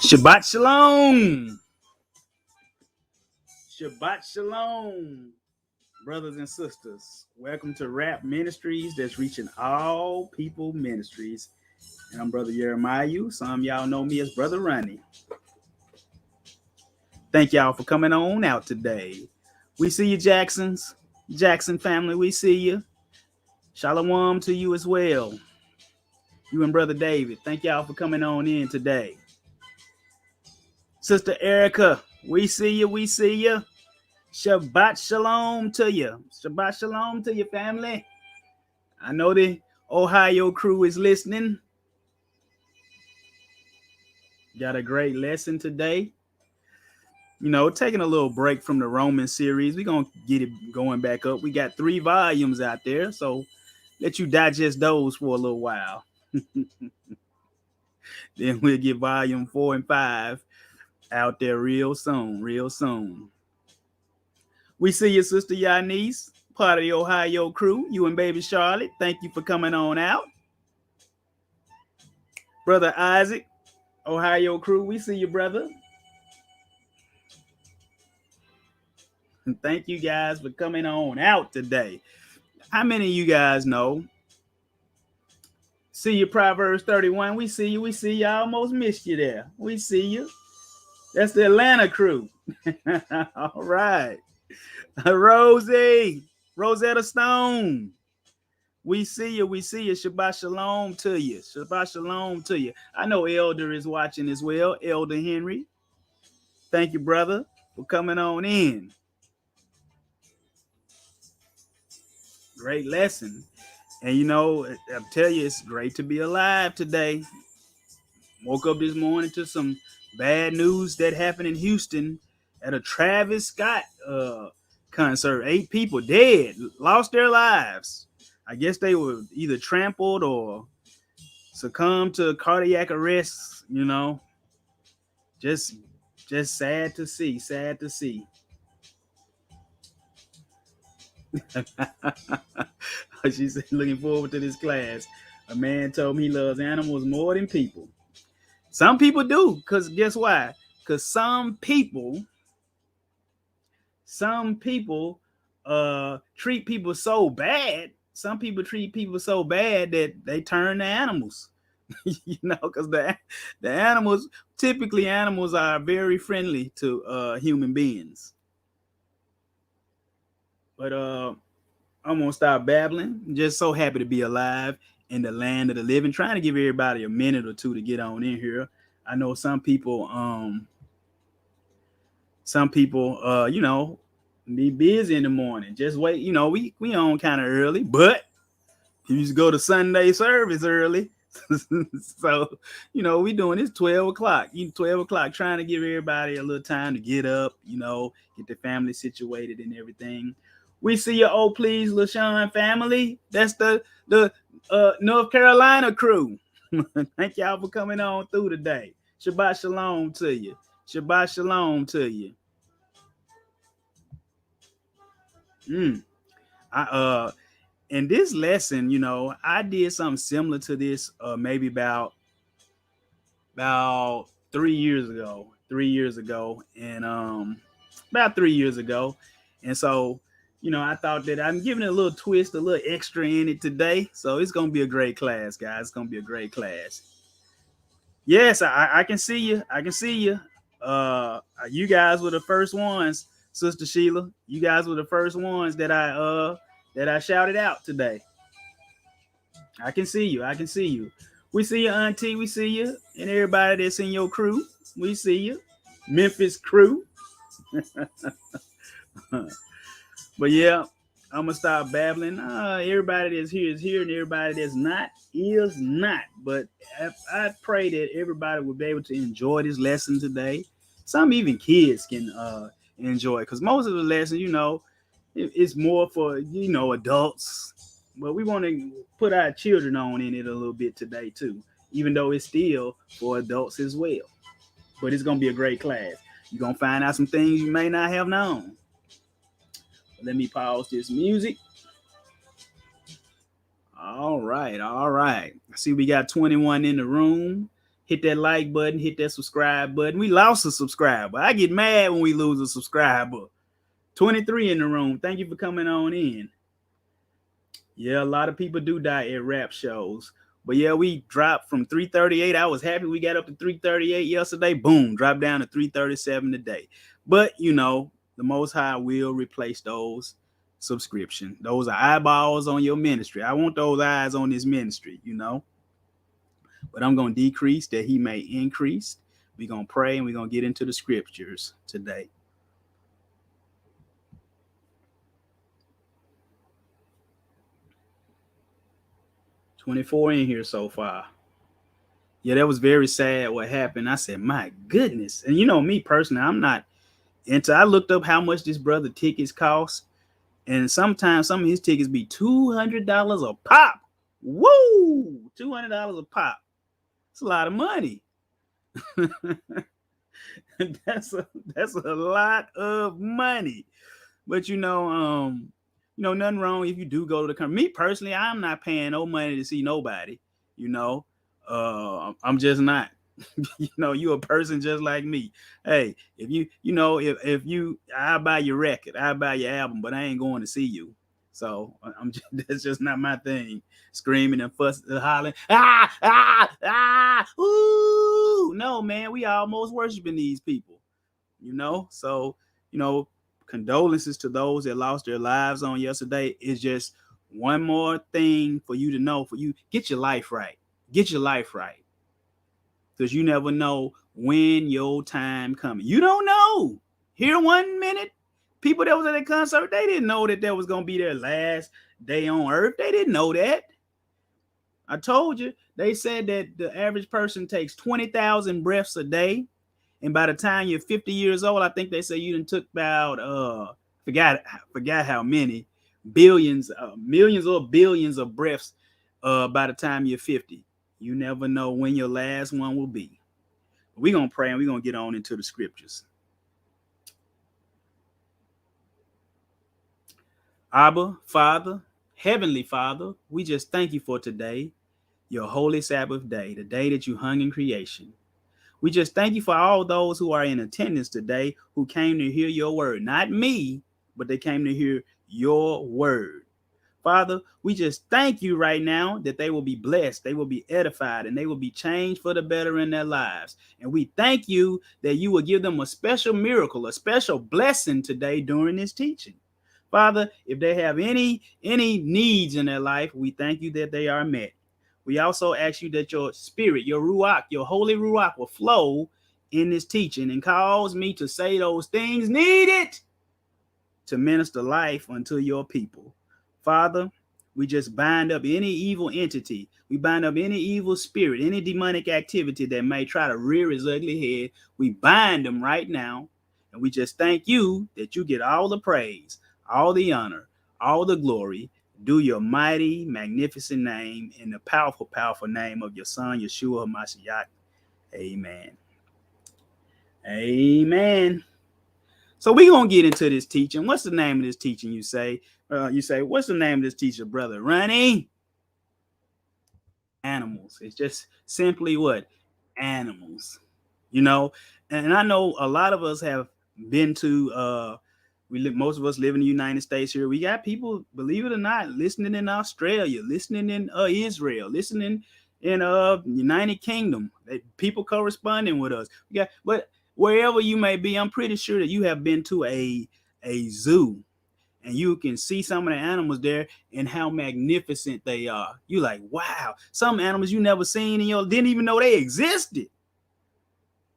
Shabbat Shalom. Shabbat Shalom, brothers and sisters. Welcome to Rap Ministries that's reaching all people ministries. And I'm Brother Jeremiah. Some of y'all know me as Brother Ronnie. Thank y'all for coming on out today. We see you, Jacksons. Jackson family, we see you. Shalom to you as well. You and Brother David, thank y'all for coming on in today. Sister Erica, we see you, we see you. Shabbat Shalom to you. Shabbat Shalom to your family. I know the Ohio crew is listening. Got a great lesson today. You know, taking a little break from the Roman series. We're going to get it going back up. We got 3 volumes out there, so let you digest those for a little while. Then we'll get volume 4 and 5 out there real soon, real soon. We see you, Sister Yanis, part of the Ohio crew. You and baby Charlotte, thank you for coming on out. Brother Isaac, Ohio crew, we see you, brother. And thank you guys for coming on out today. How many of you guys know? See you, Proverbs 31. We see you. We see you. I almost missed you there. We see you. That's the Atlanta crew. All right. Rosie, Rosetta Stone. We see you. We see you. Shabbat Shalom to you. Shabbat Shalom to you. I know Elder is watching as well. Elder Henry. Thank you, brother, for coming on in. Great lesson. And you know, I'll tell you, it's great to be alive today. Woke up this morning to some bad news that happened in Houston at a Travis Scott concert. 8 people dead, lost their lives. I guess they were either trampled or succumbed to cardiac arrest, you know. Just sad to see, sad to see. She said, looking forward to this class. A man told me he loves animals more than people. Some people do, because guess why? Because some people treat people so bad. Some people treat people so bad that they turn to animals. You know, because the animals, typically animals are very friendly to human beings. But I'm gonna stop babbling. I'm just so happy to be alive in the land of the living. Trying to give everybody a minute or two to get on in here. I know some people you know, be busy in the morning. Just wait, you know, we on kind of early, but you used to go to Sunday service early. So, you know, we doing this 12 o'clock. 12 o'clock, trying to give everybody a little time to get up, you know, get the family situated and everything. We see you, oh please, LaShawn family. That's the North Carolina crew. Thank y'all for coming on through today. Shabbat Shalom to you. Shabbat Shalom to you. In this lesson, you know, I did something similar to this maybe about 3 years ago. 3 years ago, and about 3 years ago. And so, you know, I thought that I'm giving it a little twist, a little extra in it today. So it's gonna be a great class, guys. It's gonna be a great class. Yes, I can see you. I can see you. You guys were the first ones, Sister Sheila. You guys were the first ones that I shouted out today. I can see you. I can see you. We see you, Auntie. We see you. And everybody that's in your crew. We see you. Memphis crew. But yeah, I'm going to stop babbling. Everybody that's here is here, and everybody that's not is not. But I pray that everybody will be able to enjoy this lesson today. Some even kids can enjoy it, because most of the lessons, you know, it's more for, you know, adults. But we want to put our children on in it a little bit today, too, even though it's still for adults as well. But it's going to be a great class. You're going to find out some things you may not have known. Let me pause this music. All right, all right. I see we got 21 in the room. hit that like button, hit that subscribe button. We lost a subscriber. I get mad when we lose a subscriber. 23 in the room. Thank you for coming on in. Yeah, a lot of people do die at rap shows. But yeah, we dropped from 338. I was happy we got up to 338 yesterday. Boom, dropped down to 337 today. But the Most High will replace those subscription. Those are eyeballs on your ministry. I want those eyes on this ministry. But I'm going to decrease that he may increase. We're going to pray and we're going to get into the scriptures today. 24 in here so far. Yeah, that was very sad what happened. I said, my goodness. And me personally, I'm not into, I looked up how much this brother tickets cost. And sometimes some of his tickets be $200 a pop. Woo! $200 a pop. It's a lot of money. that's a lot of money. But nothing wrong if you do go to the country. Me personally, I'm not paying no money to see nobody. I'm just not. You a person just like me. Hey, if I'll buy your record, I'll buy your album, but I ain't going to see you. So that's just not my thing. Screaming and fussing, hollering, ooh, no, man, we almost worshiping these people. So condolences to those that lost their lives on yesterday. Is just one more thing for you to know. For you, get your life right. Get your life right. Because you never know when your time coming. You don't know. Here 1 minute, people that was at the concert, they didn't know that was going to be their last day on earth. They didn't know that. I told you. They said that the average person takes 20,000 breaths a day. And by the time you're 50 years old, I think they say you done took about, forgot how many, billions, millions or billions of breaths by the time you're 50. You never know when your last one will be. We're going to pray and we're going to get on into the scriptures. Abba, Father, Heavenly Father, we just thank you for today, your holy Sabbath day, the day that you hung in creation. We just thank you for all those who are in attendance today who came to hear your word. Not me, but they came to hear your word. Father, we just thank you right now that they will be blessed, they will be edified, and they will be changed for the better in their lives. And we thank you that you will give them a special miracle, a special blessing today during this teaching. Father, if they have any needs in their life, we thank you that they are met. We also ask you that your spirit, your ruach, your holy ruach will flow in this teaching and cause me to say those things needed to minister life unto your people. Father, we just bind up any evil entity. We bind up any evil spirit, any demonic activity that may try to rear its ugly head. We bind them right now. And we just thank you that you get all the praise, all the honor, all the glory. Do your mighty, magnificent name in the powerful, powerful name of your son, Yeshua HaMashiach. Amen. Amen. So we're going to get into this teaching. What's the name of this teaching, you say? What's the name of this teacher, Brother Ronnie? Animals. It's just simply what? Animals. And I know a lot of us have been to, most of us live in the United States here. We got people, believe it or not, listening in Australia, listening in Israel, listening in United Kingdom. People corresponding with us. But wherever you may be, I'm pretty sure that you have been to a zoo and you can see some of the animals there and how magnificent they are. You like, wow, some animals you never seen and didn't even know they existed.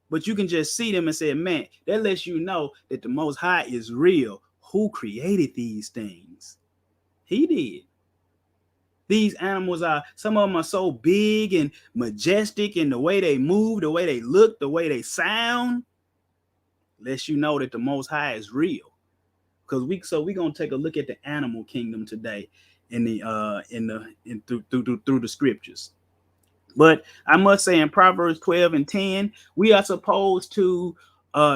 But you can just see them and say, man, that lets you know that the Most High is real. Who created these things? He did. These animals some of them are so big and majestic in the way they move, the way they look, the way they sound. Lets you know that the Most High is real. Because we're gonna take a look at the animal kingdom today through the scriptures. But I must say in Proverbs 12 and 10, we are supposed to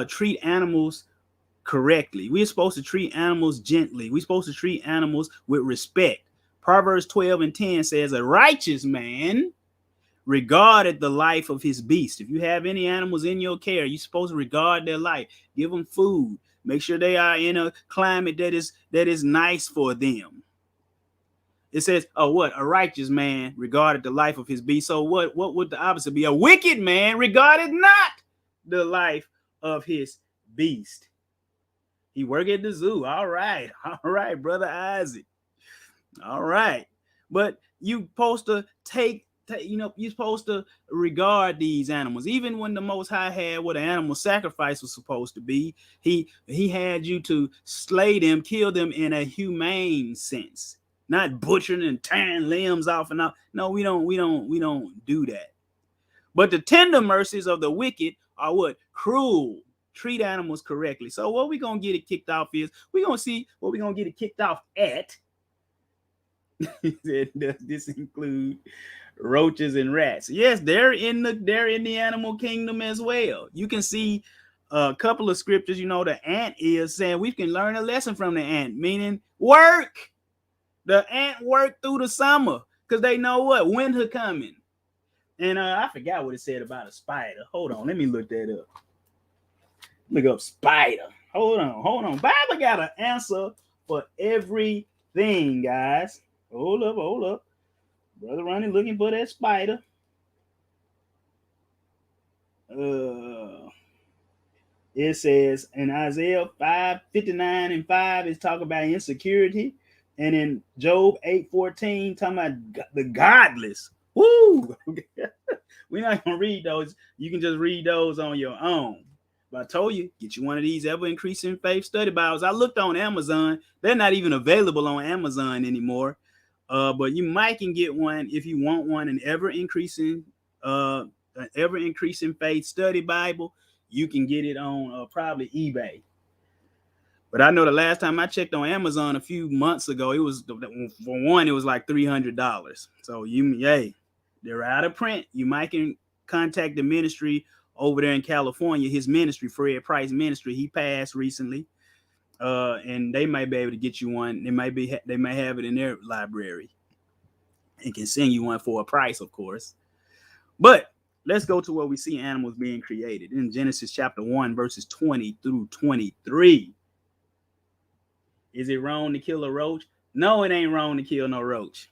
treat animals correctly. We're supposed to treat animals gently. We're supposed to treat animals with respect. Proverbs 12 and 10 says, a righteous man regarded the life of his beast. If you have any animals in your care, you're supposed to regard their life, give them food, make sure they are in a climate that is nice for them. It says, oh, what? A righteous man regarded the life of his beast. So what would the opposite be? A wicked man regarded not the life of his beast. He work at the zoo. All right. All right, brother Isaac. All right. But you supposed to you're supposed to regard these animals. Even when the Most High had what an animal sacrifice was supposed to be, he had you to slay them, kill them in a humane sense, not butchering and tearing limbs off and off. No, we don't do that. But the tender mercies of the wicked are what? Cruel. Treat animals correctly. So what we're gonna get it kicked off is we're gonna see what we're gonna get it kicked off at. Does this include roaches and rats? Yes, they're in the animal kingdom as well. You can see a couple of scriptures. The ant is saying we can learn a lesson from the ant, meaning work. The ant worked through the summer because they know what? Winter coming. And I forgot what it said about a spider. Hold on, let me look that up. Look up spider. Hold on. Bible got an answer for everything, guys. Hold up. Brother Ronnie looking for that spider. It says in Isaiah 5:59 and 5 is talking about insecurity. And in Job 8:14, talking about the godless. Woo! We're not gonna read those. You can just read those on your own. But I told you, get you one of these ever increasing faith study Bibles. I looked on Amazon. They're not even available on Amazon anymore. But you might can get one if you want one, an ever increasing faith study Bible. You can get it on probably eBay. But I know the last time I checked on Amazon a few months ago, it was for one, it was like $300. So they're out of print. You might can contact the ministry over there in California. His ministry, Fred Price Ministry, he passed recently. And they might be able to get you one. They may have it in their library and can send you one for a price, of course. But let's go to where we see animals being created in Genesis chapter 1, verses 20 through 23. Is it wrong to kill a roach? No, it ain't wrong to kill no roach.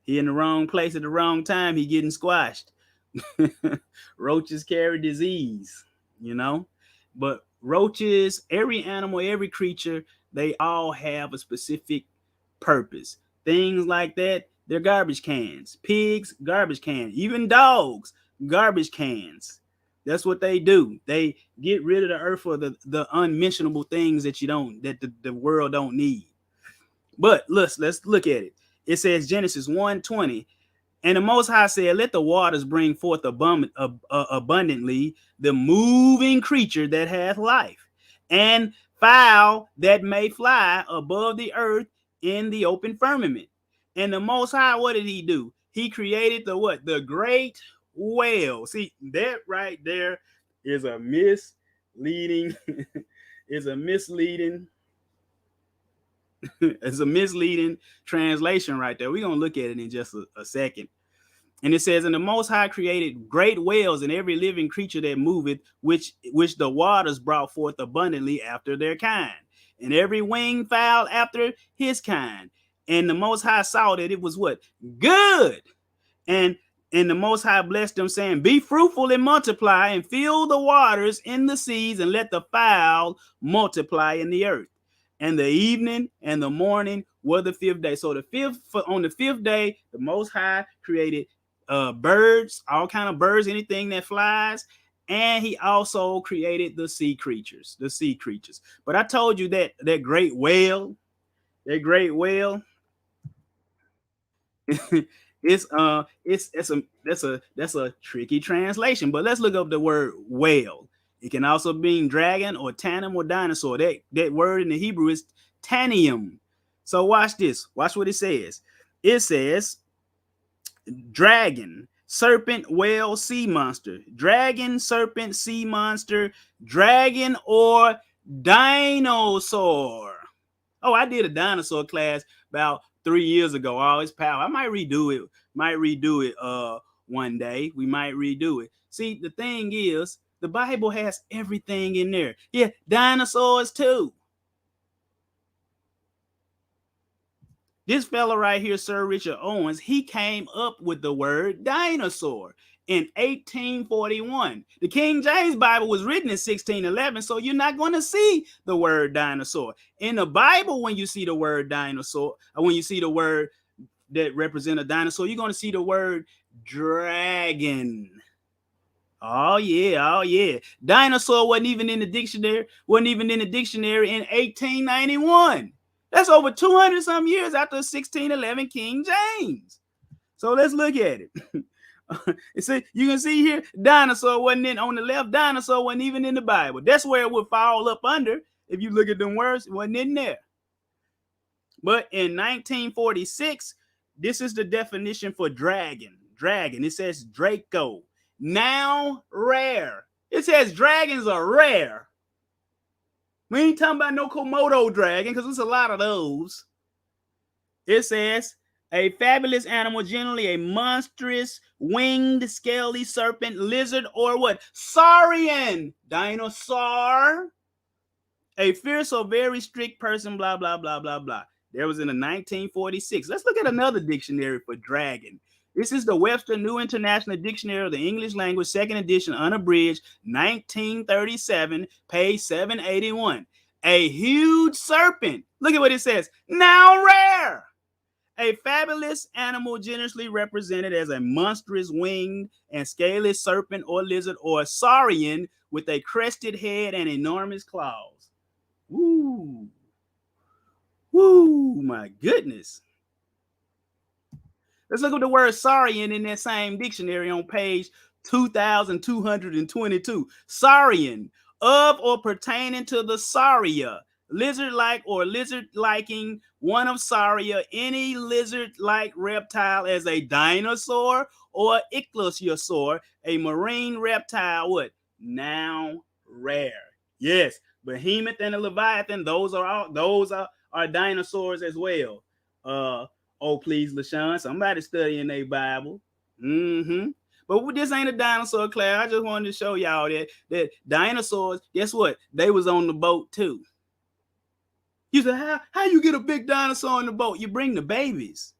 He in the wrong place at the wrong time. He getting squashed. Roaches carry disease, but roaches, every animal, every creature, they all have a specific purpose. Things like that, they're garbage cans. Pigs, garbage cans. Even dogs, garbage cans. That's what they do. They get rid of the earth for the unmentionable things that the world don't need. But let's look at it. It says Genesis 1:20. And the Most High said, let the waters bring forth abundantly the moving creature that hath life, and fowl that may fly above the earth in the open firmament. And the Most High, what did he do? He created the what? The great whale. See, that right there is a misleading, it's a misleading translation right there. We're going to look at it in just a second. And it says, and the Most High created great whales and every living creature that moveth, which the waters brought forth abundantly after their kind, and every winged fowl after his kind. And the Most High saw that it was what? Good. And the Most High blessed them, saying, be fruitful and multiply, and fill the waters in the seas, and let the fowl multiply in the earth. And the evening and the morning were the fifth day. So on the fifth day, the Most High created birds, all kind of birds, anything that flies, and he also created the sea creatures. But I told you that great whale, that's a tricky translation. But let's look up the word whale. It can also mean dragon or tandem or dinosaur. That word in the Hebrew is tanium. So watch this. Watch what it says. It says dragon, serpent, whale, sea monster. Dragon, serpent, sea monster, dragon, or dinosaur. Oh, I did a dinosaur class about 3 years ago. Oh, it's power. I might redo it one day. We might redo it. See, the thing is, the Bible has everything in there. Yeah, dinosaurs too. This fella right here, Sir Richard Owens, he came up with the word dinosaur in 1841. The King James Bible was written in 1611, so you're not going to see the word dinosaur. In the Bible, when you see the word dinosaur, or when you see the word that represent a dinosaur, you're going to see the word dragon. Oh yeah, oh yeah. Dinosaur wasn't even in the dictionary, in 1891. That's over 200 some years after 1611 King James. So let's look at it. See, you can see here, dinosaur wasn't in on the left, dinosaur wasn't even in the Bible. That's where it would fall up under. If you look at them words, it wasn't in there. But in 1946, this is the definition for dragon. Dragon. It says Draco. Now rare. It says dragons are rare. We ain't talking about no Komodo dragon because there's a lot of those. It says a fabulous animal, generally a monstrous winged scaly serpent, lizard, or what? Saurian dinosaur. A fierce or very strict person, blah, blah, blah, blah, blah. There was in the 1946. Let's look at another dictionary for dragon. This is the Webster New International Dictionary of the English Language, second edition, unabridged, 1937, page 781. A huge serpent. Look at what it says. Now rare. A fabulous animal generally represented as a monstrous winged and scaly serpent or lizard or saurian with a crested head and enormous claws. Woo. Woo, my goodness. Let's look at the word saurian in that same dictionary on page 2222. Saurian, of or pertaining to the sauria, lizard-like or lizard-liking, one of sauria, any lizard-like reptile as a dinosaur or ichthyosaur, a marine reptile, what? Now rare. Yes, behemoth and the leviathan, those are dinosaurs as well. Oh, please, LaShawn, somebody studying their Bible. But this ain't a dinosaur class. I just wanted to show y'all that dinosaurs, guess what? They was on the boat too. You said, how you get a big dinosaur on the boat? You bring the babies.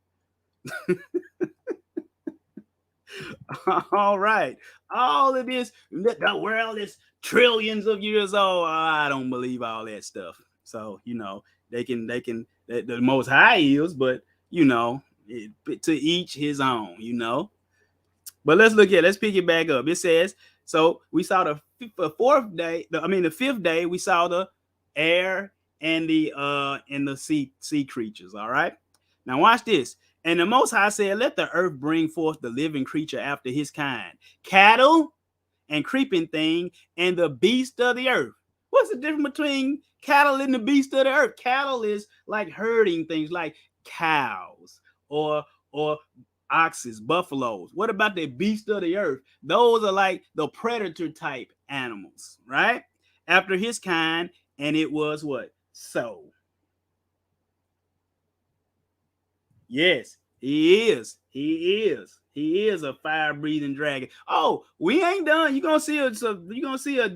All right. All of this, the world is trillions of years old. I don't believe all that stuff. So, they can, the Most High is, but to each his own, But let's pick it back up. It says, so we saw the fifth day, we saw the air and the sea creatures. All right. Now watch this. And the Most High said, let the earth bring forth the living creature after his kind, cattle and creeping thing and the beast of the earth. What's the difference between cattle and the beast of the earth? Cattle is like herding things like cows or oxes, buffaloes. What about the beast of the earth? Those are like the predator type animals, right? After his kind, and it was what? So. Yes, he is. He is a fire-breathing dragon. Oh, we ain't done. You're gonna see a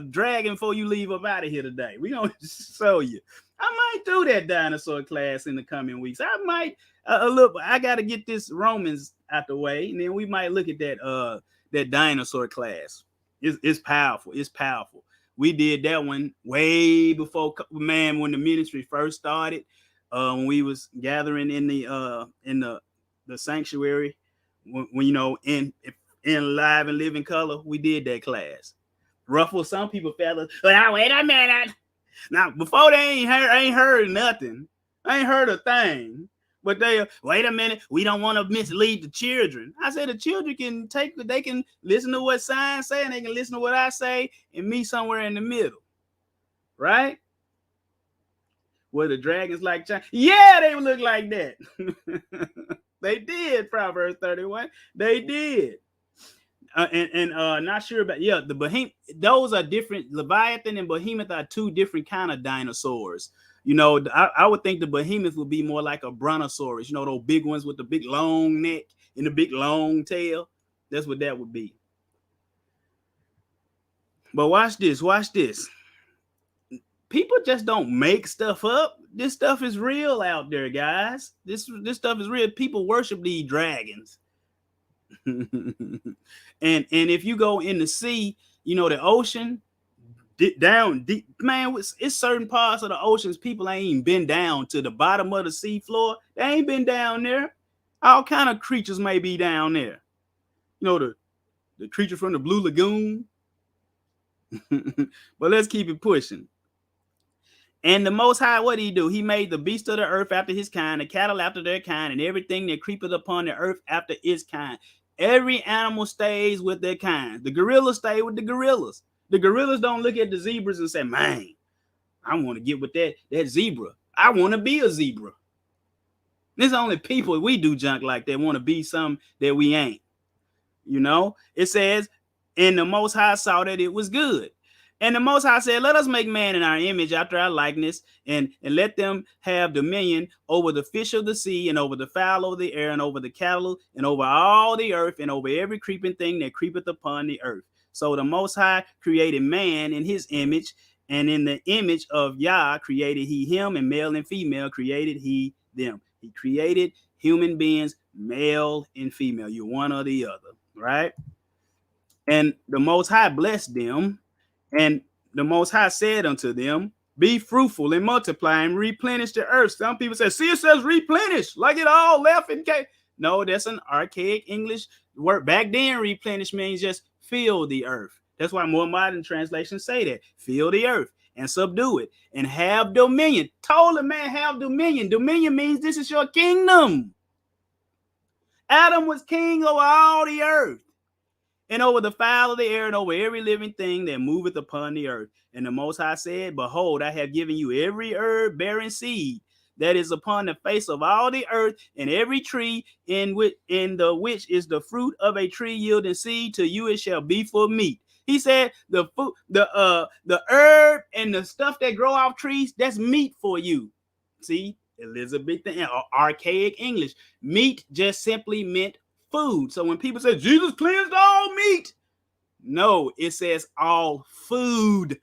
dragon before you leave up out of here today. We're gonna show you. I might do that dinosaur class in the coming weeks. I might look. I gotta get this Romans out the way, and then we might look at that dinosaur class. It's powerful. It's powerful. We did that one way before, man, when the ministry first started. When we was gathering in the sanctuary, when in live and living color, we did that class. Ruffle some people fellas. Well, wait a minute. Now before they ain't heard nothing. I ain't heard a thing. But they wait a minute. We don't want to mislead the children. I said the children they can listen to what science say, and they can listen to what I say, and meet somewhere in the middle, right? Were the dragons like China? Yeah, they look like that. They did, Proverbs 31. They did. Not sure about, the behemoth. Those are different. Leviathan and behemoth are two different kind of dinosaurs. I would think the behemoth would be more like a brontosaurus. Those big ones with the big long neck. in the big long tail. That's what that would be. But watch this, watch this. People just don't make stuff up. This stuff is real out there, guys. This stuff is real. People worship these dragons. and if you go in the sea, you know, the ocean, down deep, man, it's certain parts of the oceans people ain't even been down to the bottom of the sea floor. They ain't been down there. All kind of creatures may be down there. You know, the creature from the Blue Lagoon. But let's keep it pushing. And the Most High, what did he do? He made the beasts of the earth after his kind, the cattle after their kind, and everything that creepeth upon the earth after its kind. Every animal stays with their kind. The gorillas stay with the gorillas. The gorillas don't look at the zebras and say, man, I want to get with that zebra. I want to be a zebra. There's only people, we do junk like that, want to be something that we ain't. You know, it says, and the Most High saw that it was good. And the Most High said, let us make man in our image after our likeness, and let them have dominion over the fish of the sea, and over the fowl of the air, and over the cattle, and over all the earth, and over every creeping thing that creepeth upon the earth. So the Most High created man in his image, and in the image of Yah created he him, and male and female created he them. He created human beings, male and female. You're one or the other, right? And the Most High blessed them. And the Most High said unto them, be fruitful and multiply and replenish the earth. Some people say, see, it says replenish, like it all left in case. No, that's an archaic English word. Back then, replenish means just fill the earth. That's why more modern translations say that. Fill the earth and subdue it and have dominion. Told him, man, have dominion. Dominion means this is your kingdom. Adam was king over all the earth, and over the fowl of the air, and over every living thing that moveth upon the earth. And the Most High said, behold, I have given you every herb bearing seed that is upon the face of all the earth, and every tree in which is the fruit of a tree yielding seed, to you it shall be for meat. He said the food, the herb and the stuff that grow off trees, that's meat for you. See, Elizabethan, archaic English. Meat just simply meant food. So when people say Jesus cleansed all meat, no, it says all food.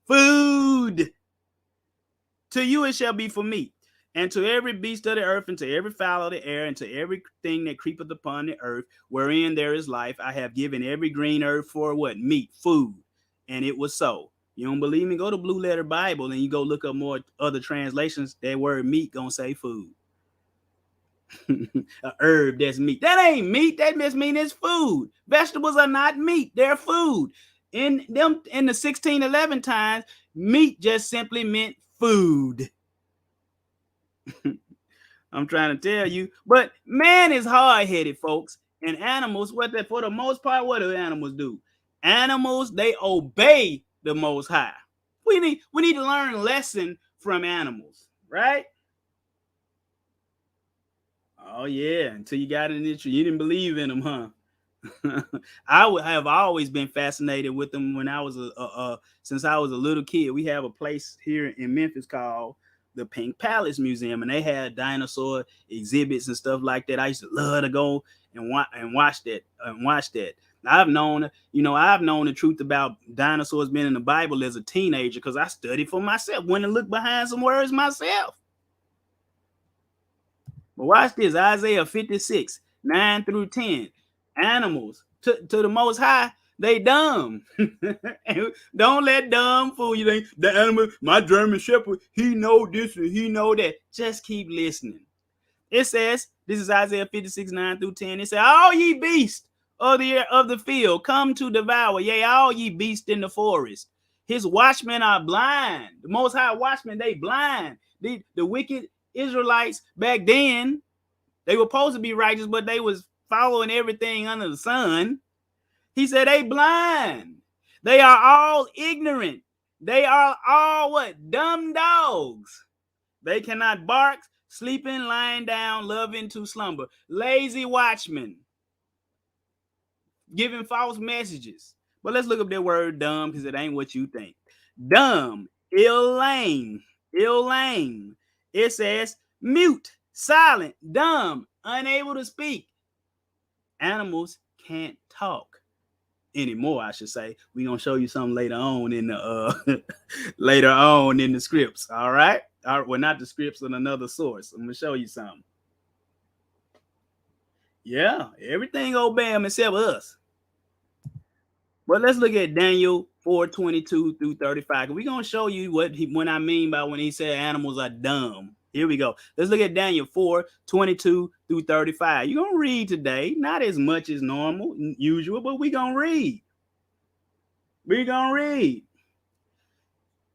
Food. To you it shall be for meat. And to every beast of the earth, and to every fowl of the air, and to everything that creepeth upon the earth, wherein there is life, I have given every green herb for what? Meat, food. And it was so. You don't believe me? Go to Blue Letter Bible and you go look up more other translations. That word meat gonna say food. A herb that's meat. That ain't meat. That just mean it's food. Vegetables are not meat. They're food. In the 1611 times, meat just simply meant food. I'm trying to tell you. But man is hard-headed, folks. And animals, for the most part, what do animals do? Animals, they obey the Most High. We need to learn a lesson from animals, right? Oh yeah, until you got in it, you didn't believe in them, huh? I have always been fascinated with them when I was since I was a little kid. We have a place here in Memphis called the Pink Palace Museum, and they had dinosaur exhibits and stuff like that. I used to love to go and watch that. I've known the truth about dinosaurs being in the Bible as a teenager because I studied for myself, went and looked behind some words myself. But watch this, Isaiah 56, 9 through 10. Animals, to the Most High, they dumb. Don't let dumb fool you. Think the animal, my German Shepherd, he know this and he know that. Just keep listening. It says, this is Isaiah 56, 9 through 10. It says, all ye beasts of the field come to devour, yea, all ye beasts in the forest. His watchmen are blind. The Most High watchmen, they blind. The wicked Israelites back then, they were supposed to be righteous, but they was following everything under the sun. He said they blind. They are all ignorant. They are all what? Dumb dogs. They cannot bark, sleeping, lying down, loving to slumber. Lazy watchmen, giving false messages. But let's look up that word dumb because it ain't what you think. Dumb, ill lame. It says mute, silent, dumb, unable to speak. Animals can't talk anymore, I should say. We're gonna show you something later on in the later on in the scripts. All right. All right, well, not the scripts, on another source. I'm gonna show you something. Yeah, everything obey him except us. But let's look at Daniel 4:22 through 35. We're gonna show you what I mean by when he said animals are dumb. Here we go. Let's look at Daniel 4:22 through 35. You're gonna read today, not as much as normal, usual, but we're gonna read. We're gonna read.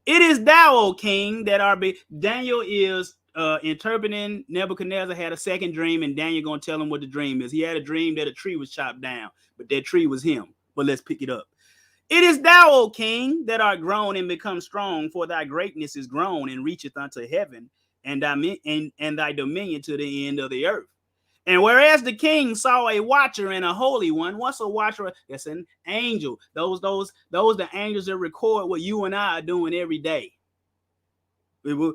It is thou, O king, that are Daniel is interpreting. Nebuchadnezzar had a second dream, and Daniel gonna tell him what the dream is. He had a dream that a tree was chopped down, but that tree was him. But let's pick it up. It is thou, O king, that art grown and become strong, for thy greatness is grown and reacheth unto heaven, and thy dominion to the end of the earth. And whereas the king saw a watcher and a holy one, what's a watcher? That's an angel. Those the angels that record what you and I are doing every day.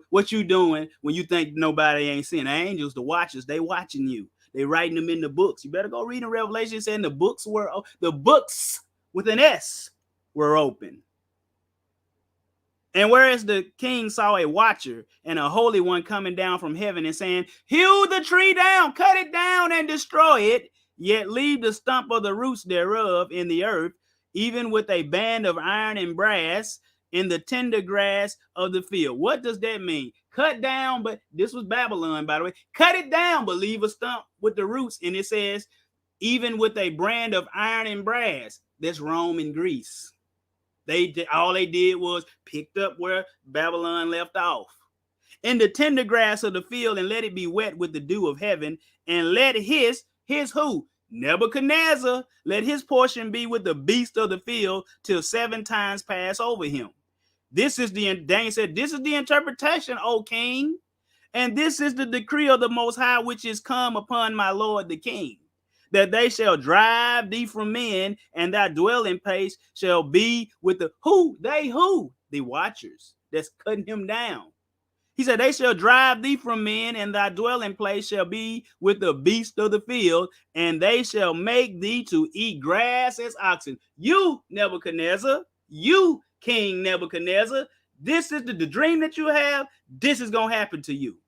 What you doing when you think nobody ain't seeing? The angels, the watchers, they watching you. They writing them in the books. You better go read in Revelation saying the books with an S were open. And whereas the king saw a watcher and a holy one coming down from heaven and saying, hew the tree down, cut it down and destroy it, yet leave the stump of the roots thereof in the earth, even with a band of iron and brass in the tender grass of the field. What does that mean? Cut down, but this was Babylon, by the way. Cut it down, but leave a stump with the roots. And it says, even with a brand of iron and brass. That's Rome and Greece. All they did was picked up where Babylon left off. In the tender grass of the field, and let it be wet with the dew of heaven, and let his who? Nebuchadnezzar, let his portion be with the beast of the field till 7 times pass over him. Daniel said, this is the interpretation, O king, and this is the decree of the Most High, which is come upon my Lord the king, that they shall drive thee from men, and thy dwelling place shall be with the who? The watchers that's cutting him down. He said, they shall drive thee from men, and thy dwelling place shall be with the beast of the field, and they shall make thee to eat grass as oxen. You, Nebuchadnezzar, you, King Nebuchadnezzar, this is the dream that you have. This is going to happen to you.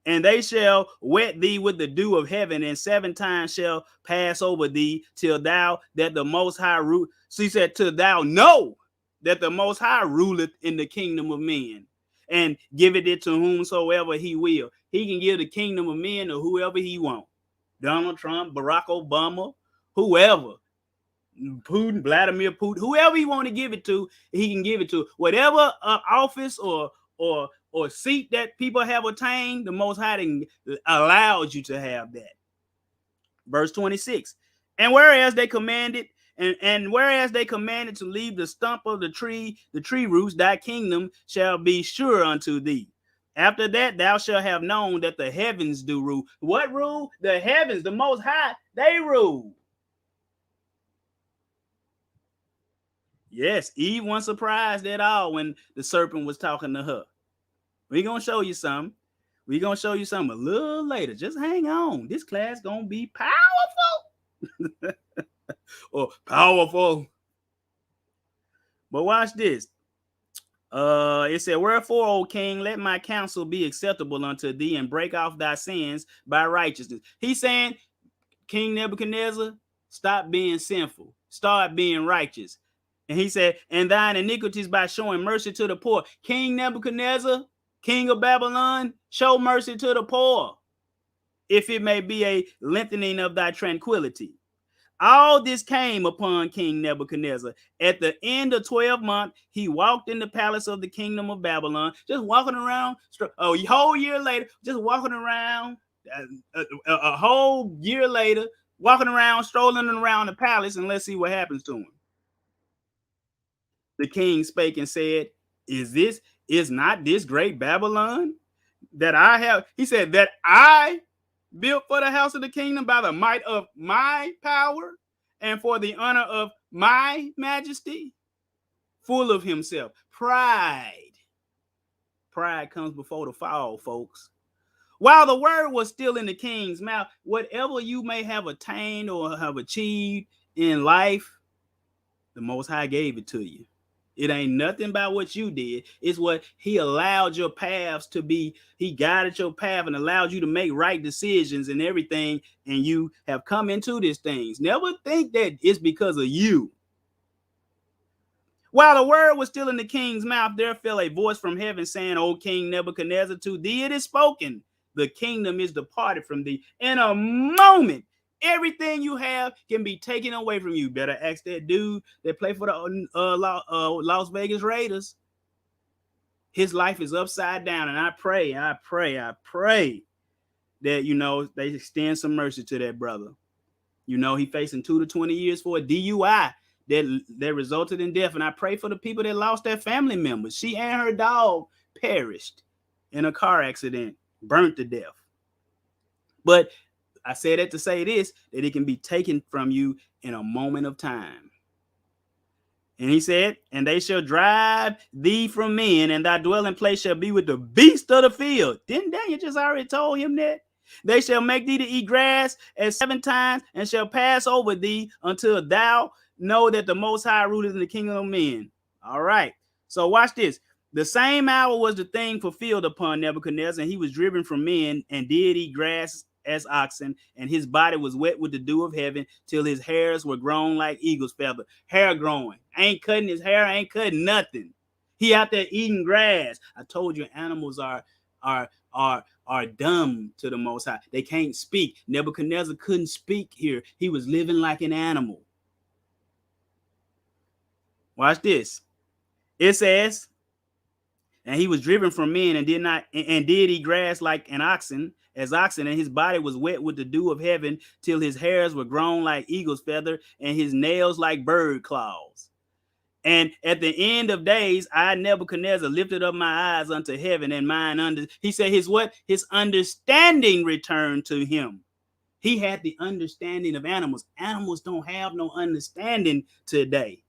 And they shall wet thee with the dew of heaven, and 7 times shall pass over thee, till thou that the Most High rule. So he said, till thou know that the Most High ruleth in the kingdom of men, and giveth it to whomsoever he will. He can give the kingdom of men to whoever he wants. Donald Trump, Barack Obama, whoever. Putin, Vladimir Putin, whoever he want to give it to, he can give it to. Whatever office or seat that people have attained, the Most High allows you to have that. Verse 26. And whereas they commanded, whereas they commanded to leave the stump of the tree roots, thy kingdom shall be sure unto thee. After that, thou shalt have known that the heavens do rule. What rule? The heavens, the Most High, they rule. Yes, Eve wasn't surprised at all when the serpent was talking to her. We're going to show you something. We're going to show you something a little later. Just hang on. This class going to be powerful. Or powerful. But watch this. It said, wherefore, O king, let my counsel be acceptable unto thee, and break off thy sins by righteousness. He's saying, King Nebuchadnezzar, stop being sinful. Start being righteous. And he said, and thine iniquities by showing mercy to the poor. King Nebuchadnezzar, king of Babylon, show mercy to the poor, if it may be a lengthening of thy tranquility. All this came upon King Nebuchadnezzar. At the end of 12 months, he walked in the palace of the kingdom of Babylon, just walking around a whole year later, just walking around a whole year later, walking around, strolling around the palace, and let's see what happens to him. The king spake and said, is not this great Babylon that I have? He said, that I built for the house of the kingdom by the might of my power and for the honor of my majesty. Full of himself. Pride comes before the fall, folks. While the word was still in the king's mouth, whatever you may have attained or have achieved in life, the Most High gave it to you. It ain't nothing about what you did. It's what he allowed your paths to be. He guided your path and allowed you to make right decisions and everything. And you have come into these things. Never think that it's because of you. While the word was still in the king's mouth, there fell a voice from heaven saying, O King Nebuchadnezzar, to thee it is spoken. The kingdom is departed from thee. In a moment, everything you have can be taken away from you. Better ask that dude that played for the Las Vegas Raiders. His life is upside down. And I pray that, they extend some mercy to that brother. He facing 2 to 20 years for a DUI that resulted in death. And I pray for the people that lost their family members. She and her dog perished in a car accident, burnt to death. But I said that to say this, that it can be taken from you in a moment of time. And he said, and they shall drive thee from men, and thy dwelling place shall be with the beasts of the field. Didn't Daniel just already told him that? They shall make thee to eat grass as 7 times, and shall pass over thee until thou know that the Most High ruleth in the kingdom of men. All right. So watch this. The same hour was the thing fulfilled upon Nebuchadnezzar, and he was driven from men and did eat grass as oxen, and his body was wet with the dew of heaven till his hairs were grown like eagle's feather. Hair growing. Ain't cutting his hair, ain't cutting nothing. He out there eating grass. I told you animals are dumb to the Most High. They can't speak. Nebuchadnezzar couldn't speak here. He was living like an animal. Watch this. It says, and he was driven from men and did eat grass like an oxen, and his body was wet with the dew of heaven till his hairs were grown like eagle's feather and his nails like bird claws. And at the end of days, I, Nebuchadnezzar, lifted up my eyes unto heaven, and he said his what? His understanding returned to him. He had the understanding of animals. Animals don't have no understanding today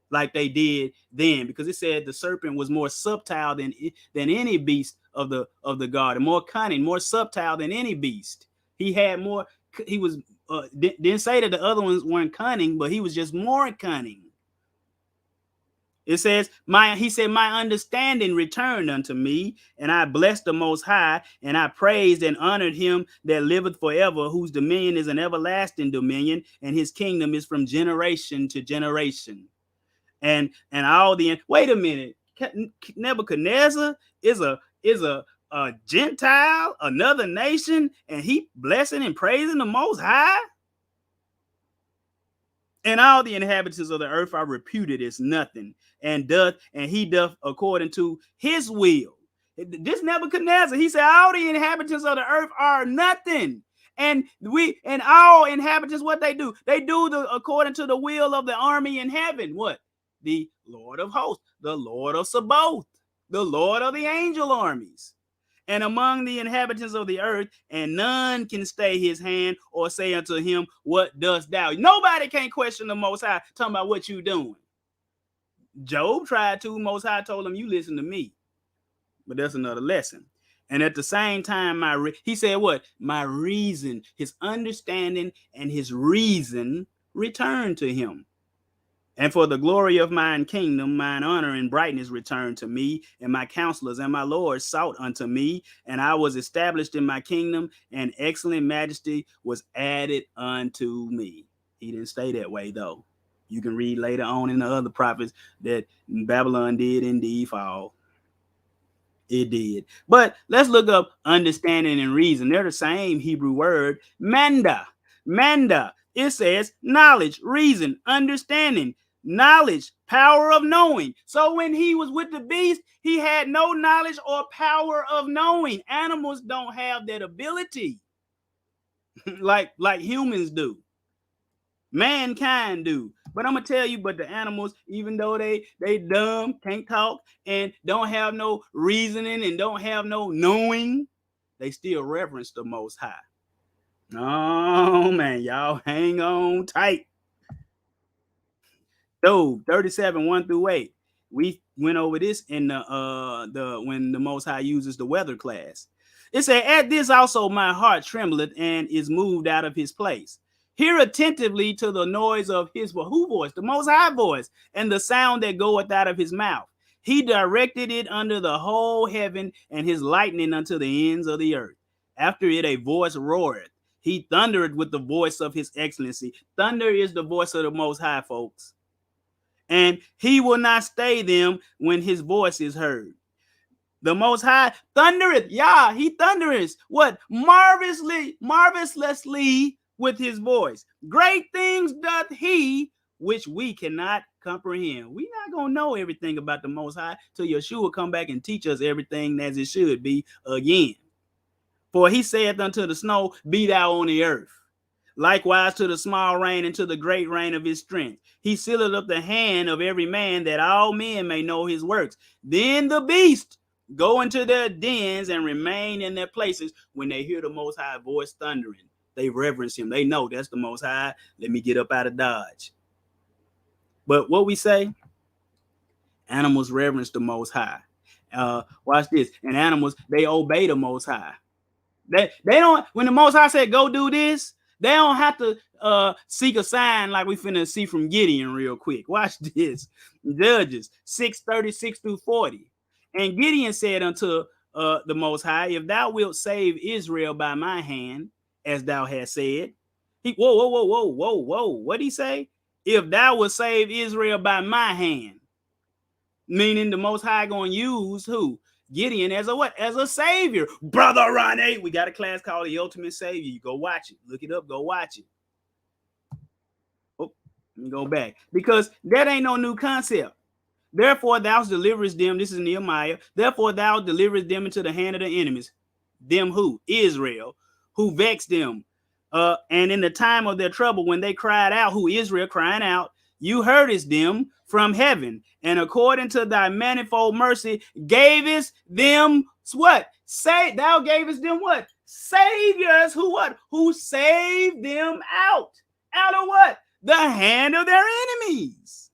like they did then, because it said the serpent was more subtle than any beast of the garden, more cunning, more subtle than any beast. He had more. He was didn't say that the other ones weren't cunning, but he was just more cunning. It says, he said, my understanding returned unto me, and I blessed the Most High, and I praised and honored him that liveth forever, whose dominion is an everlasting dominion, and his kingdom is from generation to generation. And all the wait a minute, Nebuchadnezzar is a Gentile, another nation, and he blessing and praising the Most High. And all the inhabitants of the earth are reputed as nothing, and he doth according to his will. This Nebuchadnezzar, he said, all the inhabitants of the earth are nothing. And all inhabitants, what they do? They do according to the will of the army in heaven. What? The Lord of hosts, the Lord of Sabaoth, the Lord of the angel armies. And among the inhabitants of the earth, and none can stay his hand or say unto him, what dost thou? Nobody can question the Most High, talking about what you doing. Job tried to. Most High told him, you listen to me. But that's another lesson. And at the same time, he said what? My reason, his understanding and his reason returned to him. And for the glory of mine kingdom, mine honor and brightness returned to me, and my counselors and my lords sought unto me, and I was established in my kingdom, and excellent majesty was added unto me. He didn't stay that way, though. You can read later on in the other prophets that Babylon did indeed fall. It did. But let's look up understanding and reason. They're the same Hebrew word, manda. Manda. It says knowledge, reason, understanding, knowledge, power of knowing. So when he was with the beast, he had no knowledge or power of knowing. Animals don't have that ability like humans do. Mankind do. But I'm gonna tell you, but the animals, even though they dumb, can't talk, and don't have no reasoning and don't have no knowing, they still reverence the Most High. Oh man, y'all hang on tight. Job 37, 1-8. We went over this in the when the Most High uses the weather class. It said, at this also my heart trembleth and is moved out of his place. Hear attentively to the noise of his who voice? The Most High voice, and the sound that goeth out of his mouth. He directed it under the whole heaven, and his lightning unto the ends of the earth. After it a voice roareth. He thundered with the voice of his excellency. Thunder is the voice of the Most High, folks. And he will not stay them when his voice is heard. The Most High thundereth. Yeah, he thundereth. What? Marvelously with his voice. Great things doth he, which we cannot comprehend. We're not going to know everything about the Most High till Yeshua come back and teach us everything as it should be again. For he saith unto the snow, be thou on the earth. Likewise to the small rain and to the great rain of his strength. He sealeth up the hand of every man, that all men may know his works. Then the beast go into their dens and remain in their places when they hear the Most High voice thundering. They reverence him. They know that's the Most High. Let me get up out of Dodge. But what we say, animals reverence the Most High. Watch this. And animals, they obey the Most High. They don't, when the Most High said, go do this, they don't have to seek a sign like we finna see from Gideon real quick. Watch this. Judges 6:36-40. And Gideon said unto the Most High, if thou wilt save Israel by my hand, as thou hast said. Whoa. What'd he say? If thou wilt save Israel by my hand. Meaning the Most High gonna use who? Gideon as a what? As a savior. Brother Ronnie, we got a class called The Ultimate Savior. You go watch it. Look it up. Go watch it. Oh, let me go back. Because that ain't no new concept. Therefore thou deliverest them. This is Nehemiah. Therefore thou deliverest them into the hand of the enemies. Them who? Israel. Who vexed them. And in the time of their trouble, when they cried out, who? Israel crying out, you heardest them from heaven, and according to thy manifold mercy, gavest them what? Say thou gavest them what? Saviors who what? Who saved them out of what? The hand of their enemies.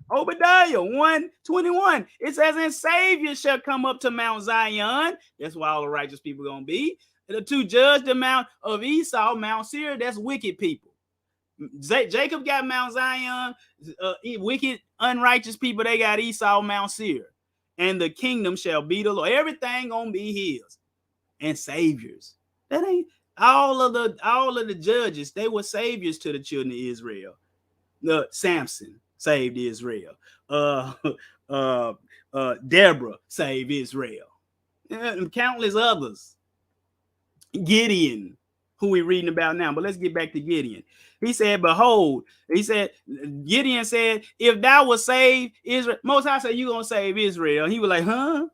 Obadiah 1:21. It says, and saviors shall come up to Mount Zion. That's where all the righteous people are gonna be. To judge the Mount of Esau, Mount Seir. That's wicked people. Jacob got Mount Zion, wicked, unrighteous people, they got Esau, Mount Seir. And the kingdom shall be the Lord. Everything gonna be his. And saviors. That ain't all of the judges, they were saviors to the children of Israel. Samson saved Israel. Deborah saved Israel. And countless others. Gideon, who we reading about now. But let's get back to Gideon. He said, behold, Gideon said, if thou will save Israel, Most High said, you gonna save Israel. He was like, huh?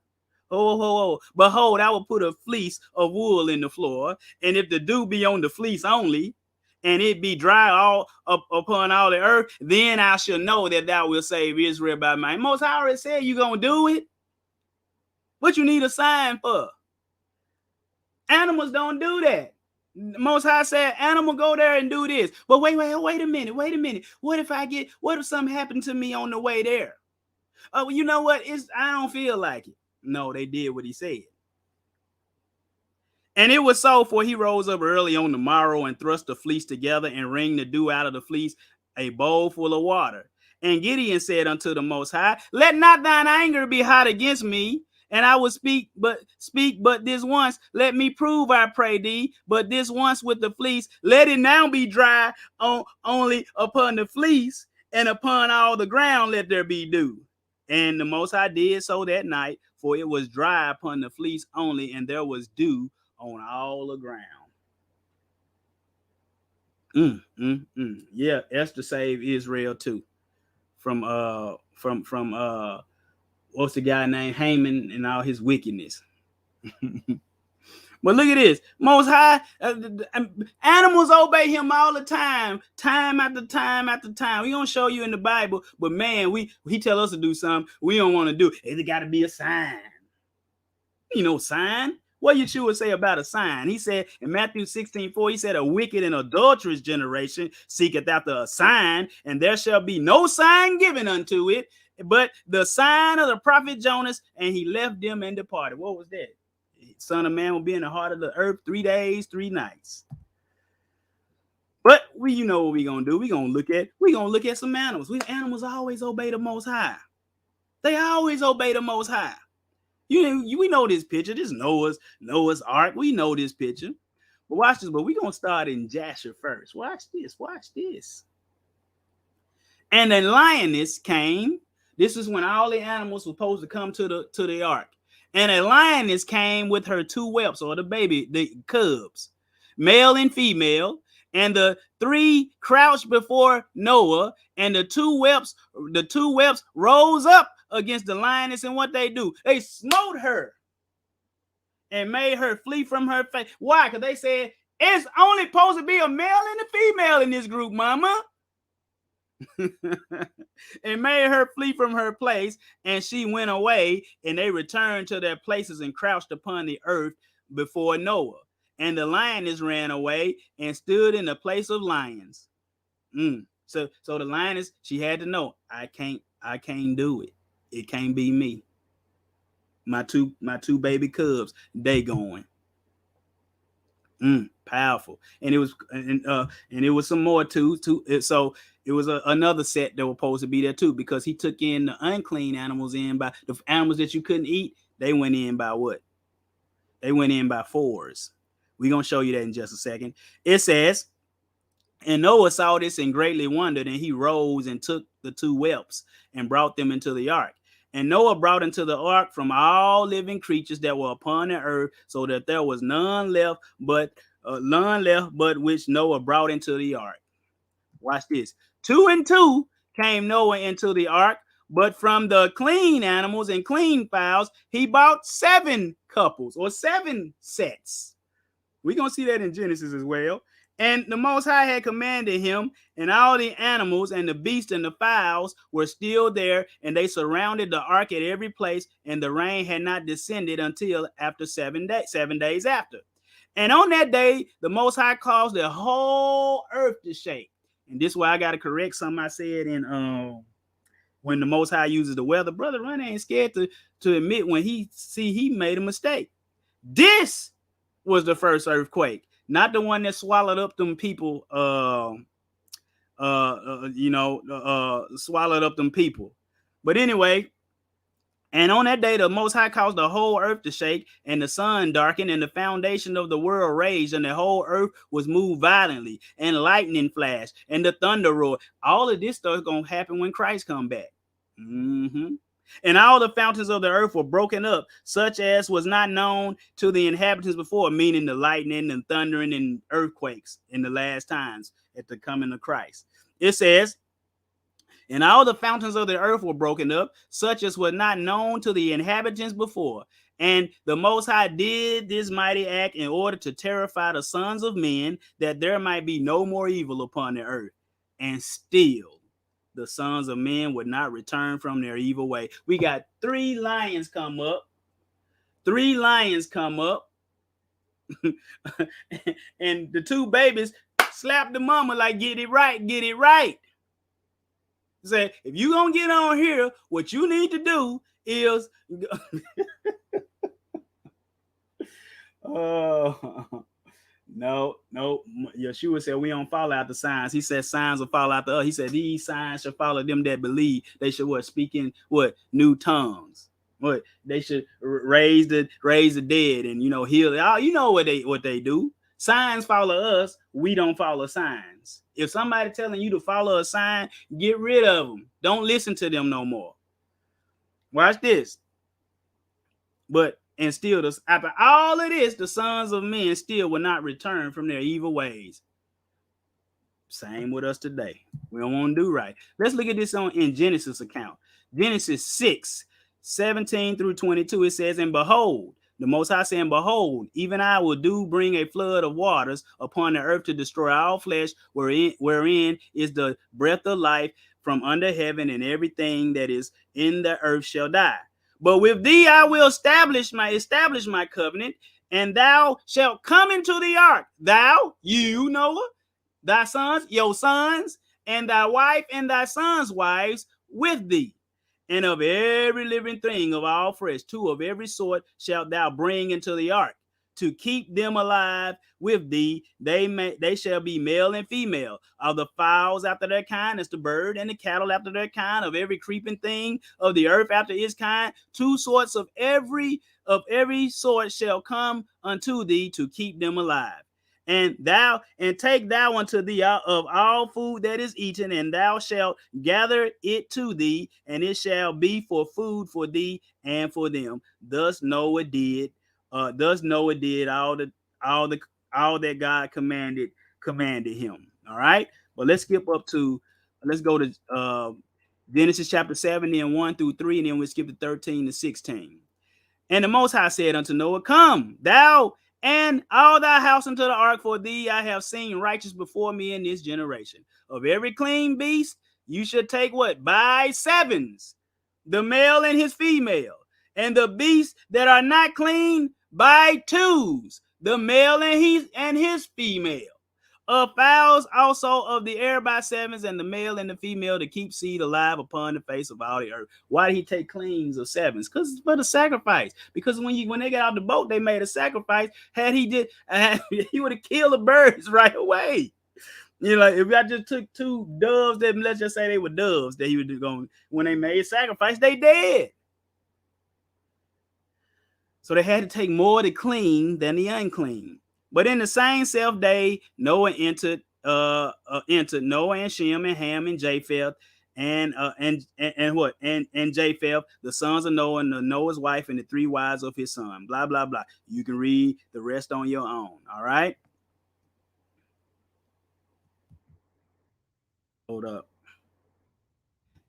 Oh. Behold, I will put a fleece of wool in the floor, and if the dew be on the fleece only, and it be dry all up upon all the earth, then I shall know that thou will save Israel by my. Most High already said you gonna do it. What you need a sign for? Animals don't do that. Most High said, animal, go there and do this. But wait a minute. What if something happened to me on the way there? Oh, you know what? I don't feel like it. No, they did what he said. And it was so, for he rose up early on the morrow and thrust the fleece together and wringed the dew out of the fleece, a bowl full of water. And Gideon said unto the Most High, let not thine anger be hot against me, and I will speak but this once. Let me prove, I pray thee, but this once with the fleece. Let it now be dry only upon the fleece, and upon all the ground let there be dew. And the Most High did so that night, for it was dry upon the fleece only, and there was dew on all the ground. Yeah, Esther saved Israel too. From what's the guy named Haman and all his wickedness. But look at this. Most High, animals obey him all the time after time. We don't show you in the Bible, but man, he tell us to do something we don't want to do. It got to be a sign. Sign. What Yeshua say about a sign? He said in Matthew 16:4, he said, a wicked and adulterous generation seeketh after a sign, and there shall be no sign given unto it, but the sign of the prophet Jonas, and he left them and departed. What was that? Son of Man will be in the heart of the earth 3 days, 3 nights. But you know what we gonna do? We gonna look at some animals. Animals always obey the Most High. They always obey the Most High. We know this picture. This Noah's Ark. We know this picture. But watch this. But we gonna start in Jasher first. Watch this. Watch this. And a lioness came. This is when all the animals were supposed to come to the ark. And a lioness came with her 2 whelps, or the cubs, male and female. And the 3 crouched before Noah, and the two whelps rose up against the lioness, and what they do? They smote her and made her flee from her face. Why? Because they said it's only supposed to be a male and a female in this group, mama. And made her flee from her place, and she went away, and they returned to their places and crouched upon the earth before Noah. And the lioness ran away and stood in the place of lions. So the lioness, she had to know, I can't do it. It can't be me. My two baby cubs, they going. Powerful. And it was some more too. So it was another set that was supposed to be there too, because he took in the unclean animals in by the animals that you couldn't eat. They went in by what? They went in by 4s. We're going to show you that in just a second. It says, and Noah saw this and greatly wondered, and he rose and took the 2 whelps and brought them into the ark. And Noah brought into the ark from all living creatures that were upon the earth, so that there was none left but which Noah brought into the ark. Watch this. 2 and 2 came Noah into the ark, but from the clean animals and clean fowls, he bought 7 couples, or 7 sets. We're going to see that in Genesis as well. And the Most High had commanded him, and all the animals and the beasts and the fowls were still there, and they surrounded the ark at every place, and the rain had not descended until after 7 days after. And on that day, the Most High caused the whole earth to shake. And this is why I got to correct something I said in when the Most High uses the weather. Brother Ronnie ain't scared to admit when he made a mistake. This was the first earthquake, not the one that swallowed up them people, swallowed up them people. But anyway, and on that day, the Most High caused the whole earth to shake, and the sun darkened, and the foundation of the world raged, and the whole earth was moved violently, and lightning flashed, and the thunder roared. All of this stuff is going to happen when Christ come back. And all the fountains of the earth were broken up, such as was not known to the inhabitants before, meaning the lightning and thundering and earthquakes in the last times at the coming of Christ. It says, and all the fountains of the earth were broken up, such as was not known to the inhabitants before. And the Most High did this mighty act in order to terrify the sons of men, that there might be no more evil upon the earth. And still, the sons of men would not return from their evil way. We got 3 lions come up. 3 lions come up. And the 2 babies slap the mama like, get it right, get it right. Say, if you gonna get on here, what you need to do is No. Yeshua said we don't follow out the signs. He said signs will follow out the other. He said these signs shall follow them that believe. They should speak in new tongues. They should raise the dead and heal. You know what they do. Signs follow us. We don't follow signs. If somebody telling you to follow a sign, get rid of them. Don't listen to them no more. Watch this. And still, after all of this, the sons of men still will not return from their evil ways. Same with us today. We don't want to do right. Let's look at this in Genesis account. Genesis 6:17 through 22. It says, and behold, the Most High saying, behold, even I will bring a flood of waters upon the earth to destroy all flesh, wherein is the breath of life from under heaven, and everything that is in the earth shall die. But with thee I will establish my covenant, and thou shalt come into the ark, thou, you, Noah, thy sons, your sons, and thy wife and thy sons' wives with thee. And of every living thing of all flesh, 2 of every sort shalt thou bring into the ark, to keep them alive with thee. They shall be male and female. Of the fowls after their kind, as the bird, and the cattle after their kind, of every creeping thing of the earth after its kind, 2 sorts of every sort shall come unto thee, to keep them alive. And take thou unto thee out of all food that is eaten, and thou shalt gather it to thee, and it shall be for food for thee and for them. Thus Noah did all the all that God commanded him. All right. But let's go to Genesis chapter 7 and 1 through 3, and then we skip to 13 to 16. And the Most High said unto Noah, Come, thou and all thy house into the ark, for thee I have seen righteous before me in this generation. Of every clean beast you should take what? By sevens, the male and his female. And the beasts that are not clean, by twos, the male and his female. Of fowls also of the air by sevens, and the male and the female, to keep seed alive upon the face of all the earth. Why did he take cleans of sevens? Because it's for the sacrifice. Because when they got out the boat, they made a sacrifice. He would have killed the birds right away. If I just took 2 doves, then let's just say they were doves that he was going, when they made sacrifice, they dead. So they had to take more to clean than the unclean. But in the same self day, Noah entered Noah and Shem and Ham and Japheth and Japheth, the sons of Noah, and Noah's wife, and the 3 wives of his son. Blah blah blah. You can read the rest on your own. All right. Hold up.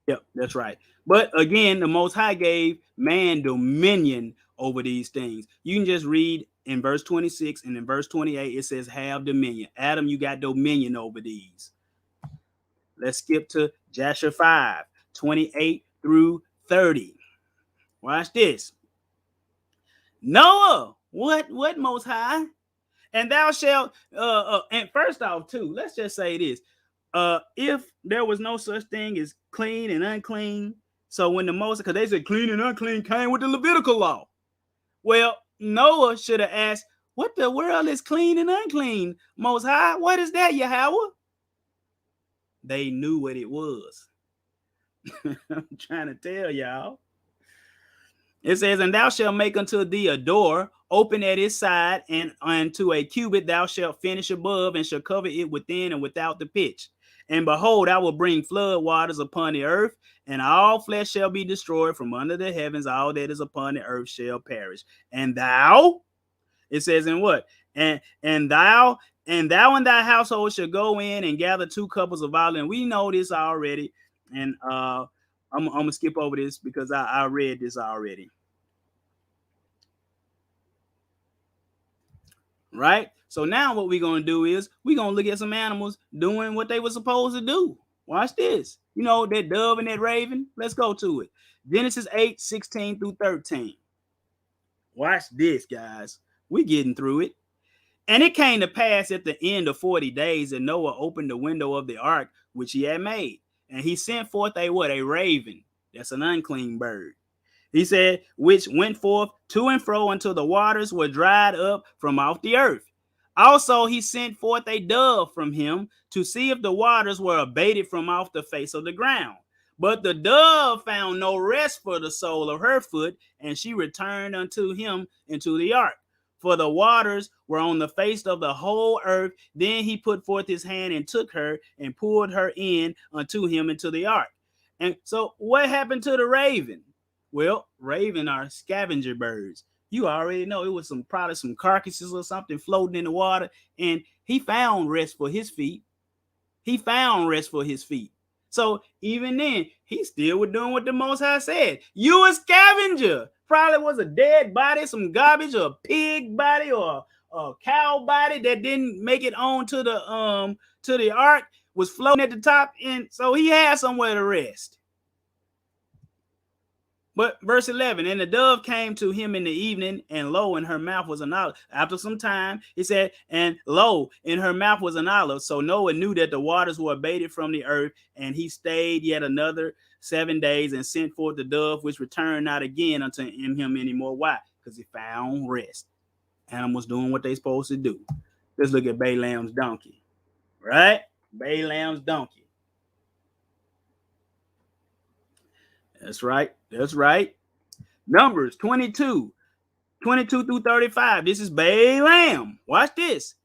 Yep, that's right. But again, the Most High gave man dominion over these things. You can just read in verse 26, and in verse 28, it says, have dominion. Adam, you got dominion over these. Let's skip to Joshua 5, 28 through 30. Watch this. Noah, what Most High? And thou shalt, and first off, too, let's just say this. If there was no such thing as clean and unclean, so when the Most, because they said clean and unclean came with the Levitical law. Well, Noah should have asked, what the world is clean and unclean, Most High? What is that, Yahweh? They knew what it was. I'm trying to tell y'all. It says, and thou shalt make unto thee a door, open at its side, and unto a cubit thou shalt finish above, and shall cover it within and without the pitch. And behold, I will bring flood waters upon the earth, and all flesh shall be destroyed from under the heavens. All that is upon the earth shall perish. And thou, it says in what? And thou and thy household shall go in and gather 2 couples of olive. And we know this already. And I'm gonna skip over this because I read this already. Right? So now what we're going to do is we're going to look at some animals doing what they were supposed to do. Watch this. That dove and that raven? Let's go to it. Genesis 8, 16 through 13. Watch this, guys. We're getting through it. And it came to pass at the end of 40 days that Noah opened the window of the ark which he had made. And he sent forth a raven. That's an unclean bird. He said, which went forth to and fro until the waters were dried up from off the earth. Also, he sent forth a dove from him to see if the waters were abated from off the face of the ground. But the dove found no rest for the sole of her foot, and she returned unto him into the ark. For the waters were on the face of the whole earth. Then he put forth his hand and took her and pulled her in unto him into the ark. And so what happened to the raven? Well, raven are scavenger birds. You already know it was probably some carcasses or something floating in the water, and he found rest for his feet. So even then, he still was doing what the Most High said. You a scavenger. Probably was a dead body, some garbage, or a pig body, or a cow body that didn't make it on to the ark, was floating at the top, and so he had somewhere to rest. But verse 11, and the dove came to him in the evening, and lo, in her mouth was an olive. After some time, he said, and lo, in her mouth was an olive. So Noah knew that the waters were abated from the earth, and he stayed yet another 7 days and sent forth the dove, which returned not again unto him anymore. Why? Because he found rest. Animals doing what they supposed to do. Let's look at Balaam's donkey, right? Balaam's donkey. That's right. That's right. Numbers 22 through 35. This is Balaam. Watch this.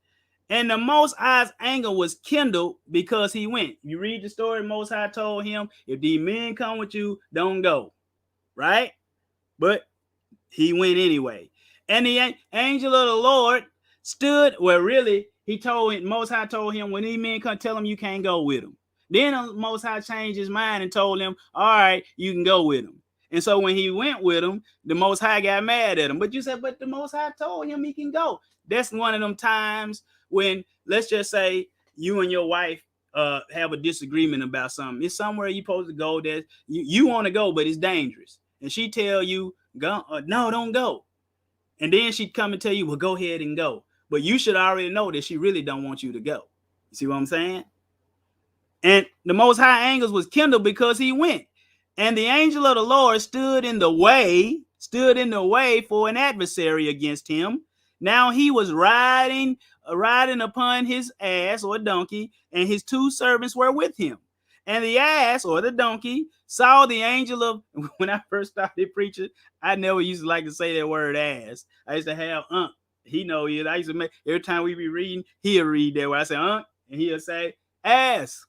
And the Most High's anger was kindled because he went. You read the story, Most High told him, if these men come with you, don't go. Right? But he went anyway. And the angel of the Lord stood, well, really, Most High told him, when these men come, tell him you can't go with them. Then the Most High changed his mind and told him, all right, you can go with him. And so when he went with him, the Most High got mad at him. But you said, but the Most High told him he can go. That's one of them times when, let's just say, you and your wife have a disagreement about something. It's somewhere you're supposed to go that you want to go, but it's dangerous. And she tell you, go, no, don't go. And then she'd come and tell you, well, go ahead and go. But you should already know that she really don't want you to go. You see what I'm saying? And the Most High anger was kindled because he went. And the angel of the Lord stood in the way for an adversary against him. Now he was riding upon his ass or donkey, and his two servants were with him. And the ass or the donkey saw the angel of, when I first started preaching, I never used to like to say that word ass. I used to have he know it. I used to make, every time we be reading, he'll read that where I say and he'll say ass.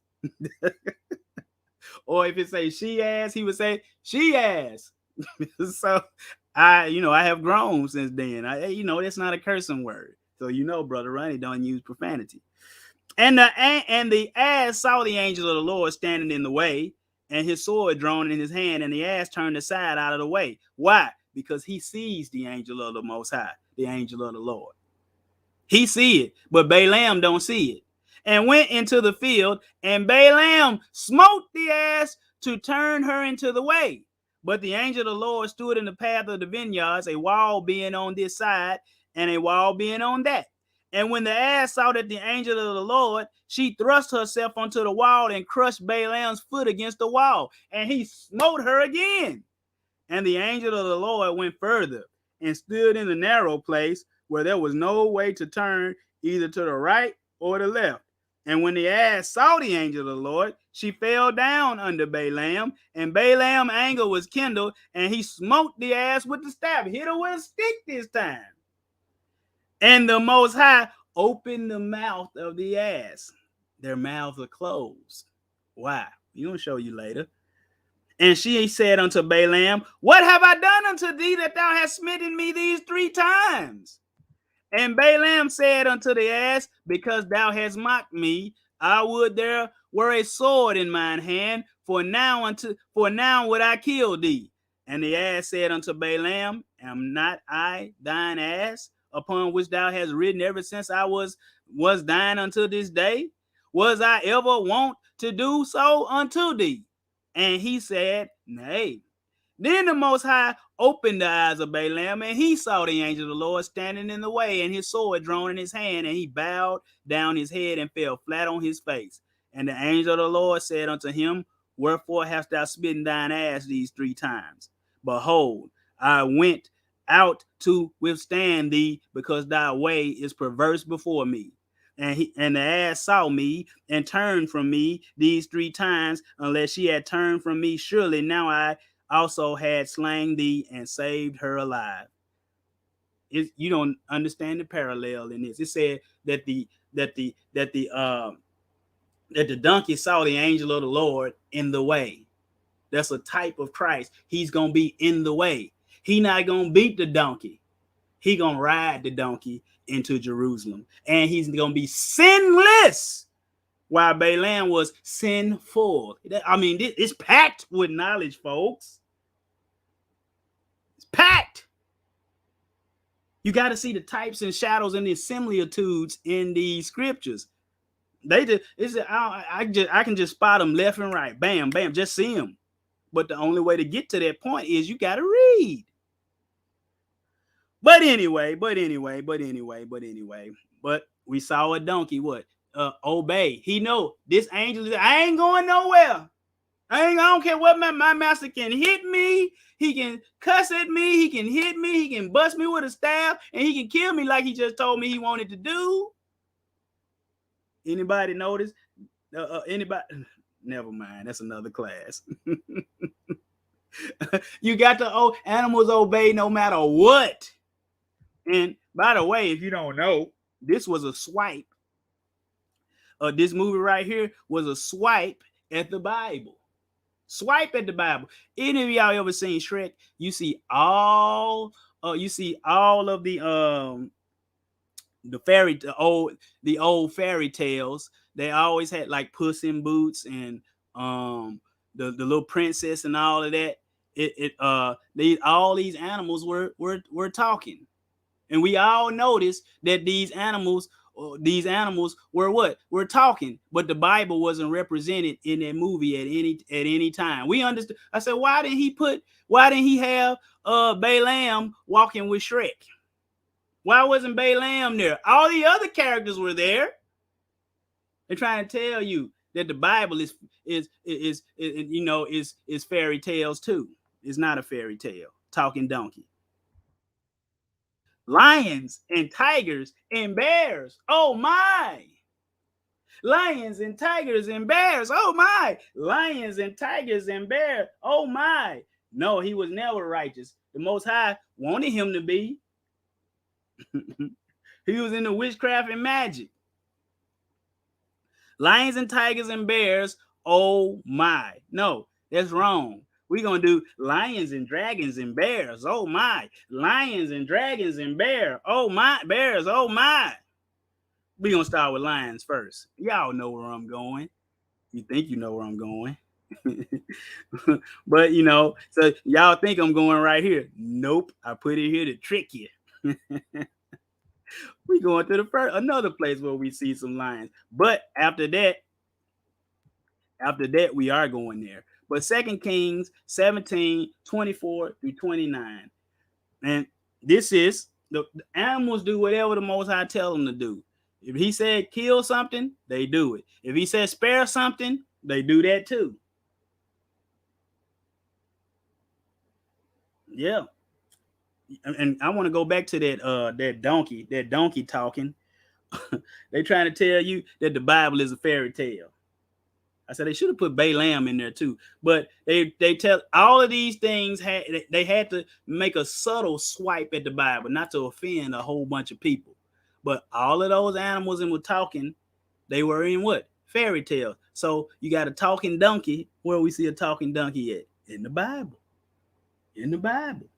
Or if it say she ass, he would say she ass. So I have grown since then. That's not a cursing word. So Brother Ronnie don't use profanity. And the ass saw the angel of the Lord standing in the way, and his sword drawn in his hand, and the ass turned aside out of the way. Why? Because he sees the angel of the Most High, the angel of the Lord. He see it, but Balaam don't see it. And went into the field, and Balaam smote the ass to turn her into the way. But the angel of the Lord stood in the path of the vineyards, a wall being on this side, and a wall being on that. And when the ass saw that the angel of the Lord, she thrust herself onto the wall and crushed Balaam's foot against the wall, and he smote her again. And the angel of the Lord went further and stood in the narrow place where there was no way to turn either to the right or the left. And when the ass saw the angel of the Lord, she fell down under Balaam, and Balaam's anger was kindled, and he smote the ass with the staff, hit her with a stick this time. And the Most High opened the mouth of the ass. Their mouths are closed. Why? He's going to show you later. And she said unto Balaam, what have I done unto thee that thou hast smitten me these 3 times? And Balaam said unto the ass, because thou hast mocked me, I would there were a sword in mine hand, for now would I kill thee. And the ass said unto Balaam, am not I thine ass, upon which thou hast ridden ever since I was thine unto this day? Was I ever wont to do so unto thee? And he said, nay. Then the Most High opened the eyes of Balaam, and he saw the angel of the Lord standing in the way, and his sword drawn in his hand, and he bowed down his head and fell flat on his face. And the angel of the Lord said unto him, wherefore hast thou smitten thine ass these 3 times? Behold, I went out to withstand thee, because thy way is perverse before me. And the ass saw me and turned from me these 3 times. Unless she had turned from me, surely now I also had slain thee and saved her alive. You don't understand the parallel in this. It said that the donkey saw the angel of the Lord in the way. That's a type of Christ. He's gonna be in the way. He not gonna beat the donkey. He gonna ride the donkey into Jerusalem, and he's gonna be sinless, while Balaam was sinful. I mean, it's packed with knowledge, folks. It's packed. You got to see the types and shadows and the similitudes in these scriptures. I can just spot them left and right. Bam, bam, just see them. But the only way to get to that point is you got to read. But we saw a donkey what? Obey. He know this angel, I ain't going nowhere. I don't care what my master can hit me. He can cuss at me. He can hit me. He can bust me with a staff. And he can kill me like he just told me he wanted to do. Anybody notice? Anybody? Never mind. That's another class. You got to animals obey no matter what. And by the way, if you don't know, this was a swipe. This movie right here was a swipe at the Bible. Swipe at the Bible. Any of y'all ever seen Shrek? You see all of the old fairy tales. They always had like Puss in Boots and the little princess and all of that. All these animals were talking. And we all noticed that these animals were what? Were talking, but the Bible wasn't represented in that movie at any time. We understood. I said, why didn't he have Balaam walking with Shrek? Why wasn't Balaam there? All the other characters were there. They're trying to tell you that the Bible is fairy tales too. It's not a fairy tale. Talking donkey. Lions and tigers and bears. Oh my. Lions and tigers and bears. Oh my. Lions and tigers and bears. Oh my. No, he was never righteous. The Most High wanted him to be. He was into witchcraft and magic. Lions and tigers and bears. Oh my. No, that's wrong. We're going to do lions and dragons and bears. Oh my. Lions and dragons and bears. Oh my. Bears. Oh my. We're going to start with lions first. Y'all know where I'm going. You think you know where I'm going. But, so y'all think I'm going right here. Nope. I put it here to trick you. We're going to another place where we see some lions. But after that, we are going there. But 2 Kings 17, 24 through 29. And this is the animals do whatever the Most High tell them to do. If he said kill something, they do it. If he said spare something, they do that too. Yeah. And I want to go back to that donkey talking. They trying to tell you that the Bible is a fairy tale. I said they should have put Balaam in there too, but they tell all of these things they had to make a subtle swipe at the Bible, not to offend a whole bunch of people. But all of those animals and were talking, they were in what? Fairy tales. So you got a talking donkey. Where we see a talking donkey at? In the Bible. In the Bible.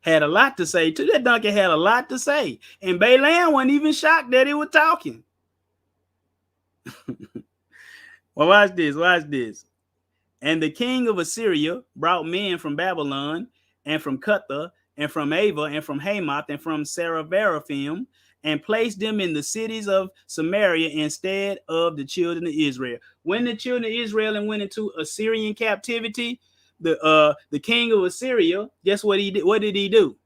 Had a lot to say too. That donkey had a lot to say, and Balaam wasn't even shocked that it was talking. Well, watch this. And the king of Assyria brought men from Babylon and from Cutha and from Ava and from Hamath and from Saravarafim and placed them in the cities of Samaria instead of the children of Israel. When the children of Israel went into Assyrian captivity, the king of Assyria, guess what he did? What did he do?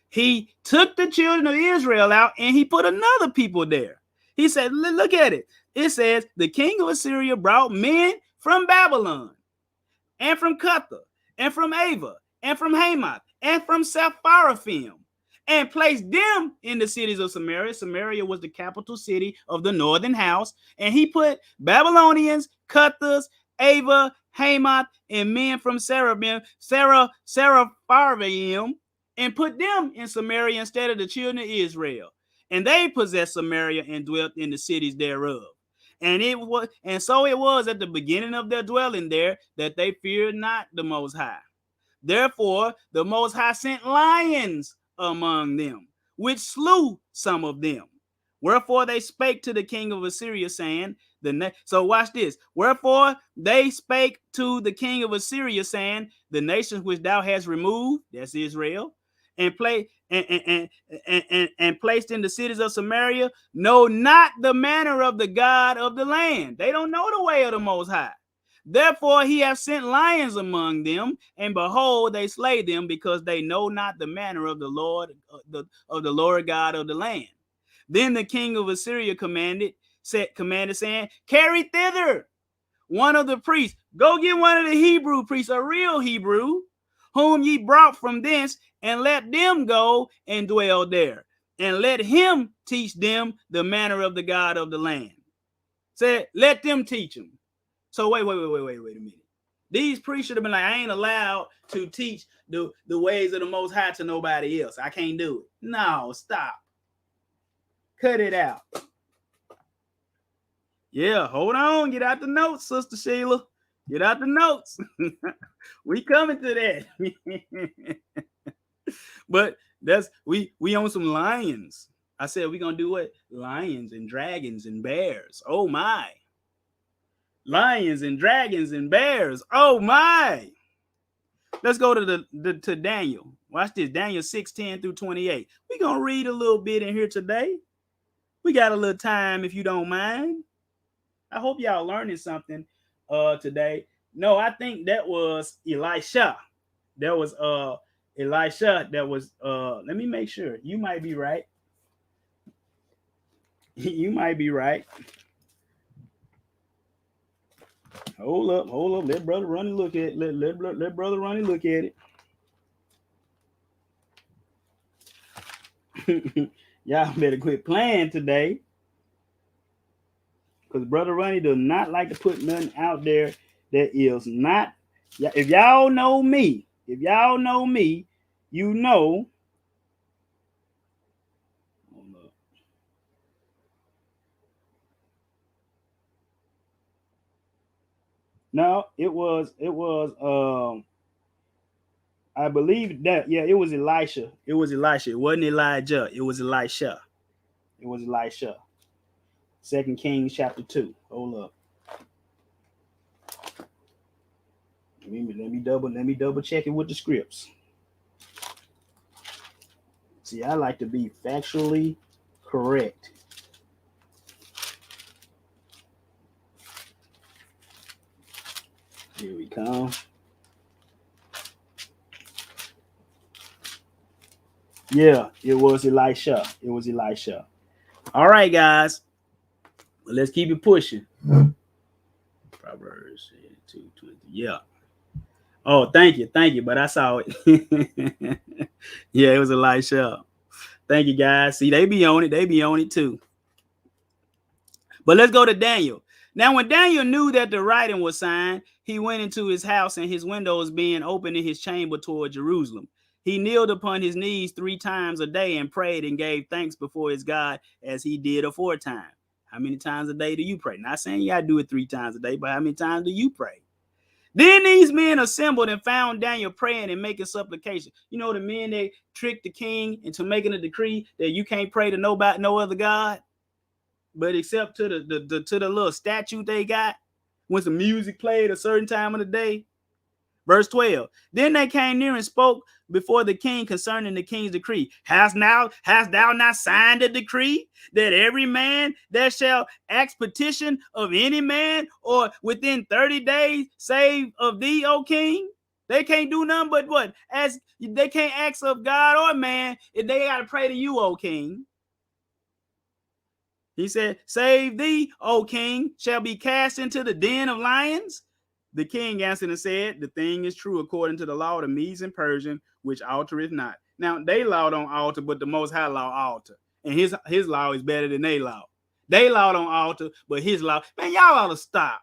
He took the children of Israel out and he put another people there. He said, look at it. It says the king of Assyria brought men from Babylon and from Cutha and from Ava and from Hamath and from Sepharvaim and placed them in the cities of Samaria. Samaria was the capital city of the northern house. And he put Babylonians, Cuthas, Ava, Hamath, and men from Sepharvaim, and put them in Samaria instead of the children of Israel. And they possessed Samaria and dwelt in the cities thereof. And so it was at the beginning of their dwelling there that they feared not the Most High. Therefore, the Most High sent lions among them, which slew some of them. Wherefore they spake to the king of Assyria, saying, so watch this. Wherefore they spake to the king of Assyria, saying, the nations which thou hast removed, that's Israel, and placed in the cities of Samaria, know not the manner of the God of the land. They don't know the way of the Most High. Therefore he hath sent lions among them, and behold, they slay them, because they know not the manner of the Lord, of the Lord God of the land. Then the king of Assyria commanded, saying, carry thither one of the priests. Go get one of the Hebrew priests, a real Hebrew, whom ye brought from thence, and let them go and dwell there, and let him teach them the manner of the God of the land. Said, let them teach them. So wait a minute. These priests should have been like, I ain't allowed to teach the ways of the Most High to nobody else. I can't do it. No, stop. Cut it out. Yeah, hold on. Get out the notes, Sister Sheila. Get out the notes. We coming to that. But that's we on some lions. I said we gonna do what? Lions and dragons and bears. Oh my. Lions and dragons and bears. Oh my. Let's go to to Daniel. Watch this. Daniel 6:10 through 28. We're gonna read a little bit in here today. We got a little time if you don't mind. I hope y'all learning something today. No, I think that was Elisha. That was Elisha. That was let me make sure. You might be right. You might be right. Hold up. Let brother run and look at it. Let brother run and look at it. Y'all better quit playing today. Because Brother Ronnie does not like to put nothing out there that is not. If y'all know me, you know. No, it was I believe that, yeah, it was Elisha. It was Elisha. It wasn't Elijah. It was Elisha. It was Elisha. 2 Kings chapter 2. Hold up. Let me double check it with the scripts. See, I like to be factually correct. Here we come. Yeah, it was Elisha. It was Elisha. All right, guys. Well, let's keep it pushing. Proverbs 2:20. Yeah. Oh, thank you. But I saw it. Yeah, it was Elisha. Thank you, guys. See, they be on it too. But let's go to Daniel. Now, when Daniel knew that the writing was signed, he went into his house, and his windows being open in his chamber toward Jerusalem. He kneeled upon his knees 3 times a day and prayed and gave thanks before his God as he did aforetime. How many times a day do you pray? Not saying you got to do it 3 times a day, but how many times do you pray? Then these men assembled and found Daniel praying and making supplication. You know, the men that tricked the king into making a decree that you can't pray to no other God, but except to the little statue they got when some music played a certain time of the day. Verse 12. Then they came near and spoke before the king concerning the king's decree. Hast thou not signed a decree that every man that shall ask petition of any man or within 30 days save of thee, O king? They can't do nothing but what? As they can't ask of God or man if they got to pray to you, O king. He said, save thee, O king, shall be cast into the den of lions. The king answered and said, the thing is true according to the law of the Medes and Persian, which altereth not. Now, they law don't alter, but the Most High law alter. And his law is better than they law. They law don't alter, but his law. Man, y'all ought to stop.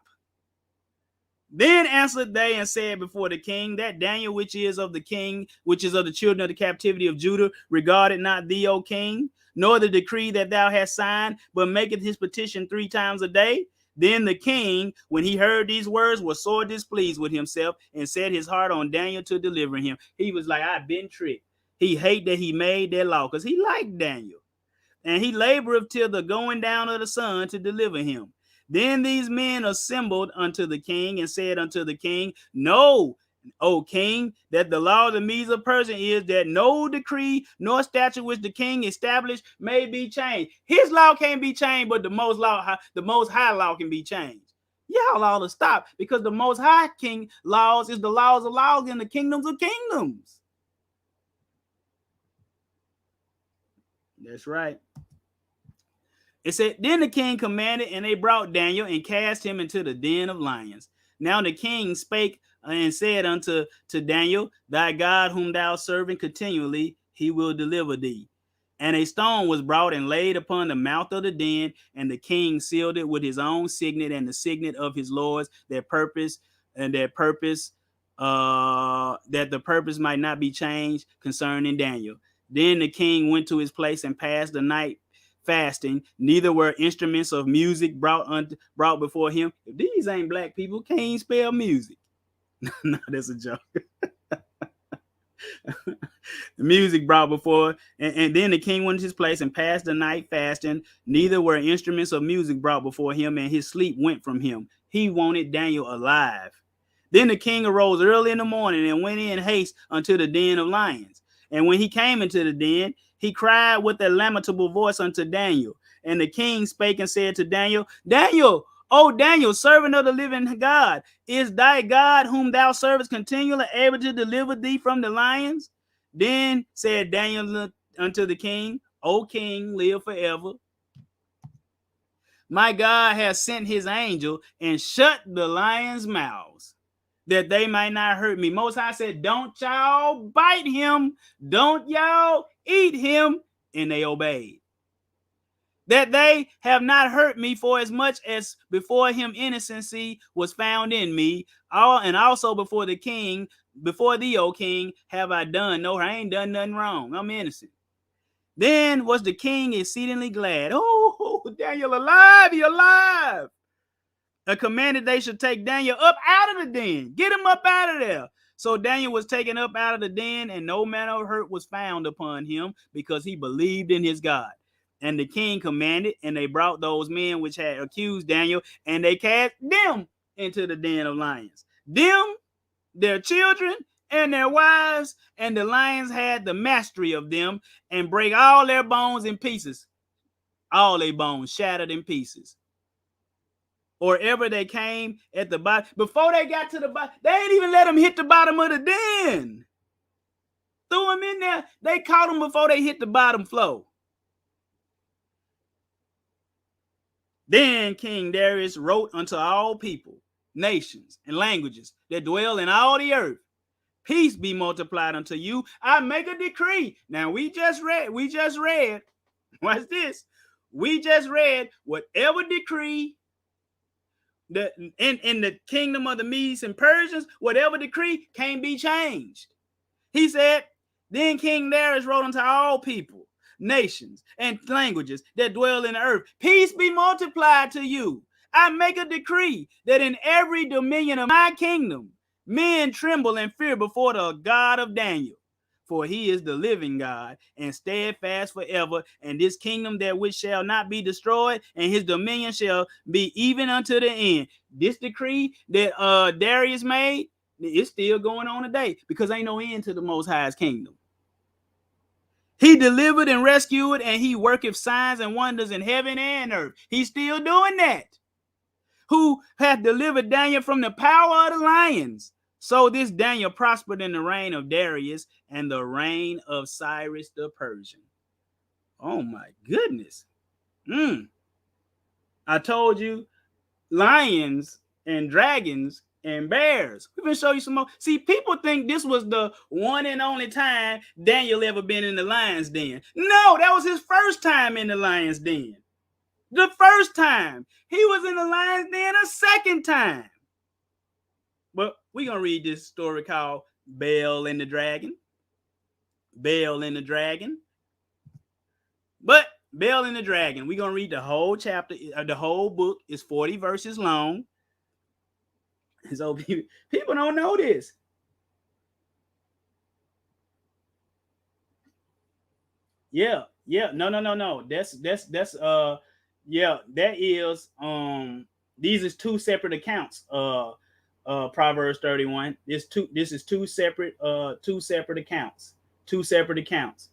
Then answered they and said before the king, that Daniel, which is of the children of the captivity of Judah, regarded not thee, O king, nor the decree that thou hast signed, but maketh his petition 3 times a day. Then the king, when he heard these words, was sore displeased with himself and set his heart on Daniel to deliver him. He was like, I've been tricked. He hate that he made that law because he liked Daniel. And he laboreth till the going down of the sun to deliver him. Then these men assembled unto the king and said unto the king, know, O king, that the law of the Medes of Persia is that no decree nor statute which the king established may be changed. His law can't be changed, but the most high law can be changed. Y'all ought to stop, because the Most High King laws is the laws of laws and the kingdoms of kingdoms. That's right. It said, then the king commanded, and they brought Daniel and cast him into the den of lions. Now the king spake and said unto Daniel, thy God whom thou servest continually, he will deliver thee. And a stone was brought and laid upon the mouth of the den, and the king sealed it with his own signet and the signet of his lords, that the purpose might not be changed concerning Daniel. Then the king went to his place and passed the night fasting. Neither were instruments of music brought before him. If these ain't black people, can't spell music. No, that's a joke. The music brought before, and then the king went to his place and passed the night fasting. Neither were instruments of music brought before him, and his sleep went from him. He wanted Daniel alive. Then the king arose early in the morning and went in haste unto the den of lions. And when he came into the den, he cried with a lamentable voice unto Daniel. And the king spake and said to Daniel, Daniel, O Daniel, servant of the living God, is thy God whom thou servest continually able to deliver thee from the lions? Then said Daniel unto the king, O king, live forever. My God has sent his angel and shut the lions' mouths, that they might not hurt me. Most High said, don't y'all bite him. Don't y'all eat him. And they obeyed. That they have not hurt me, for as much as before him innocency was found in me, and also before the king, before thee, O king, have I done. No, I ain't done nothing wrong. I'm innocent. Then was the king exceedingly glad. Oh, Daniel alive, he alive. A commanded they should take Daniel up out of the den. Get him up out of there. So Daniel was taken up out of the den, and no manner of hurt was found upon him, because he believed in his God. And the king commanded, and they brought those men which had accused Daniel, and they cast them into the den of lions. Them, their children, and their wives, and the lions had the mastery of them, and break all their bones in pieces. All their bones shattered in pieces. Or ever they came at the bottom. Before they got to the bottom, they ain't even let them hit the bottom of the den. Threw them in there. They caught them before they hit the bottom floor. Then King Darius wrote unto all people, nations, and languages that dwell in all the earth, peace be multiplied unto you. I make a decree. Now we just read, watch this. We just read whatever decree in the kingdom of the Medes and Persians, whatever decree can't be changed. He said, then King Darius wrote unto all people, nations, and languages that dwell in the earth, peace be multiplied to you. I make a decree that in every dominion of my kingdom, men tremble and fear before the God of Daniel. For he is the living God, and steadfast forever, and this kingdom that which shall not be destroyed, and his dominion shall be even unto the end. This decree that Darius made, it's still going on today, because ain't no end to the Most High's kingdom. He delivered and rescued, and he worketh signs and wonders in heaven and earth. He's still doing that. Who hath delivered Daniel from the power of the lions. So this Daniel prospered in the reign of Darius and the reign of Cyrus the Persian. Oh my goodness. I told you, lions and dragons and bears. We're going to show you some more. See, people think this was the one and only time Daniel ever been in the lion's den. No, that was his first time in the lion's den. The first time. He was in the lion's den a second time. But we're going to read this story called Bel and the Dragon. Bel and the Dragon. But Bel and the Dragon, we're going to read the whole chapter. The whole book is 40 verses long. So people don't know this. Yeah. No. That's yeah, that is these is two separate accounts. Proverbs 31. This is two separate accounts. Two separate accounts.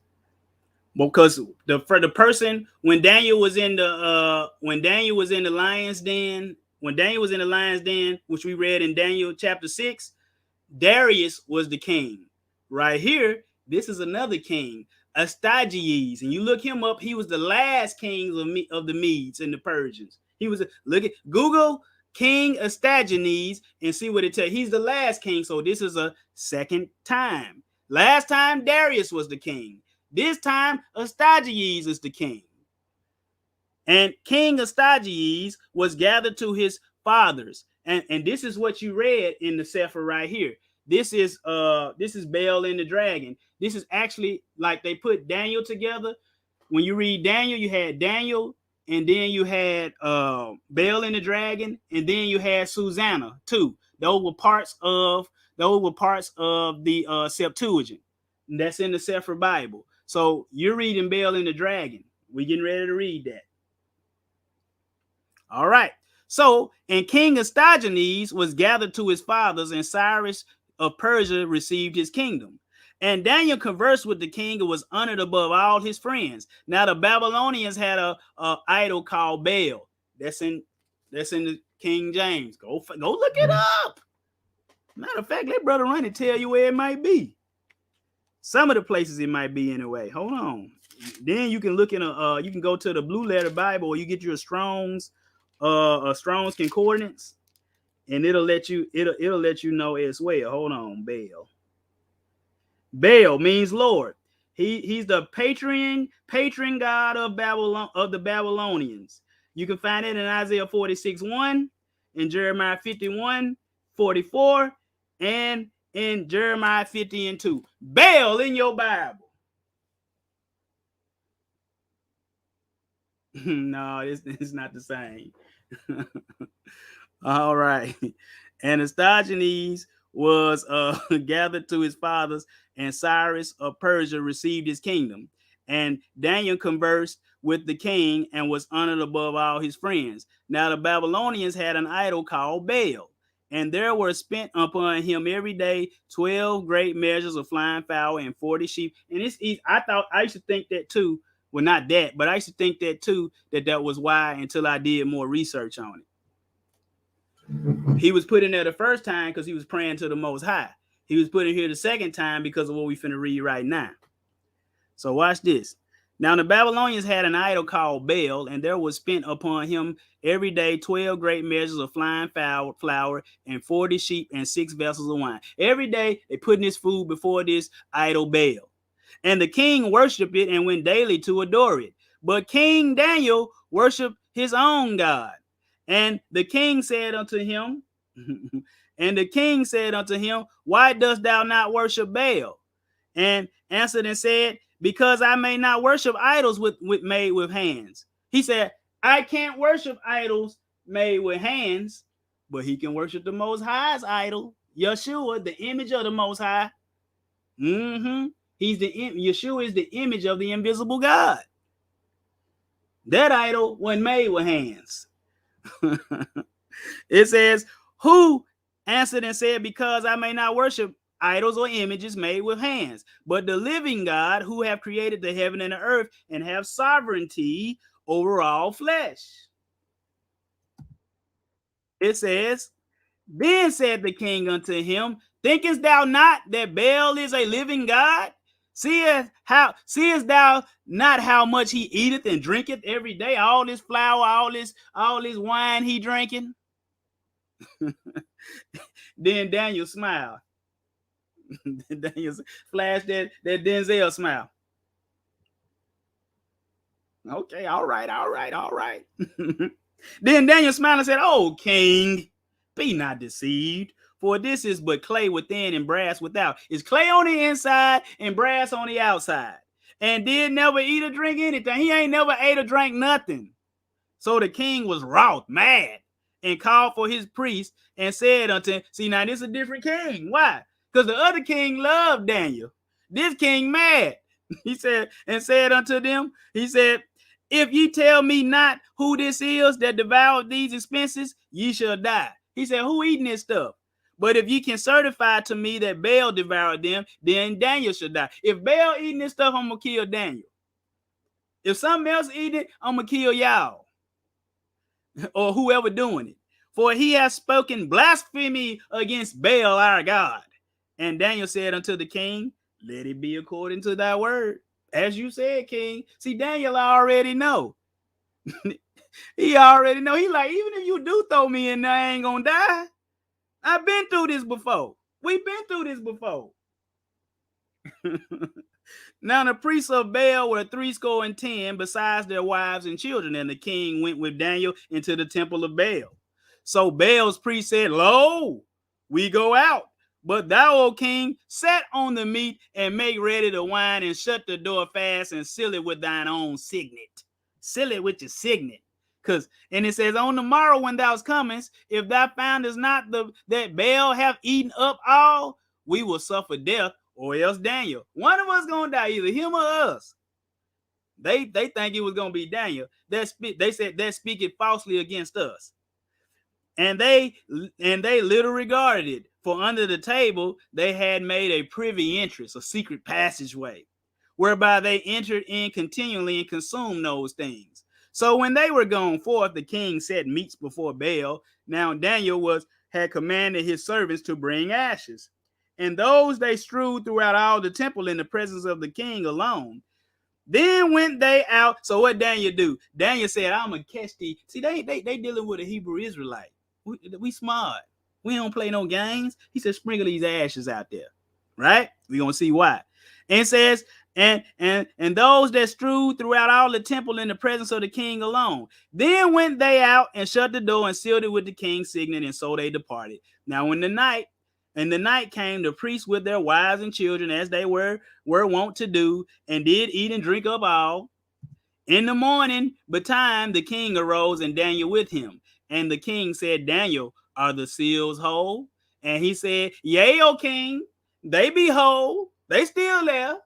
Because for the person when Daniel was in the lion's den, when Daniel was in the lion's den, which we read in Daniel chapter 6, Darius was the king. Right here, this is another king, Astyages, and you look him up. He was the last king of the Medes and the Persians. He was look at Google King Astyages and see what it tells. He's the last king, so this is a second time. Last time Darius was the king. This time Astyages is the king. And King Astyages was gathered to his fathers. And this is what you read in the Sefer right here. This is Baal and the dragon. This is actually like they put Daniel together. When you read Daniel, you had Daniel, and then you had Baal and the dragon, and then you had Susanna too. Those were parts of the Septuagint. And that's in the Sefer Bible. So you're reading Baal and the dragon. We're getting ready to read that. All right. So, and King Astyages was gathered to his fathers, and Cyrus of Persia received his kingdom. And Daniel conversed with the king and was honored above all his friends. Now the Babylonians had a idol called Baal. That's in the King James. Go look it up. Matter of fact, let Brother Ronnie tell you where it might be. Some of the places it might be anyway. Hold on. Then you can look in you can go to the Blue Letter Bible, or you get your Strong's concordance, and it'll let you know as well. Hold on. Baal means Lord. He's the patron god of Babylon, of the Babylonians. You can find it in Isaiah 46:1, in Jeremiah 51:44, and in Jeremiah 50:2. Baal in your Bible. No, it's not the same. All right. And Astyages was gathered to his fathers, and Cyrus of Persia received his kingdom. And Daniel conversed with the king and was honored above all his friends. Now the Babylonians had an idol called Baal, and there were spent upon him every day 12 great measures of flying fowl and 40 sheep. And I used to think that too. Well, not that, but I used to think that too, that was why, until I did more research on it. He was put in there the first time because he was praying to the Most High. He was put in here the second time because of what we finna read right now. So watch this. Now the Babylonians had an idol called Baal, and there was spent upon him every day 12 great measures of flying flour and 40 sheep and 6 vessels of wine. Every day they putting this food before this idol Baal. And the king worshipped it and went daily to adore it. But King Daniel worshipped his own God. And the king said unto him, why dost thou not worship Baal? And answered and said, because I may not worship idols made with hands. He said, I can't worship idols made with hands, but he can worship the Most High's idol, Yeshua, the image of the Most High. Yeshua is the image of the invisible God. That idol wasn't made with hands. It says, who answered and said, because I may not worship idols or images made with hands, but the living God, who have created the heaven and the earth and have sovereignty over all flesh. It says, then said the king unto him, thinkest thou not that Baal is a living God? Seest thou not how much he eateth and drinketh every day? All this flour, all this wine he drinking. Then Daniel smiled. Daniel flashed that Denzel smile. Okay, all right. Then Daniel smiled and said, "O king, be not deceived, for this is but clay within and brass without. It's clay on the inside and brass on the outside. And did never eat or drink anything. He ain't never ate or drank nothing." So the king was wroth, mad, and called for his priest and said unto him, see, now this is a different king. Why? Because the other king loved Daniel. This king mad. He said unto them, he said, if ye tell me not who this is that devoured these expenses, ye shall die. He said, who eating this stuff? But if ye can certify to me that Baal devoured them, then Daniel shall die. If Baal eating this stuff, I'm going to kill Daniel. If something else eating it, I'm going to kill y'all. Or whoever doing it. for he has spoken blasphemy against Baal our God. And Daniel said unto the king, let it be according to thy word. As you said, king. See, Daniel already know. He already know. He like, even if you do throw me in there, I ain't gonna die. I've been through this before. We've been through this before. Now the priests of Baal were 70, besides their wives and children, and the king went with Daniel into the temple of Baal. So Baal's priest said, lo, we go out. But thou, O king, set on the meat and make ready the wine and shut the door fast and seal it with thine own signet. Seal it with your signet. And it says, on the morrow when thou comest, if thou foundest not that Baal hath eaten up all, we will suffer death, or else Daniel. One of us gonna die, either him or us. They think it was gonna be Daniel. They said that speaking falsely against us. And they little regarded it, for under the table they had made a privy entrance, a secret passageway, whereby they entered in continually and consumed those things. So when they were gone forth, the king set meats before Baal. Now Daniel had commanded his servants to bring ashes, and those they strewed throughout all the temple in the presence of the king alone. Then went they out. So what Daniel do? Daniel said, I'm gonna catch thee. See, they dealing with a Hebrew Israelite. We smart. We don't play no games. He said, sprinkle these ashes out there. Right? We're gonna see why. And it says, and those that strewed throughout all the temple in the presence of the king alone. Then went they out and shut the door and sealed it with the king's signet, and so they departed. Now in the night came the priests with their wives and children, as they were wont to do, and did eat and drink up all. In the morning betime the king arose, and Daniel with him. And the king said, Daniel, are the seals whole? And he said, yea, O king, they be whole. They still there.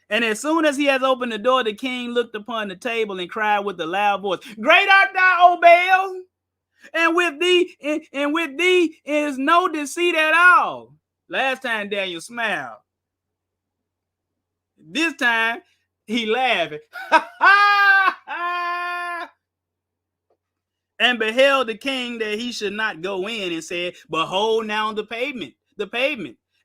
And as soon as he has opened the door, the king looked upon the table and cried with a loud voice, great art thou, O Baal, and with thee is no deceit at all. Last time Daniel smiled. This time he laughed. And beheld the king that he should not go in, and said, behold now the pavement,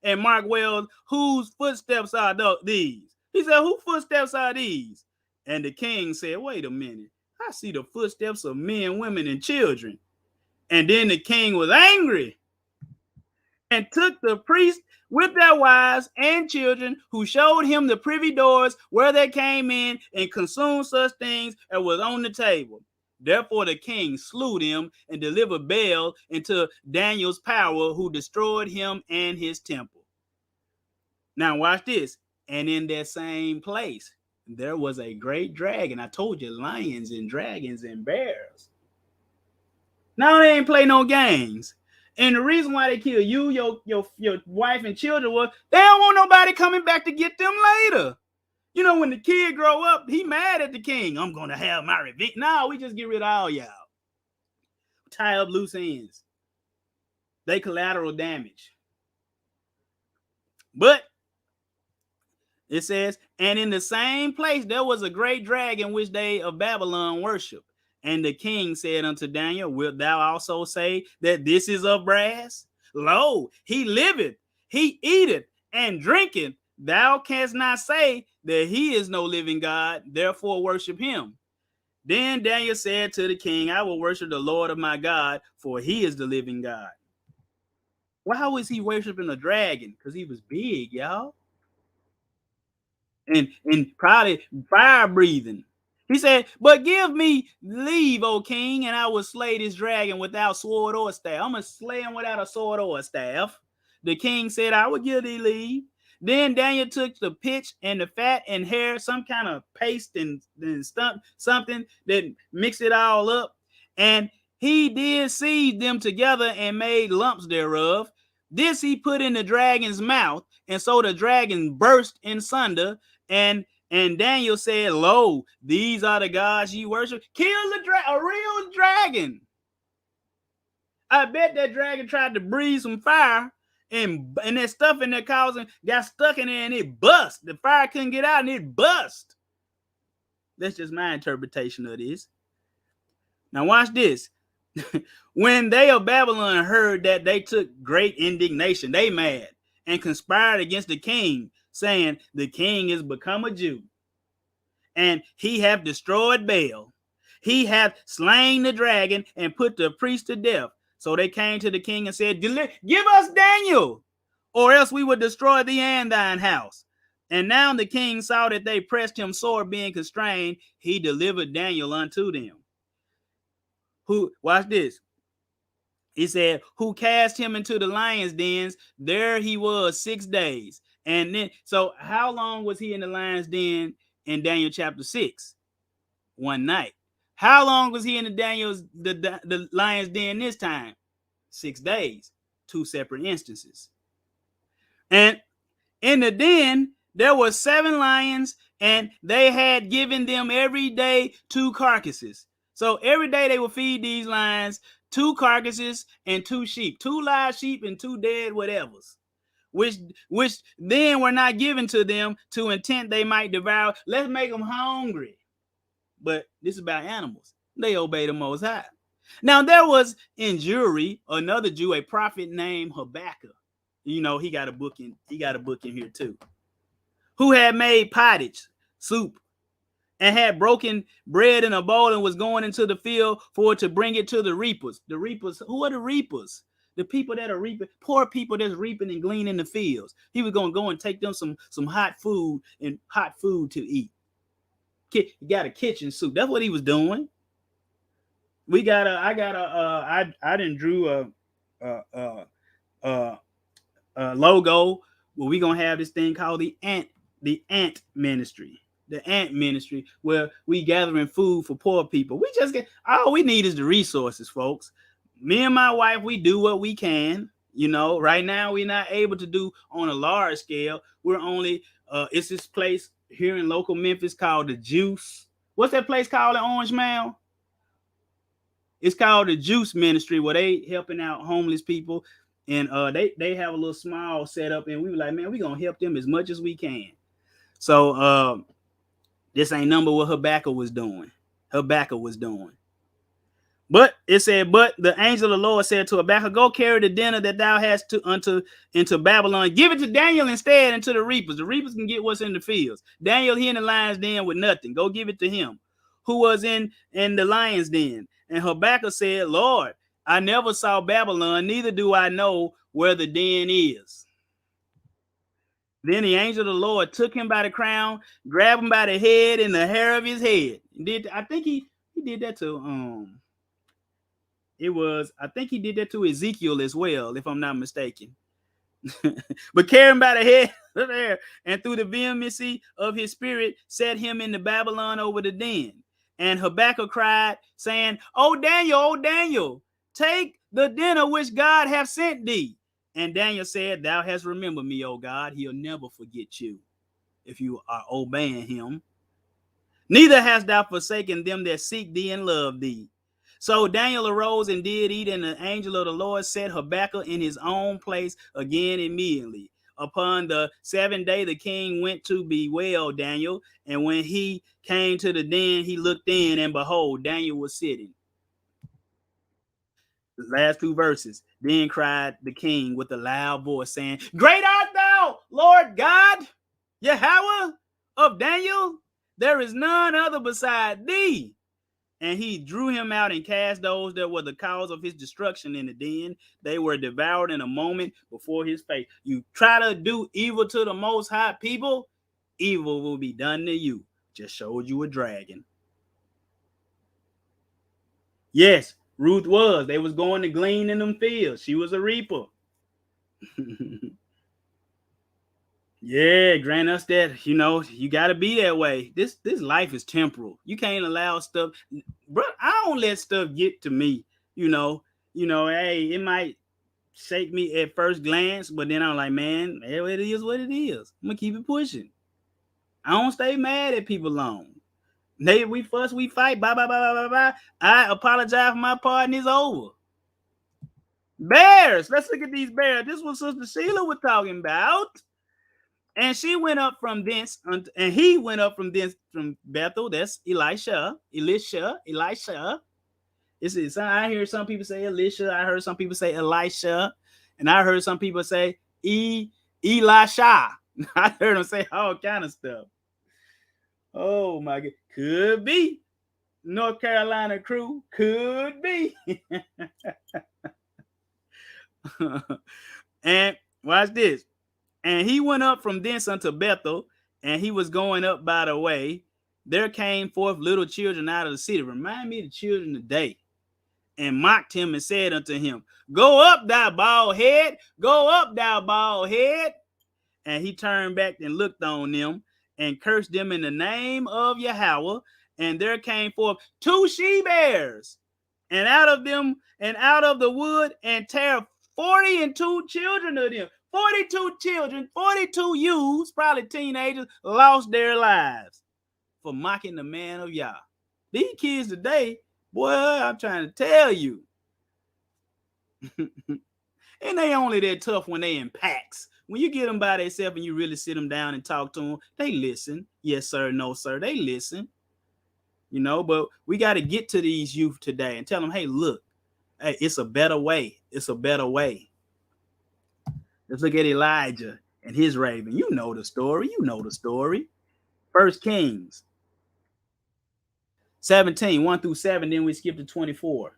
and mark well whose footsteps are these. He said, whose footsteps are these? And the king said, wait a minute, I see the footsteps of men, women, and children. And then the king was angry and took the priests with their wives and children, who showed him the privy doors where they came in, and consumed such things as was on the table. Therefore the king slew them and delivered Baal into Daniel's power, who destroyed him and his temple. Now watch this. And in that same place, there was a great dragon. I told you, lions and dragons and bears. Now they ain't play no games. And the reason why they kill you, your wife and children, was they don't want nobody coming back to get them later. You know, when the kid grow up, he mad at the king. I'm going to have my revenge. No, we just get rid of all y'all. Tie up loose ends. They collateral damage. But it says, and in the same place there was a great dragon which they of Babylon worship. And the king said unto Daniel, wilt thou also say that this is of brass? Lo, he liveth, he eateth and drinketh. Thou canst not say that he is no living God, therefore worship him. Then Daniel said to the king, I will worship the Lord of my God, for he is the living God. Why was he worshiping a dragon? Because he was big, y'all. And probably fire breathing. He said, but give me leave, O king, and I will slay this dragon without sword or staff. I'm going to slay him without a sword or a staff. The king said, I will give thee leave. Then Daniel took the pitch and the fat and hair, some kind of paste and something that mixed it all up. And he did seethe them together and made lumps thereof. This he put in the dragon's mouth, and so the dragon burst in sunder. And Daniel said, lo, these are the gods ye worship. Kill a real dragon. I bet that dragon tried to breathe some fire, and that stuff in there got stuck in there, and it bust. The fire couldn't get out, and it bust. That's just my interpretation of this. Now watch this. When they of Babylon heard that, they took great indignation. They mad and conspired against the king, saying, the king is become a Jew, and he hath destroyed Baal. He hath slain the dragon and put the priest to death. So they came to the king and said, give us Daniel, or else we will destroy thee and thine house. And now the king saw that they pressed him sore, being constrained. He delivered Daniel unto them. Who, watch this. He said, who cast him into the lions' dens. There he was 6 days. And then, so how long was he in the lions' den in Daniel chapter 6? One night. How long was he in the lions' den this time? 6 days. 2 separate instances. And in the den, there were 7 lions, and they had given them every day 2 carcasses. So every day they would feed these lions 2 carcasses and 2 sheep, 2 live sheep and 2 dead whatevers, which then were not given to them to intent they might devour. Let's make them hungry. But this is about animals. They obey the Most High. Now there was in Jewry another Jew, a prophet named Habakkuk. You know, he got a book in here too, who had made pottage, soup, and had broken bread in a bowl and was going into the field for to bring it to the reapers. The reapers, who are the reapers? The people that are reaping, poor people that's reaping and gleaning the fields. He was going to go and take them some hot food to eat. He got a kitchen soup. That's what he was doing. I didn't drew a logo where we gonna have this thing called the ant ministry. The ant ministry, where we gathering food for poor people. We just get, all we need is the resources, folks. Me and my wife, we do what we can. You know, right now we're not able to do on a large scale. We're only it's this place here in local Memphis called the Juice. What's that place called in Orange Mound? It's called the Juice Ministry, where they helping out homeless people. And they have a little small setup, and we were like, man, we gonna help them as much as we can. So this ain't number what Habakkuk was doing. But it said, but the angel of the Lord said to Habakkuk, go carry the dinner that thou hast into Babylon. Give it to Daniel instead and to the reapers. The reapers can get what's in the fields. Daniel here in the lion's den with nothing. Go give it to him, who was in the lion's den. And Habakkuk said, Lord, I never saw Babylon, neither do I know where the den is. Then the angel of the Lord took him by the crown, grabbed him by the head and the hair of his head. I think he did that to I think he did that to Ezekiel as well, if I'm not mistaken. But carry him by the head there, and through the vehemency of his spirit set him into Babylon over the den. And Habakkuk cried, saying, O Daniel, take the dinner which God hath sent thee. And Daniel said, thou hast remembered me, O God. He'll never forget you if you are obeying him. Neither hast thou forsaken them that seek thee and love thee. So Daniel arose and did eat, and the angel of the Lord set Habakkuk in his own place again immediately. Upon the 7th day, the king went to bewail Daniel, and when he came to the den, he looked in, and behold, Daniel was sitting. The last 2 verses. Then cried the king with a loud voice, saying, great art thou, Lord God, Yahweh of Daniel. There is none other beside thee. And he drew him out and cast those that were the cause of his destruction in the den. They were devoured in a moment before his face. You try to do evil to the Most High, people, evil will be done to you. Just showed you a dragon. Yes, Ruth was. They was going to glean in them fields. She was a reaper. Yeah, grant us that, you got to be that way. This life is temporal. You can't allow stuff, bro. I don't let stuff get to me. Hey, it might shake me at first glance, but then I'm like, man, it is what it is. I'm gonna keep it pushing. I don't stay mad at people long. We fuss, we fight, bye, bye, bye, bye, bye, bye. I apologize for my part, and it's over. Bears. Let's look at these bears. This was Sister Sheila was talking about. And she went up from thence, and he went up from thence from Bethel. That's Elisha. I hear some people say Elisha. I heard some people say Elisha, and I heard some people say Elisha. I heard them say all kind of stuff. Oh my God, could be North Carolina crew, could be. And watch this. And he went up from thence unto Bethel, and he was going up by the way. There came forth little children out of the city. Remind me of the children today. And mocked him and said unto him, Go up, thou bald head, go up, thou bald head. And he turned back and looked on them and cursed them in the name of Yahweh. And there came forth 2 she bears, and out of them and out of the wood, and tear 42 children of them. 42 children, 42 youths, probably teenagers, lost their lives for mocking the man of Yah. These kids today, boy, I'm trying to tell you. And they only that tough when they in packs. When you get them by themselves and you really sit them down and talk to them, they listen. Yes, sir. No, sir. They listen. But we got to get to these youth today and tell them, hey, look, hey, it's a better way. It's a better way. Let's look at Elijah and his raven. You know the story. You know the story. 1 Kings 17, 1 through 7. Then we skip to 24.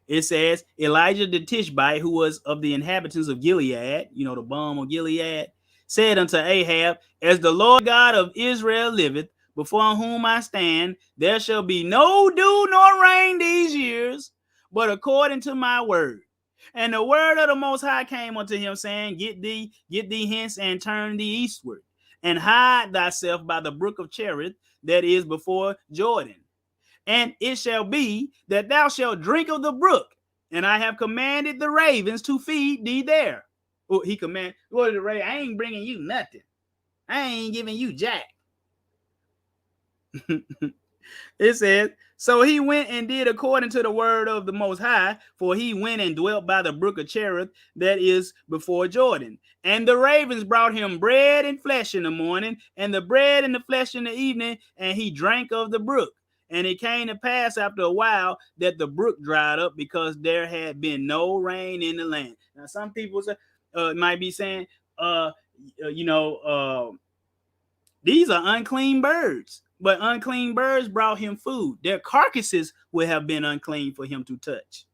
It says, Elijah the Tishbite, who was of the inhabitants of Gilead, the balm of Gilead, said unto Ahab, As the Lord God of Israel liveth, before whom I stand, there shall be no dew nor rain these years, but according to my word. And the word of the Most High came unto him, saying, Get thee hence and turn thee eastward, and hide thyself by the brook of Cherith, that is before Jordan. And it shall be that thou shalt drink of the brook, and I have commanded the ravens to feed thee there. Oh, he commanded, what did the raven? I ain't bringing you nothing. I ain't giving you jack. It says, so he went and did according to the word of the Most High, for he went and dwelt by the brook of Cherith, that is before Jordan. And the ravens brought him bread and flesh in the morning, and the bread and the flesh in the evening, and he drank of the brook. And it came to pass after a while that the brook dried up, because there had been no rain in the land. Now, some people might be saying, these are unclean birds. But unclean birds brought him food. Their carcasses would have been unclean for him to touch.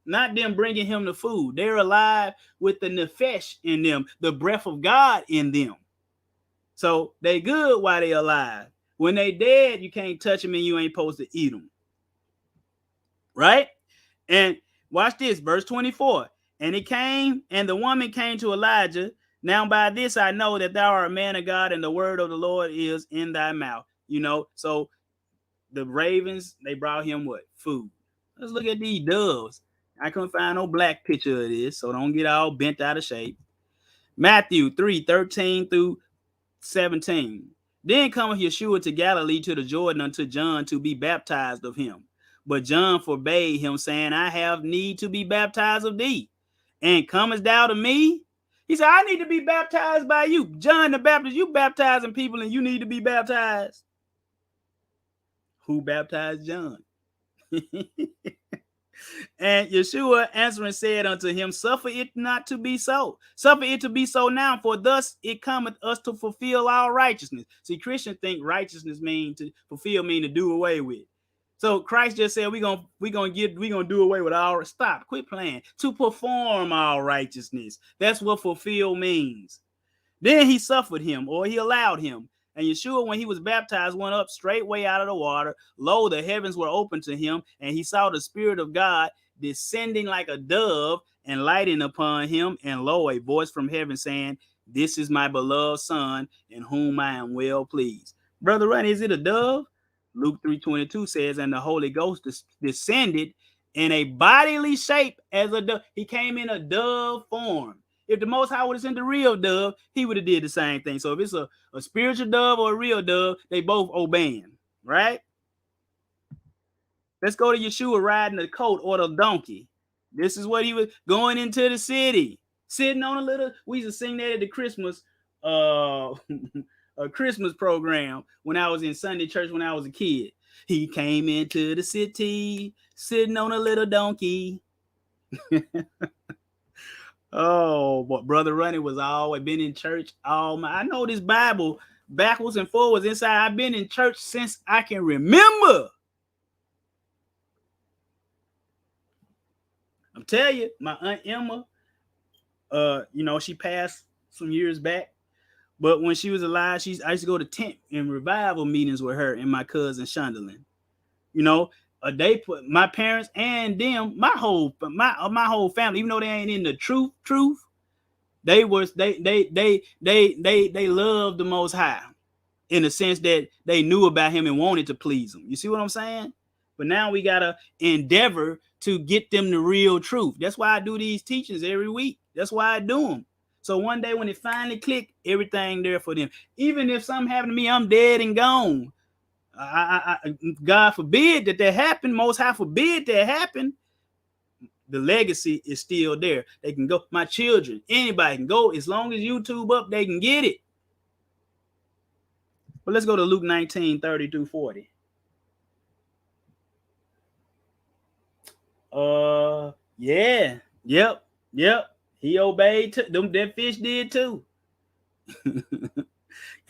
Not them bringing him the food. They're alive with the nefesh in them, the breath of God in them. So they good while they alive. When they dead, you can't touch them and you ain't supposed to eat them. Right? And watch this, verse 24. And the woman came to Elijah. Now by this I know that thou art a man of God, and the word of the Lord is in thy mouth. So the ravens, they brought him what? Food. Let's look at these doves. I couldn't find no black picture of this, so don't get all bent out of shape. Matthew 3:13 through 17. Then cometh Yeshua to Galilee, to the Jordan, unto John, to be baptized of him. But John forbade him, saying, I have need to be baptized of thee, and comest thou to me? He said, I need to be baptized by you. John the Baptist, you baptizing people and you need to be baptized. Who baptized John? And Yeshua answering said unto him, Suffer it not to be so. Suffer it to be so now, for thus it cometh us to fulfill our righteousness. See, Christians think righteousness mean to fulfill, mean to do away with. So Christ just said we're gonna do away with our stop. Quit playing. To perform our righteousness. That's what fulfill means. Then he suffered him, or he allowed him. And Yeshua, when he was baptized, went up straightway out of the water. Lo, the heavens were open to him, and he saw the Spirit of God descending like a dove and lighting upon him. And lo, a voice from heaven saying, This is my beloved Son, in whom I am well pleased. Brother Ronnie, is it a dove? Luke 3:22 says, and the Holy Ghost descended in a bodily shape as a dove. He came in a dove form. If the Most High would have sent the real dove, he would have did the same thing. So if it's a spiritual dove or a real dove, they both obeying, right? Let's go to Yeshua riding the coat or the donkey. This is what he was going into the city, sitting on a little, we used to sing that at the Christmas uh a Christmas program when I was in Sunday church when I was a kid. He came into the city sitting on a little donkey. Oh, but Brother Ronnie was always been in church. I know this Bible backwards and forwards inside. I've been in church since I can remember. I'm telling you, my Aunt Emma, she passed some years back. But when she was alive, I used to go to tent and revival meetings with her and my cousin Shondelin. You know, they put my parents and them, my whole family, even though they ain't in the truth, they loved the Most High in the sense that they knew about Him and wanted to please Him. You see what I'm saying? But now we gotta endeavor to get them the real truth. That's why I do these teachings every week. That's why I do them. So one day when it finally clicked, everything there for them. Even if something happened to me, I'm dead and gone. God forbid that happen. Most High forbid that happen. The legacy is still there. They can go. My children, anybody can go. As long as YouTube up, they can get it. But let's go to Luke 19:30-40. Yeah. Yep. He obeyed too. That fish did too.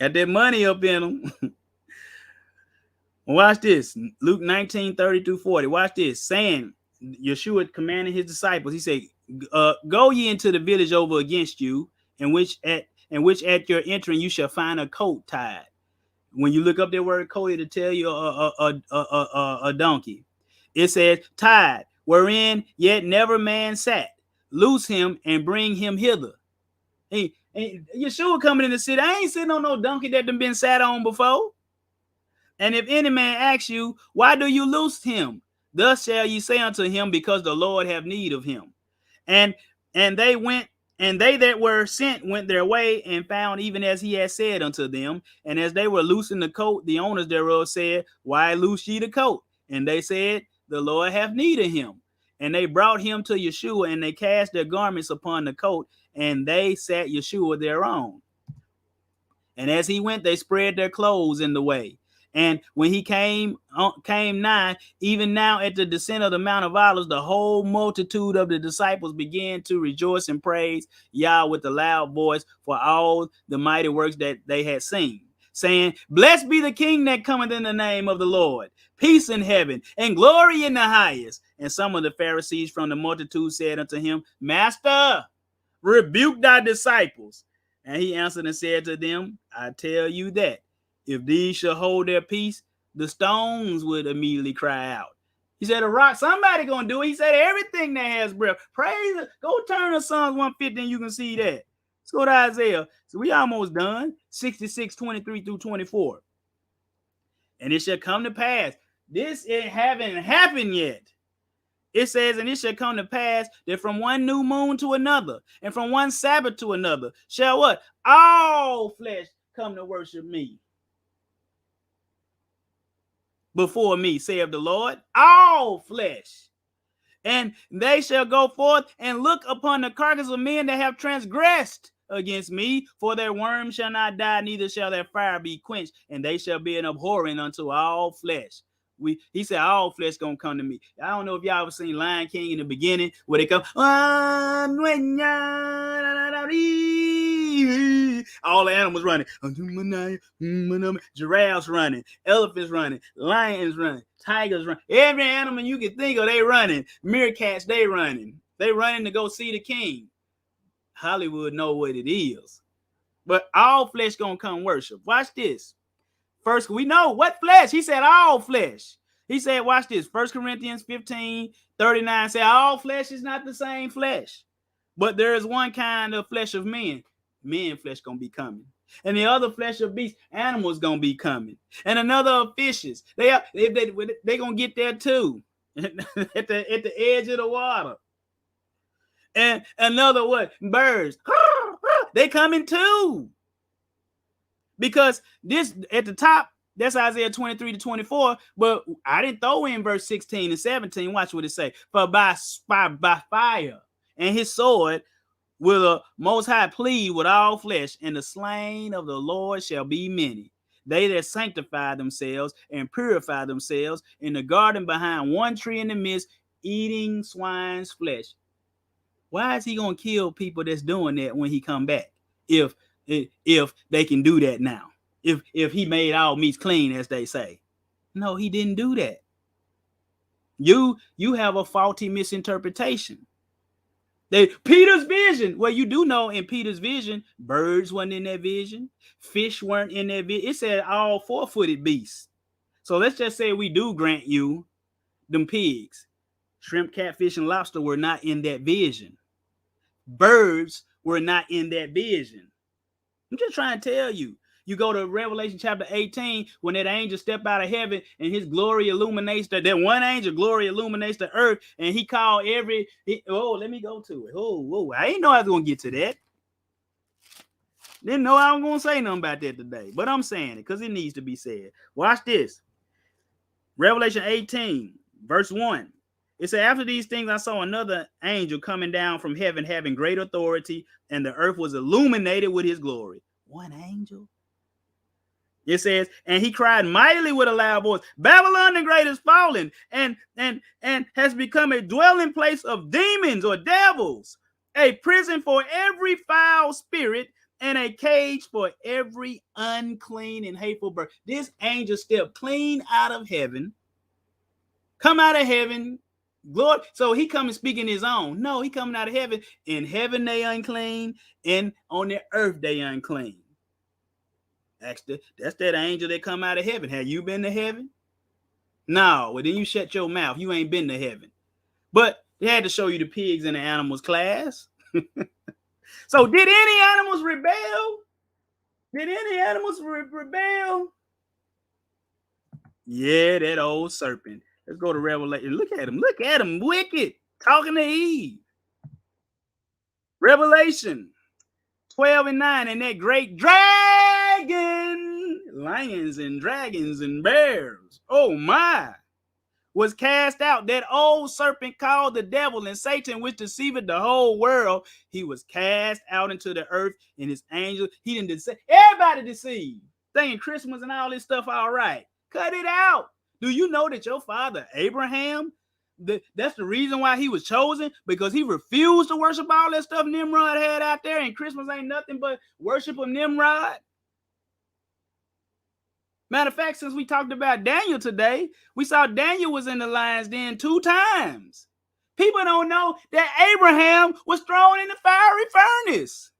Got that money up in him. Watch this. Luke 19:30-40. Watch this. Saying, Yeshua commanding his disciples, he said, go ye into the village over against you, in which at your entering you shall find a coat tied. When you look up that word coat, it'll tell you a donkey. It says tied, wherein yet never man sat. Loose him and bring him hither. Hey, Yeshua coming in the city. I ain't sitting on no donkey that done been sat on before. And if any man asks you, why do you loose him? Thus shall ye say unto him, because the Lord have need of him. And they went, and they that were sent went their way and found even as he had said unto them. And as they were loosing the coat, the owners thereof said, why loose ye the coat? And they said, the Lord have need of him. And they brought him to Yeshua, and they cast their garments upon the coat, and they sat Yeshua thereon. And as he went, they spread their clothes in the way. And when he came nigh, even now at the descent of the Mount of Olives, the whole multitude of the disciples began to rejoice and praise Yah with a loud voice for all the mighty works that they had seen, saying, blessed be the King that cometh in the name of the Lord, peace in heaven and glory in the highest. And some of the Pharisees from the multitude said unto him, Master, rebuke thy disciples. And he answered and said to them, I tell you that if these shall hold their peace, the stones would immediately cry out. He said, a rock, somebody gonna do it. He said, everything that has breath, praise it. Go turn to Psalms 150 and you can see that. Let's go to Isaiah. So we almost done. 66:23-24. And it shall come to pass. This it haven't happened yet. It says, and it shall come to pass that from one new moon to another, and from one Sabbath to another, shall what? All flesh come to worship me. Before me, saith the Lord, all flesh. And they shall go forth and look upon the carcass of men that have transgressed against me, for their worm shall not die, neither shall their fire be quenched, and they shall be an abhorring unto all flesh. He said all flesh gonna come to me. I don't know if y'all ever seen Lion King in the beginning where they come, all the animals running, giraffes running, elephants running, lions running, tigers running, every animal you can think of, they running. Meerkats, they running to go see the king. Hollywood know what it is, but all flesh gonna come worship. Watch this. First, we know what flesh. He said all flesh. He said, watch this. 1 Corinthians 15:39 said all flesh is not the same flesh, but there is one kind of flesh of men. Men flesh gonna be coming. And the other flesh of beasts, animals gonna be coming. And another of fishes. They gonna get there too. at the edge of the water. And another what? Birds. They coming too. Because this at the top, that's Isaiah 23-24. But I didn't throw in verse 16 and 17. Watch what it say. For by fire and his sword will the Most High plead with all flesh, and the slain of the Lord shall be many. They that sanctify themselves and purify themselves in the garden behind one tree in the midst, eating swine's flesh. Why is he gonna kill people that's doing that when he come back? If if they can do that now, if he made all meats clean, as they say, no, he didn't do that. You have a faulty misinterpretation. Peter's vision. Well, you do know in Peter's vision, birds weren't in that vision, fish weren't in that vision. It said all four-footed beasts. So let's just say we do grant you them pigs. Shrimp, catfish, and lobster were not in that vision. Birds were not in that vision. I'm just trying to tell you. You go to Revelation chapter 18, when that angel stepped out of heaven and his glory illuminates that one angel glory illuminates the earth, and he called let me go to it. I didn't know I was going to get to that. Didn't know I was going to say nothing about that today, but I'm saying it because it needs to be said. Watch this. Revelation 18, verse 1. It said, after these things, I saw another angel coming down from heaven, having great authority, and the earth was illuminated with his glory. One angel? It says, and he cried mightily with a loud voice, Babylon the great is fallen, and has become a dwelling place of demons or devils, a prison for every foul spirit, and a cage for every unclean and hateful bird. This angel stepped clean out of heaven, come out of heaven, glory. So he coming speaking his own. No, he coming out of heaven. In heaven they unclean, and on the earth they unclean. That's that angel that come out of heaven. Have you been to heaven? No. Well, then you shut your mouth. You ain't been to heaven. But they had to show you the pigs and the animals class. So did any animals rebel? Did any animals rebel? Yeah, that old serpent. Let's go to Revelation. Look at him. Look at him. Wicked. Talking to Eve. Revelation 12 and 9. And that great dragon, lions and dragons and bears, oh my, was cast out. That old serpent called the devil and Satan, which deceived the whole world. He was cast out into the earth, and his angels, he didn't deceive. Everybody deceived. Thinking Christmas and all this stuff all right. Cut it out. Do you know that your father Abraham, that's the reason why he was chosen? Because he refused to worship all that stuff Nimrod had out there, and Christmas ain't nothing but worship of Nimrod. Matter of fact, since we talked about Daniel today, we saw Daniel was in the lion's den 2 times. People don't know that Abraham was thrown in the fiery furnace.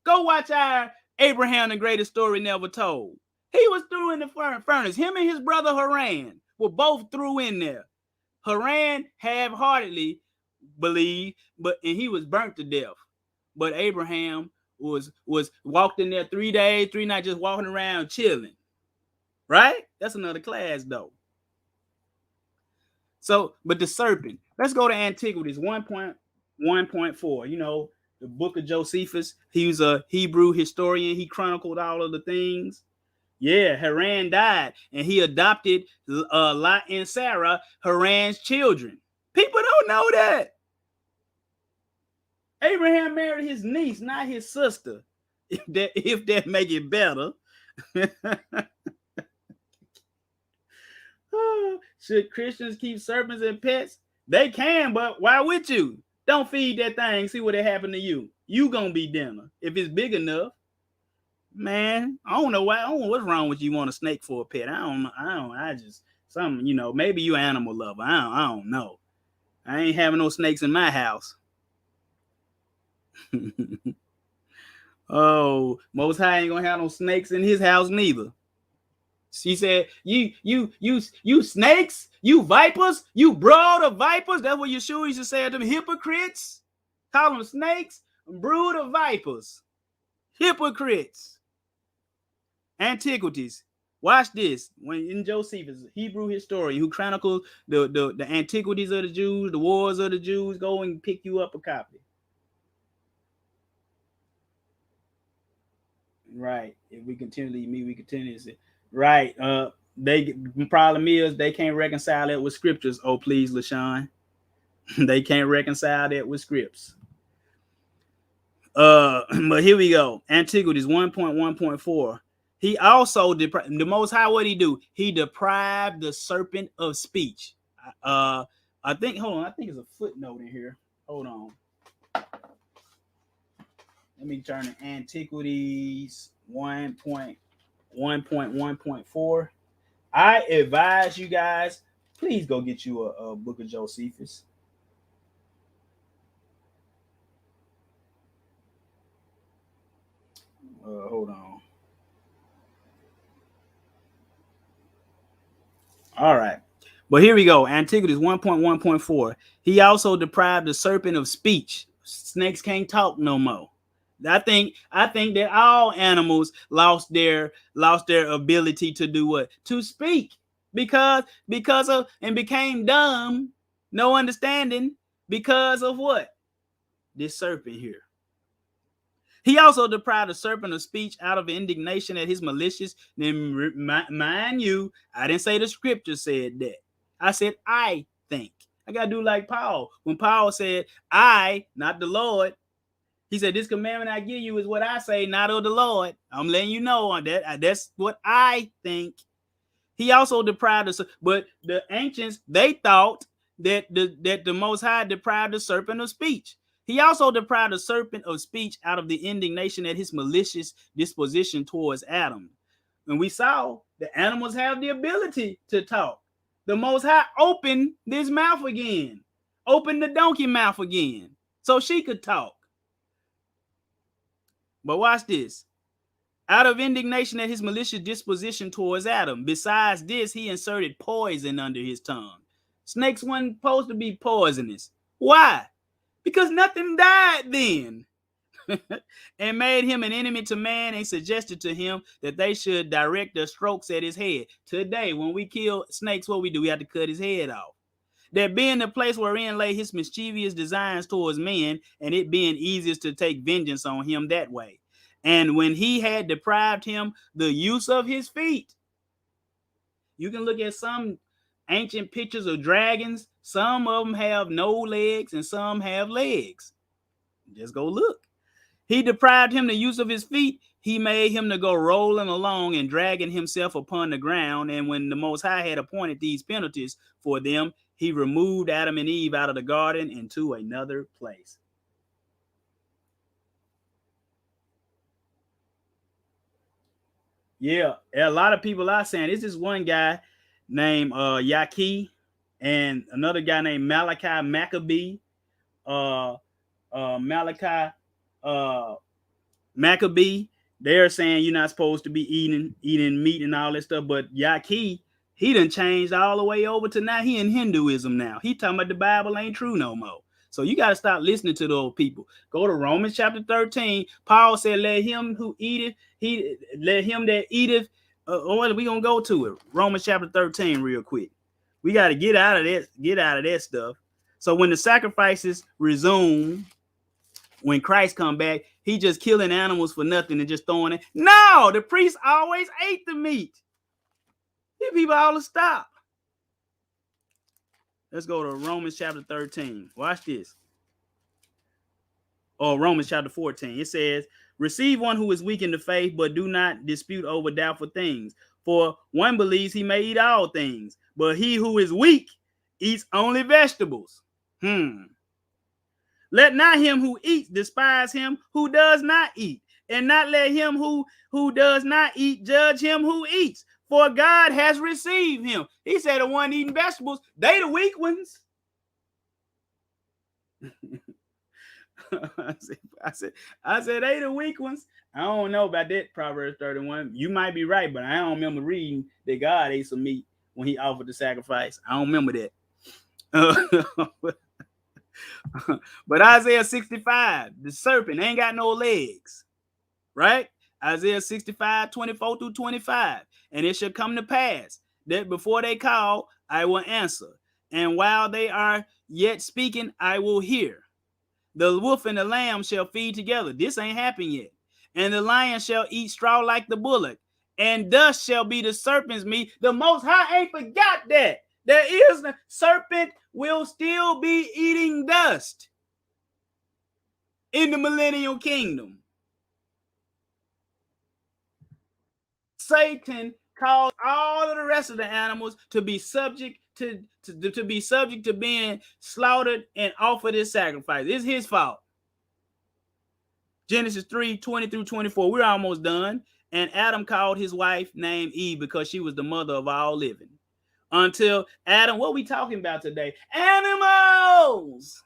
Go watch our Abraham, the greatest story never told. He was thrown in the furnace. Him and his brother Haran were both thrown in there. Haran half-heartedly believed, and he was burnt to death. But Abraham was walked in there 3 days, 3 nights, just walking around chilling. Right? That's another class, though. So, but the serpent. Let's go to Antiquities 1.1.4. You know, the book of Josephus. He was a Hebrew historian. He chronicled all of the things. Yeah, Haran died, and he adopted Lot and Sarah, Haran's children. People don't know that. Abraham married his niece, not his sister. If that make it better. Should Christians keep serpents and pets? They can, but why would you? Don't feed that thing. See what it happened to you. You gonna be dinner if it's big enough. Man, I don't know why. I don't know what's wrong with you want a snake for a pet. I just something, you know, maybe you an animal lover. I don't know. I ain't having no snakes in my house. Oh, Most High ain't gonna have no snakes in his house neither. She said, you snakes, you vipers, you brood of vipers. That's what Yeshua used to say to them hypocrites. Call them snakes, brood of vipers. Hypocrites. Antiquities. Watch this. When in Josephus, a Hebrew historian who chronicles the antiquities of the Jews, the wars of the Jews, go and pick you up a copy. Right. If we continually meet, we continuously. Right. The problem is they can't reconcile it with scriptures. Oh, please, LaShawn. They can't reconcile that with scripts. But here we go. Antiquities 1.1.4. He also the Most High. What he do? He deprived the serpent of speech. I think. Hold on. I think it's a footnote in here. Hold on. Let me turn to Antiquities 1.1.1.4. I advise you guys, please go get you a book of Josephus. Hold on. All right. But here we go. Antiquities 1.1.4. He also deprived the serpent of speech. Snakes can't talk no more. I think that all animals lost their ability to do what? To speak. Because of and became dumb, no understanding because of what? This serpent here. He also deprived the serpent of speech out of indignation at his malicious. Then mind you, I didn't say the scripture said that. I said I think. I gotta do like Paul. When Paul said, I, not the Lord, he said, this commandment I give you is what I say, not of the Lord. I'm letting you know on that. That's what I think. He also deprived us, but the ancients, they thought that the Most High deprived the serpent of speech. He also deprived the serpent of speech out of the indignation at his malicious disposition towards Adam. And we saw the animals have the ability to talk. The Most High opened this mouth again, opened the donkey mouth again, so she could talk. But watch this. Out of indignation at his malicious disposition towards Adam. Besides this, he inserted poison under his tongue. Snakes weren't supposed to be poisonous. Why? Because nothing died then. And made him an enemy to man and suggested to him that they should direct their strokes at his head. Today, when we kill snakes, what we do? We have to cut his head off. That being the place wherein lay his mischievous designs towards men, and it being easiest to take vengeance on him that way. And when he had deprived him the use of his feet. You can look at some ancient pictures of dragons. Some of them have no legs and some have legs. Just go look. He deprived him the use of his feet. He made him to go rolling along and dragging himself upon the ground. And when the Most High had appointed these penalties for them, he removed Adam and Eve out of the garden into another place. Yeah, a lot of people are saying this is one guy named Yaki and another guy named Malachi Maccabee. Malachi Maccabee. They're saying you're not supposed to be eating meat and all that stuff, but Yaki, he done changed all the way over to now he in Hinduism now. He talking about the Bible ain't true no more. So you got to stop listening to those people. Go to Romans chapter 13. Paul said, let him who eateth, let him that eateth, or we going to go to it. Romans chapter 13 real quick. We got to get out of that stuff. So when the sacrifices resume, when Christ come back, he just killing animals for nothing and just throwing it. No, the priests always ate the meat. These people all to stop. Let's go to Romans chapter 13. Watch this. Or Romans chapter 14. It says, receive one who is weak in the faith, but do not dispute over doubtful things. For one believes he may eat all things, but he who is weak eats only vegetables. Let not him who eats despise him who does not eat, and not let him who does not eat judge him who eats. For God has received him. He said the one eating vegetables, they the weak ones. I said they the weak ones. I don't know about that Proverbs 31. You might be right, but I don't remember reading that God ate some meat when he offered the sacrifice. I don't remember that. But Isaiah 65, the serpent ain't got no legs, right? Isaiah 65, 24 through 25. And it shall come to pass that before they call, I will answer. And while they are yet speaking, I will hear. The wolf and the lamb shall feed together. This ain't happened yet. And the lion shall eat straw like the bullock. And dust shall be the serpent's meat. The Most High ain't forgot that. There is the serpent will still be eating dust. in the millennium kingdom. Satan caused all of the rest of the animals to be subject to be subject to being slaughtered and offered as sacrifice. It's his fault. Genesis 3:20 through 24. We're almost done. And Adam called his wife named Eve because she was the mother of all living. Until Adam, what are we talking about today? Animals!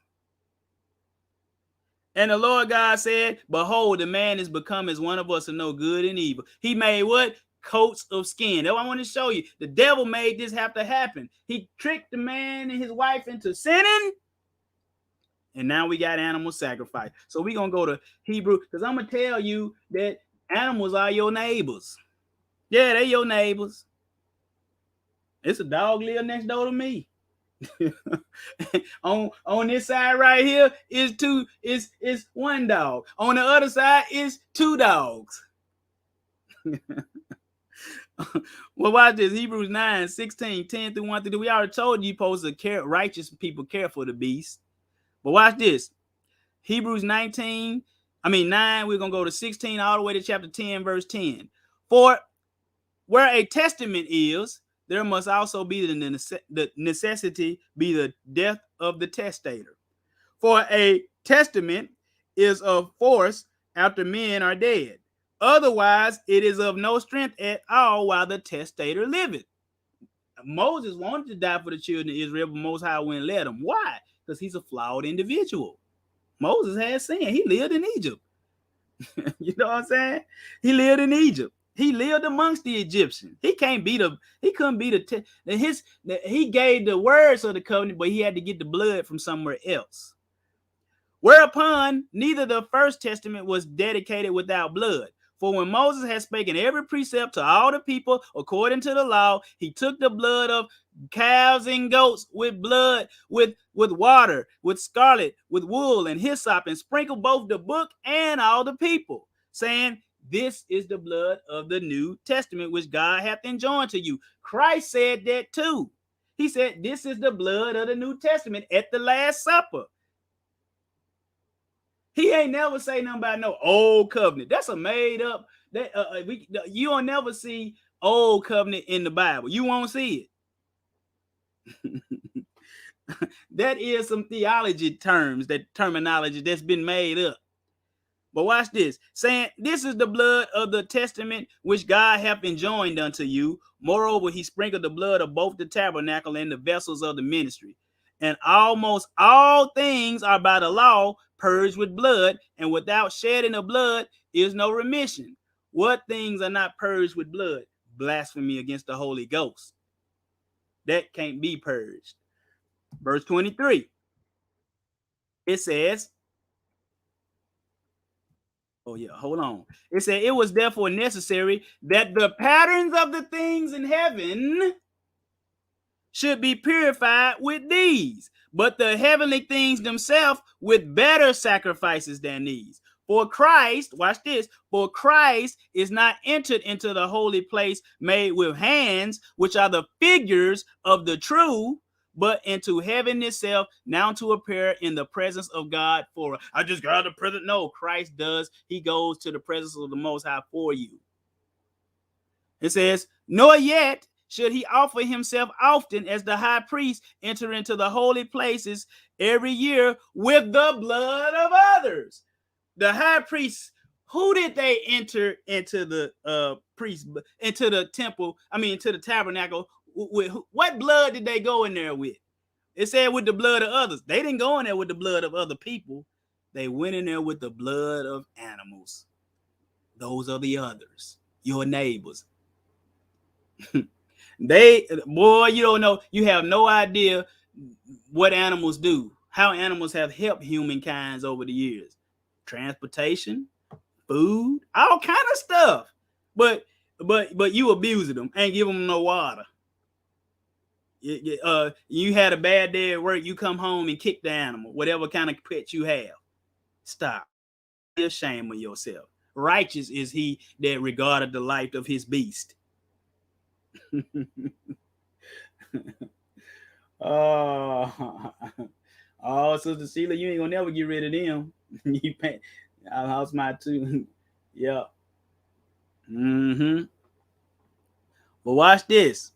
And the Lord God said, behold, the man is become as one of us to know good and evil. He made what? Coats of skin. That's what I want to show you. The devil made this have to happen. He tricked the man and his wife into sinning. And now we got animal sacrifice. So we're going to go to Hebrew, because I'm going to tell you that animals are your neighbors. Yeah, they're your neighbors. It's a dog live next door to me. on this side right here is one dog. On the other side is two dogs. Well, watch this. Hebrews 9:16, 10 through 1 through 2. We already told you supposed to care, righteous people care for the beast. But watch this. Hebrews 9, we're going to go to 16 all the way to chapter 10, verse 10. For where a testament is, there must also be the necessity be the death of the testator. For a testament is of force after men are dead. Otherwise, it is of no strength at all while the testator liveth. Moses wanted to die for the children of Israel, but Most High wouldn't let him. Why? Because he's a flawed individual. Moses had sin. He lived in Egypt. You know what I'm saying? He lived in Egypt. He lived amongst the Egyptians. He couldn't be he gave the words of the covenant, but he had to get the blood from somewhere else. Whereupon neither the first testament was dedicated without blood. For when Moses had spoken every precept to all the people according to the law, he took the blood of calves and goats with blood, with water, with scarlet, with wool and hyssop, and sprinkled both the book and all the people, saying, this is the blood of the New Testament, which God hath enjoined to you. Christ said that too. He said, this is the blood of the New Testament at the Last Supper. He ain't never say nothing about no old covenant. That's a made up. You will never see old covenant in the Bible. You won't see it. That is some theology terms, that terminology that's been made up. But watch this, saying, this is the blood of the testament which God hath enjoined unto you. Moreover, he sprinkled the blood of both the tabernacle and the vessels of the ministry. And almost all things are by the law purged with blood, and without shedding of blood is no remission. What things are not purged with blood? Blasphemy against the Holy Ghost. That can't be purged. Verse 23. It says, oh yeah, hold on. It said, it was therefore necessary that the patterns of the things in heaven should be purified with these, but the heavenly things themselves with better sacrifices than these. For Christ, watch this, for Christ is not entered into the holy place made with hands, which are the figures of the true, but into heaven itself, now to appear in the presence of God for us. I just got the presence. No, Christ does. He goes to the presence of the Most High for you. It says, nor yet should he offer himself often as the high priest enter into the holy places every year with the blood of others. The high priests, who did they enter into the into the temple? To the tabernacle with? What blood did they go in there with? It said with the blood of others. They didn't go in there with the blood of other people. They went in there with the blood of animals. Those are the others, your neighbors. You don't know. You have no idea what animals do, how animals have helped humankind over the years. Transportation, food, all kind of stuff. But you abusing them, ain't giving them no water. You had a bad day at work, you come home and kick the animal, whatever kind of pet you have. Stop. Be ashamed of yourself. Righteous is he that regarded the life of his beast. Oh, Oh, Sister Sheila, you ain't gonna never get rid of them. You pay. Our house my too. Yeah. Mm-hmm. But watch this.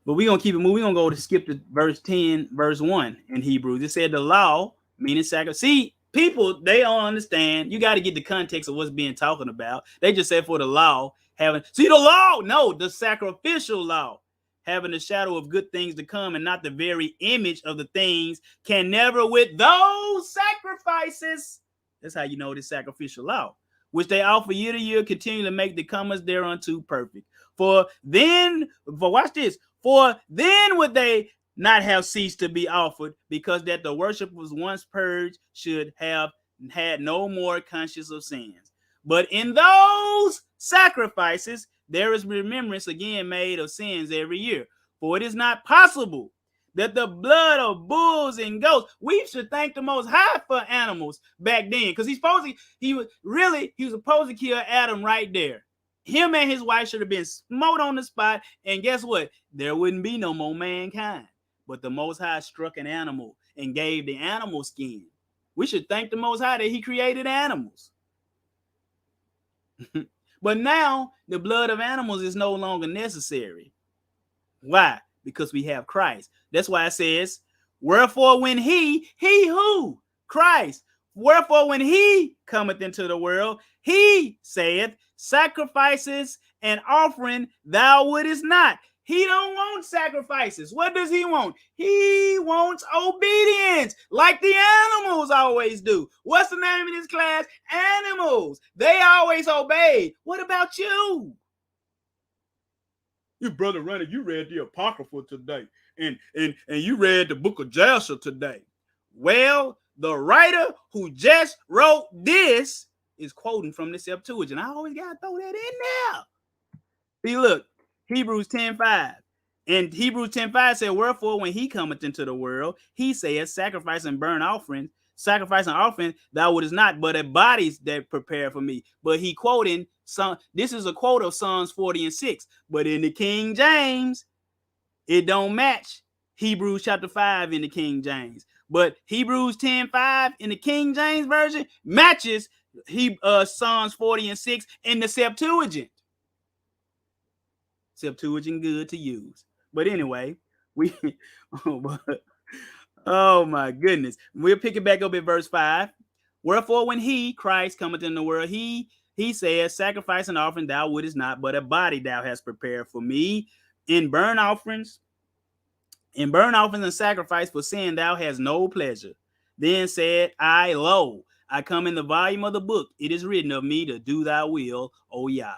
But we're gonna keep it moving. We're gonna go to skip to verse 10, verse 1 in Hebrews. It said the law, meaning sacrifice. See, people, they don't understand. You got to get the context of what's being talking about. They just said for the law, having see the law, no, the sacrificial law, having the shadow of good things to come, and not the very image of the things, can never with those sacrifices. That's how you know this sacrificial law, which they offer year to year, continue to make the comers thereunto perfect. For then, for watch this, for then would they not have ceased to be offered, because that the worship was once purged should have had no more conscience of sins. But in those sacrifices, there is remembrance again made of sins every year. For it is not possible that the blood of bulls and goats, we should thank the Most High for animals back then, because he was supposed to kill Adam right there. Him and his wife should have been smote on the spot, and guess what? There wouldn't be no more mankind. But the Most High struck an animal and gave the animal skin. We should thank the Most High that he created animals. But now the blood of animals is no longer necessary. Why? Because we have Christ. That's why it says, wherefore when he who? Christ. Wherefore when he cometh into the world, he saith, sacrifices and offering thou wouldest not. He don't want sacrifices. What does he want? He wants obedience, like the animals always do. What's the name of this class? Animals. They always obey. What about you? Your brother Ronnie, you read the Apocrypha today, and you read the book of Jasher today. Well, the writer who just wrote this is quoting from the Septuagint. I always gotta throw that in there. See, look, Hebrews 10:5. And Hebrews 10:5 said, wherefore when he cometh into the world, he saith, sacrifice and offering, thou wouldest not, but a bodies that prepare for me. But he quoting some, this is a quote of Psalms 40:6. But in the King James, it don't match Hebrews chapter 5 in the King James. But Hebrews 10:5 in the King James version matches Psalms 40:6 in the Septuagint. Septuagint good to use. But anyway, oh my goodness. We'll pick it back up at verse 5. Wherefore when he, Christ, cometh in the world, he says, sacrifice and offering thou wouldest not, but a body thou hast prepared for me. In burnt offerings and sacrifice for sin thou hast no pleasure. Then said I, lo, I come in the volume of the book. It is written of me to do thy will, O Yah.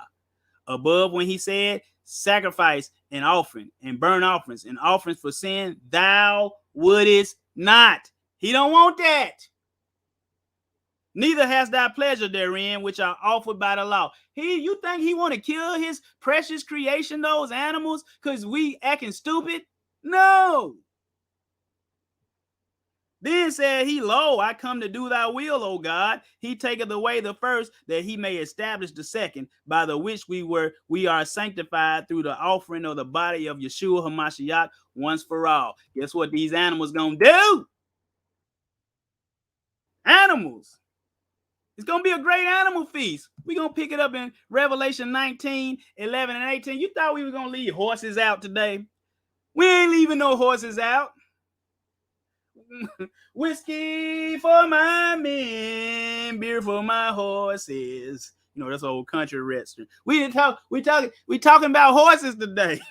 Above, when he said, sacrifice and offering and burnt offerings and offerings for sin, thou wouldest not. He don't want that. Neither has thy pleasure therein, which are offered by the law. You think he want to kill his precious creation, those animals, because we acting stupid? No. Then said he, lo, I come to do thy will, O God. He taketh away the first, that he may establish the second, by the which we are sanctified through the offering of the body of Yeshua HaMashiach once for all. Guess what these animals gonna do? Animals. It's gonna be a great animal feast. We're gonna pick it up in Revelation 19, 11, and 18. You thought we were gonna leave horses out today? We ain't leaving no horses out. Whiskey for my men, beer for my horses. You know, that's old country restaurant. We talking about horses today.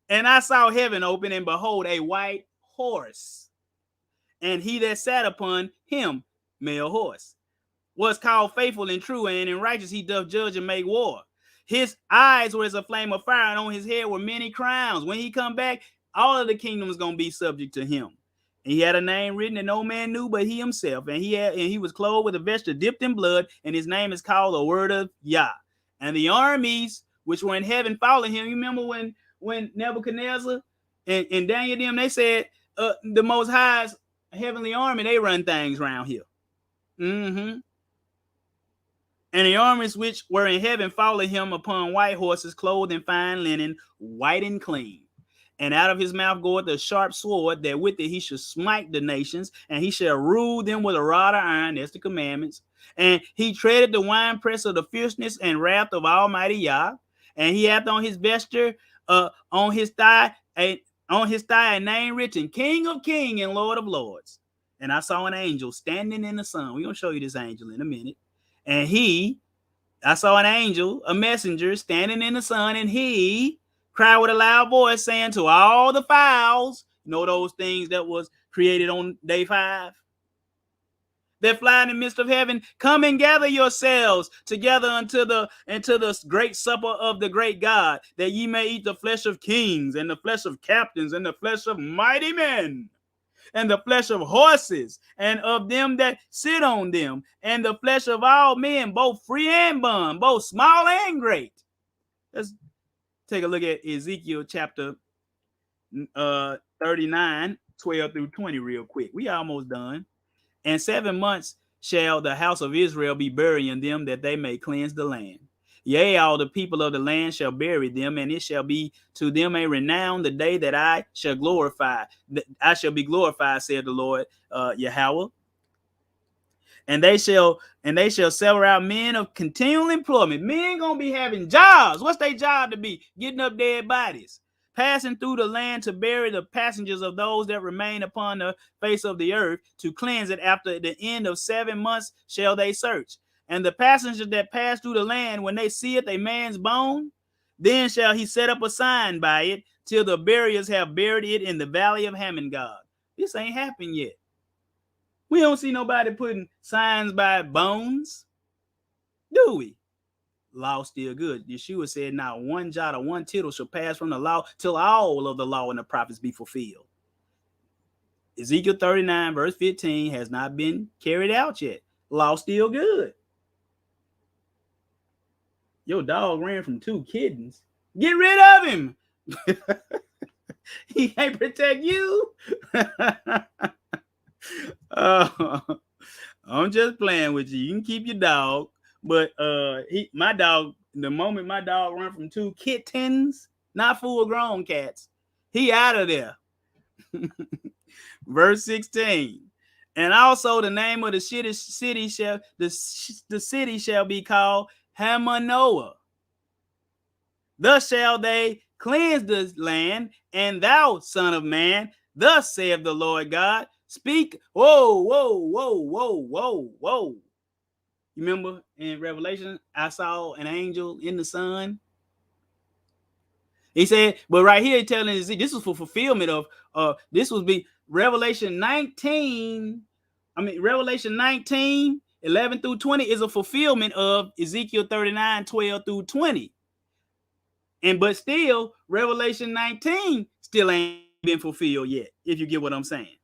And I saw heaven open, and behold, a white horse, and he that sat upon him, male horse, was called faithful and true, and in righteous he doth judge and make war. His eyes were as a flame of fire, and on his head were many crowns. When he come back, all of the kingdom is going to be subject to him. And he had a name written that no man knew but he himself. And he was clothed with a vesture dipped in blood, and his name is called the Word of Yah. And the armies which were in heaven followed him. You remember when Nebuchadnezzar and Daniel them, they said, the Most High's heavenly army, they run things around here. Mm-hmm. And the armies which were in heaven followed him upon white horses, clothed in fine linen, white and clean. And out of his mouth goeth a sharp sword, that with it he shall smite the nations, and he shall rule them with a rod of iron. That's the commandments. And he treaded the winepress of the fierceness and wrath of Almighty Yah. And he hath on his vesture, on his thigh, a name written, King of Kings and Lord of Lords. And I saw an angel standing in the sun. We're gonna show you this angel in a minute. And I saw an angel, a messenger, standing in the sun, and he cried with a loud voice, saying to all the fowls, those things that was created on day 5, that fly in the midst of heaven, come and gather yourselves together unto the great supper of the great God, that ye may eat the flesh of kings, and the flesh of captains, and the flesh of mighty men, and the flesh of horses, and of them that sit on them, and the flesh of all men, both free and bond, both small and great. Let's take a look at Ezekiel chapter 39, 12 through 20 real quick. We almost done. And 7 months shall the house of Israel be burying them, that they may cleanse the land. Yea, all the people of the land shall bury them, and it shall be to them a renown the day that I shall glorify. I shall be glorified, said the Lord Yahweh. And they shall sever out men of continual employment. Men gonna be having jobs. What's their job to be? Getting up dead bodies, passing through the land to bury the passengers of those that remain upon the face of the earth, to cleanse it. After the end of 7 months shall they search. And the passengers that pass through the land, when they see it a man's bone, then shall he set up a sign by it, till the buriers have buried it in the valley of Hammon-God. This ain't happened yet. We don't see nobody putting signs by bones, do we? Law still good. Yeshua said, not one jot or one tittle shall pass from the law till all of the law and the prophets be fulfilled. Ezekiel 39 verse 15 has not been carried out yet. Law still good. Your dog ran from 2 kittens. Get rid of him. He can't protect you. I'm just playing with you. You can keep your dog, but my dog, the moment my dog run from 2 kittens, not full grown cats, he out of there. Verse 16. And also the name of the city shall be called Hammanoah. Thus shall they cleanse the land, and thou, son of man, thus saith the Lord God, speak. Whoa. You remember in Revelation, I saw an angel in the sun. He said, but right here, he's telling us this was for fulfillment of this was be Revelation 19. Revelation 19, 11 through 20 is a fulfillment of Ezekiel 39, 12 through 20. But still, Revelation 19 still ain't been fulfilled yet, if you get what I'm saying,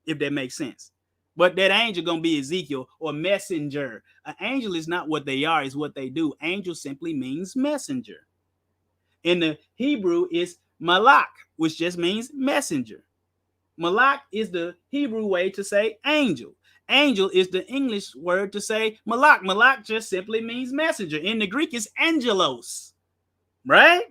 if that makes sense. But that angel gonna be Ezekiel, or messenger. An angel is not what they are, is what they do. Angel simply means messenger. In the Hebrew, it's malak, which just means messenger. Malak is the Hebrew way to say angel. Angel is the English word to say malak. Malak just simply means messenger. In the Greek, it's angelos. Right?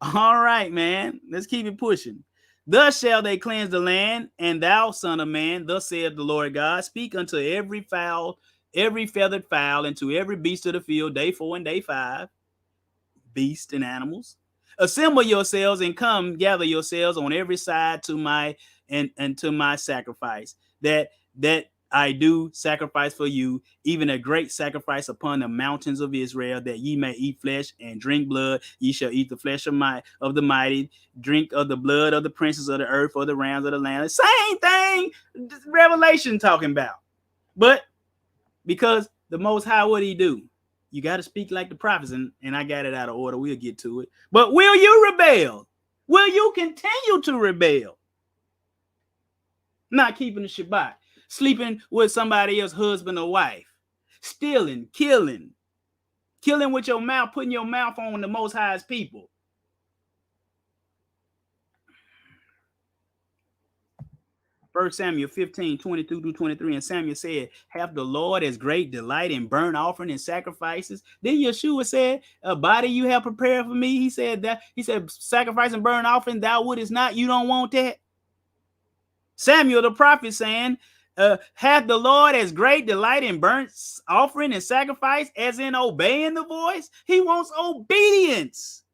All right, man. Let's keep it pushing. Thus shall they cleanse the land, and thou, son of man, thus saith the Lord God, speak unto every fowl, every feathered fowl, and to every beast of the field, day 4 and day 5, beasts and animals. Assemble yourselves and come gather yourselves on every side to my to my sacrifice, that I do sacrifice for you, even a great sacrifice upon the mountains of Israel, that ye may eat flesh and drink blood. Ye shall eat the flesh of the mighty, drink of the blood of the princes of the earth, or the rams of the land. Same thing Revelation talking about. But because the Most High, what he do? You got to speak like the prophets, and I got it out of order. We'll get to it. But will you rebel? Will you continue to rebel? Not keeping the Shabbat, sleeping with somebody else's husband or wife, stealing, killing with your mouth, putting your mouth on the Most High's people. 1 Samuel 15:22-23. And Samuel said, have the Lord as great delight in burnt offering and sacrifices? Then Yeshua said, a body you have prepared for me. He said, sacrifice and burnt offering, thou wouldest not. You don't want that. Samuel the prophet saying, hath the Lord as great delight in burnt offering and sacrifice as in obeying the voice? He wants obedience.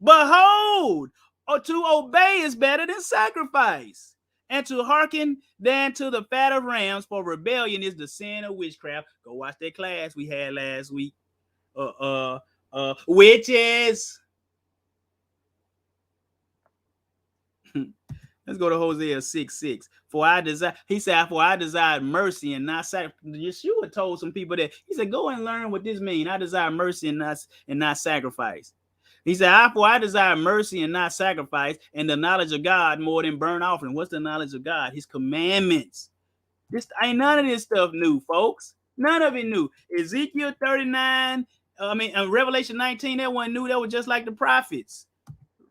Behold, or to obey is better than sacrifice, and to hearken than to the fat of rams, for rebellion is the sin of witchcraft. Go watch that class we had last week. Witches. Let's go to Hosea 6:6. For I desired mercy and not sacrifice. Yeshua told some people that. He said, go and learn what this means. I desire mercy and not sacrifice. He said, I desire mercy and not sacrifice, and the knowledge of God more than burnt offering. What's the knowledge of God? His commandments. This ain't none of this stuff new, folks. None of it new. Ezekiel 39, Revelation 19, that wasn't new. That was just like the prophets.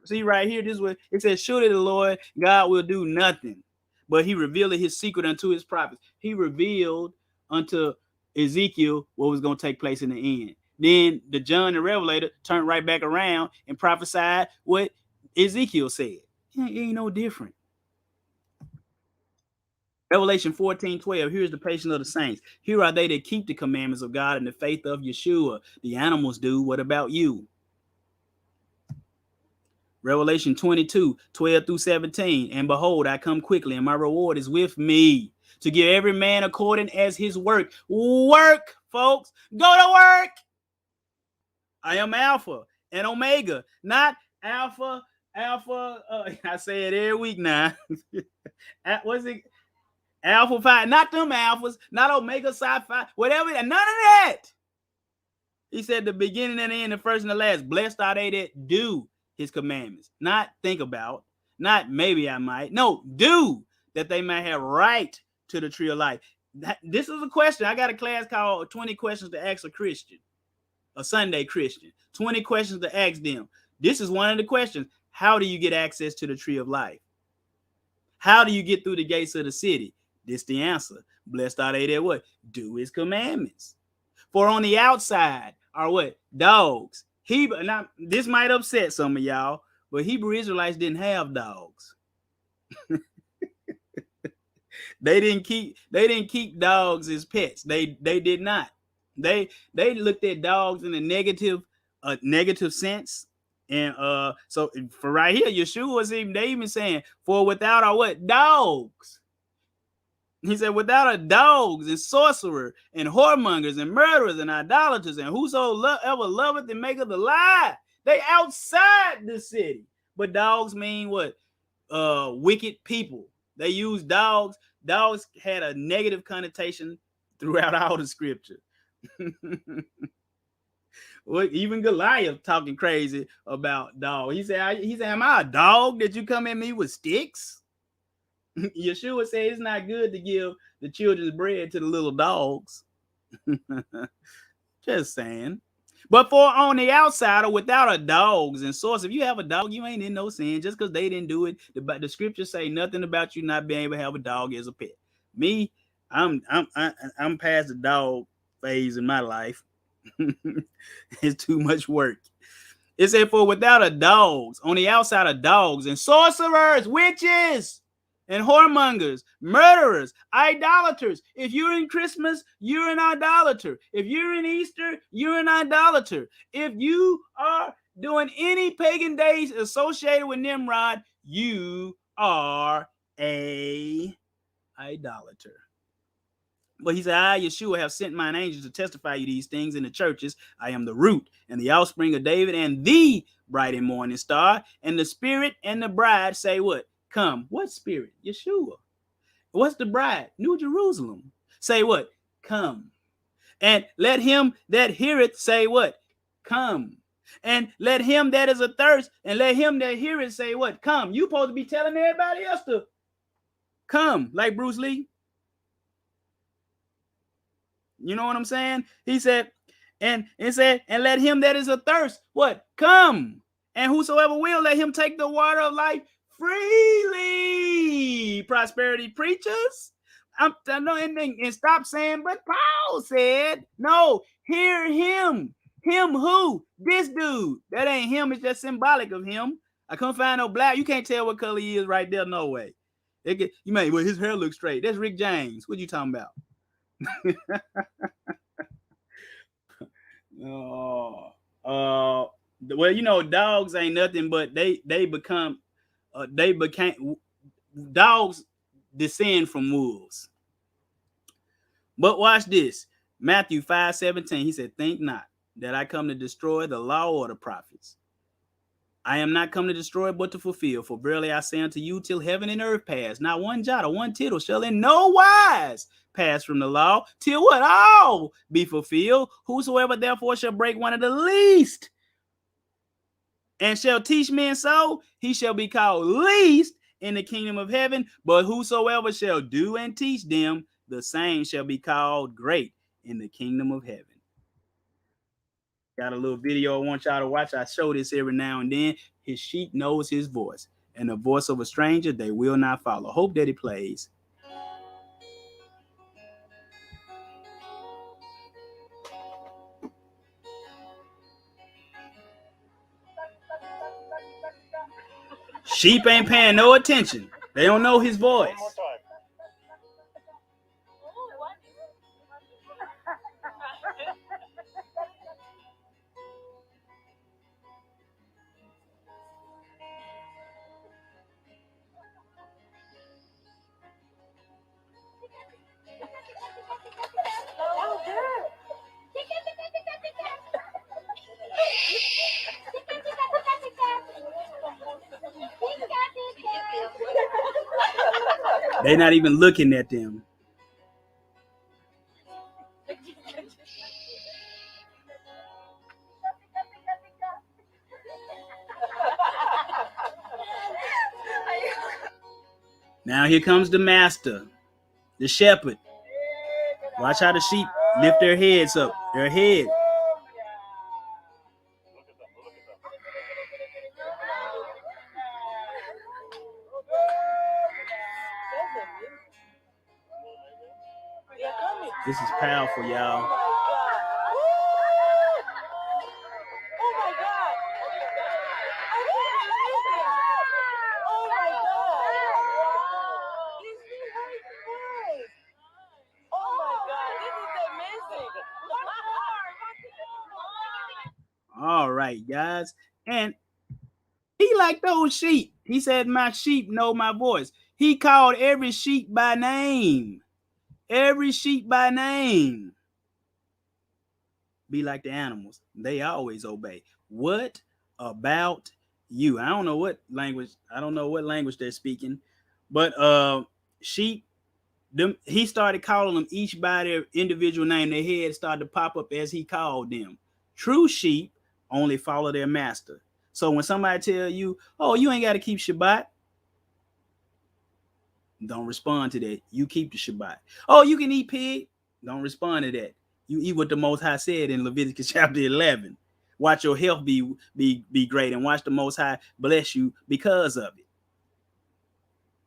See right here, this is what it says, surely the Lord God will do nothing, but he revealed his secret unto his prophets. He revealed unto Ezekiel what was going to take place in the end. Then the John the Revelator turned right back around and prophesied what Ezekiel said. It ain't no different. Revelation 14:12. Here's the patience of the saints. Here are they that keep the commandments of God and the faith of Yeshua. The animals do. What about you? Revelation 22:12-17. And behold, I come quickly, and my reward is with me, to give every man according as his work. Work, folks. Go to work. I am Alpha and Omega, not Alpha. I say it every week now. What's it? Alpha Phi, not them alphas, not Omega Psi Phi, whatever. None of that. He said the beginning and the end, the first and the last. Blessed are they that do his commandments. Not think about, not maybe I might. No, do, that they may have right to the tree of life. This is a question. I got a class called 20 Questions to Ask a Christian, a Sunday Christian. 20 questions to ask them. This is one of the questions. How do you get access to the tree of life? How do you get through the gates of the city? This the answer. Blessed are they that what? Do his commandments. For on the outside are what? Dogs. Now, this might upset some of y'all, but Hebrew Israelites didn't have dogs. They didn't keep dogs as pets. They did not. They looked at dogs in a negative sense. And so for right here, Yeshua was even saying, for without our what? Dogs. He said, without our dogs and sorcerers and whoremongers and murderers and idolaters and whosoever loveth and maketh a lie, they outside the city. But dogs mean what? Wicked people. They use dogs. Dogs had a negative connotation throughout all the scripture. Well, even Goliath talking crazy about dogs. He said, am I a dog that you come at me with sticks? Yeshua said it's not good to give the children's bread to the little dogs. Just saying. But for on the outside or without a dogs and source, if you have a dog, you ain't in no sin just because they didn't do it. The scriptures say nothing about you not being able to have a dog as a pet. Me, I'm past the dog phase in my life. It's too much work. It said, for without a dogs, on the outside of dogs and sorcerers, witches, and whoremongers, murderers, idolaters. If you're in Christmas, you're an idolater. If you're in Easter, you're an idolater. If you are doing any pagan days associated with Nimrod, you are a idolater. But he said, I, Yeshua, have sent mine angels to testify you these things in the churches. I am the root and the offspring of David and the bright and morning star. And the spirit and the bride say what? Come. What spirit? Yeshua. What's the bride? New Jerusalem. Say what? Come. And let him that heareth say what? Come. And let him that is athirst and let him that heareth say what? Come. You supposed to be telling everybody else to come, like Bruce Lee. You know what I'm saying? He said, and let him that is athirst, what? Come. And whosoever will, let him take the water of life freely. Ye prosperity preachers. I know, and stop saying, but Paul said, no, hear him. Him who? This dude. That ain't him. It's just symbolic of him. I couldn't find no black. You can't tell what color he is right there. No way. You may, well, his hair looks straight. That's Rick James. What you talking about? Well, you know, dogs ain't nothing but they became dogs descend from wolves. But watch this. Matthew 5:17. He said, think not that I come to destroy the law or the prophets. I am not come to destroy, but to fulfill. For verily I say unto you, till heaven and earth pass, not one jot or one tittle shall in no wise pass from the law, till what? All be fulfilled. Whosoever therefore shall break one of the least and shall teach men so, he shall be called least in the kingdom of heaven. But whosoever shall do and teach them, the same shall be called great in the kingdom of heaven. Got a little video I want y'all to watch. I show this every now and then. His sheep knows his voice, and the voice of a stranger they will not follow. Hope that it plays. Sheep ain't paying no attention. They don't know his voice. They're not even looking at them. Now here comes the master, the shepherd. Watch how the sheep lift their heads up, their head. This is powerful, y'all. All right, guys. And he like those sheep. He said, my sheep know my voice. He called every sheep by name. Every sheep by name. Be like the animals. They always obey. What about you? I don't know what language they're speaking, but sheep, he started calling them each by their individual name. Their heads started to pop up as he called them. True sheep only follow their master. So when somebody tell you, oh, you ain't got to keep Shabbat, don't respond to that. You keep the Shabbat. Oh, you can eat pig. Don't respond to that. You eat what the Most High said in Leviticus chapter 11. Watch your health be great, and watch the Most High bless you because of it.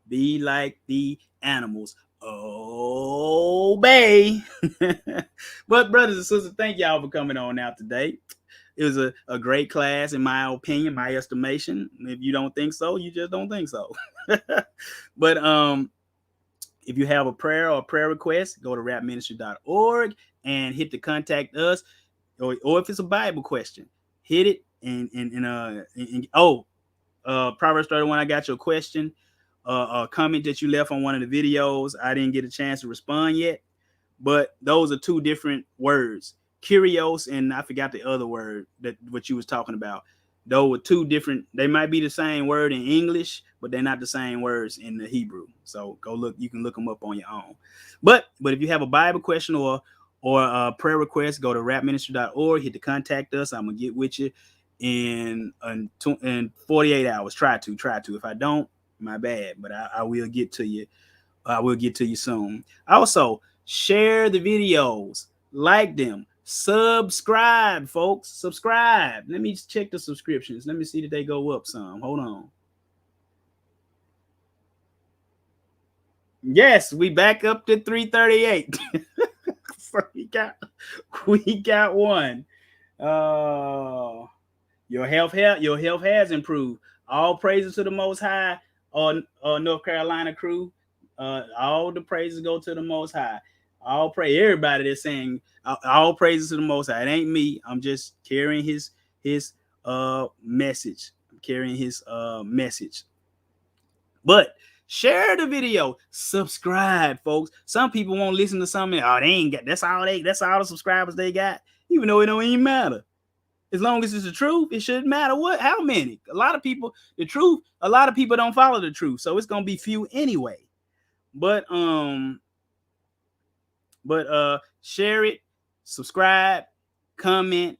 Be like the animals. Obey. But brothers and sisters, thank y'all for coming on out today. It was a great class, in my opinion, my estimation. If you don't think so, you just don't think so. But if you have a prayer or a prayer request, go to rapministry.org and hit the contact us. Or if it's a Bible question, hit it Proverbs 31, I got your question, a comment that you left on one of the videos. I didn't get a chance to respond yet, but those are two different words. Curios, and I forgot the other word that what you was talking about. Those were two different. They might be the same word in English, but they're not the same words in the Hebrew. So go look. You can look them up on your own. But if you have a Bible question or a prayer request, go to rapministry.org. Hit the contact us. I'm gonna get with you in 48 hours. Try to. If I don't, my bad. But I will get to you. I will get to you soon. Also, share the videos, like them. Subscribe, folks. Subscribe. Let me check the subscriptions. Let me see that they go up some. Hold on. Yes, we back up to 338. So we got one. Uh your health has improved. All praises to the Most High, North Carolina crew. All the praises go to the Most High. All pray everybody that's saying all praises to the Most High. It ain't me. I'm just carrying his message. I'm carrying his message. But share the video, subscribe, folks. Some people won't listen to something. Oh, they ain't got that's all the subscribers they got, even though it don't even matter. As long as it's the truth, it shouldn't matter how many. A lot of people, the truth, a lot of people don't follow the truth, so it's gonna be few anyway. But share it, subscribe, comment,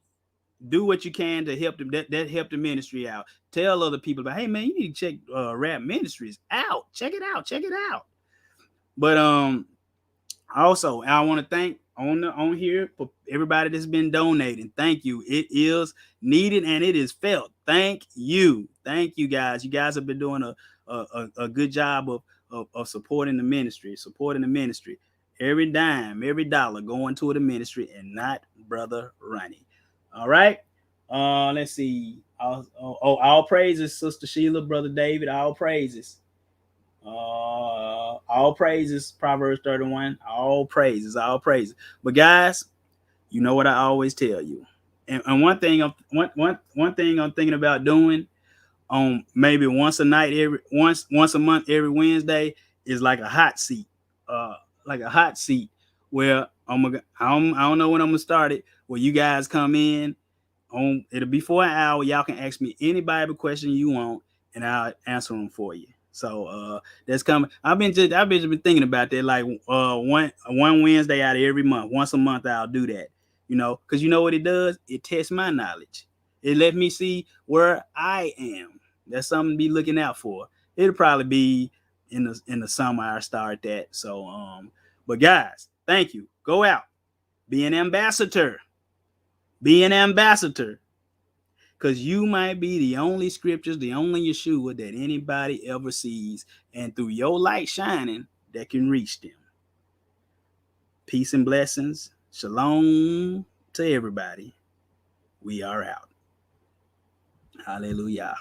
do what you can to help them. That help the ministry out. Tell other people about, hey man, you need to check Rap Ministries out. Check it out. Check it out. But also, I want to thank on here for everybody that's been donating. Thank you. It is needed and it is felt. Thank you guys. You guys have been doing a good job of supporting the ministry, Every dime, every dollar going to the ministry and not Brother Ronnie. All right. Let's see. All praises, Sister Sheila, Brother David. All praises. All praises, Proverbs 31. All praises, all praises. But guys, you know what I always tell you. And one thing I'm thinking about doing on maybe once a night, once a month, every Wednesday, is like a hot seat. Like a hot seat where I don't know when I'm gonna start it, where you guys come in it'll be for an hour. Y'all can ask me any Bible question you want, and I'll answer them for you. So that's coming. I've been thinking about that. Like one Wednesday out of every month, once a month, I'll do that. Because you know what it does? It tests my knowledge. It let me see where I am. That's something to be looking out for. It'll probably be in the summer I start that. So but guys, thank you. Go out, be an ambassador. Be an ambassador. Because you might be the only scriptures, the only Yeshua that anybody ever sees. And through your light shining, that can reach them. Peace and blessings. Shalom to everybody. We are out. Hallelujah.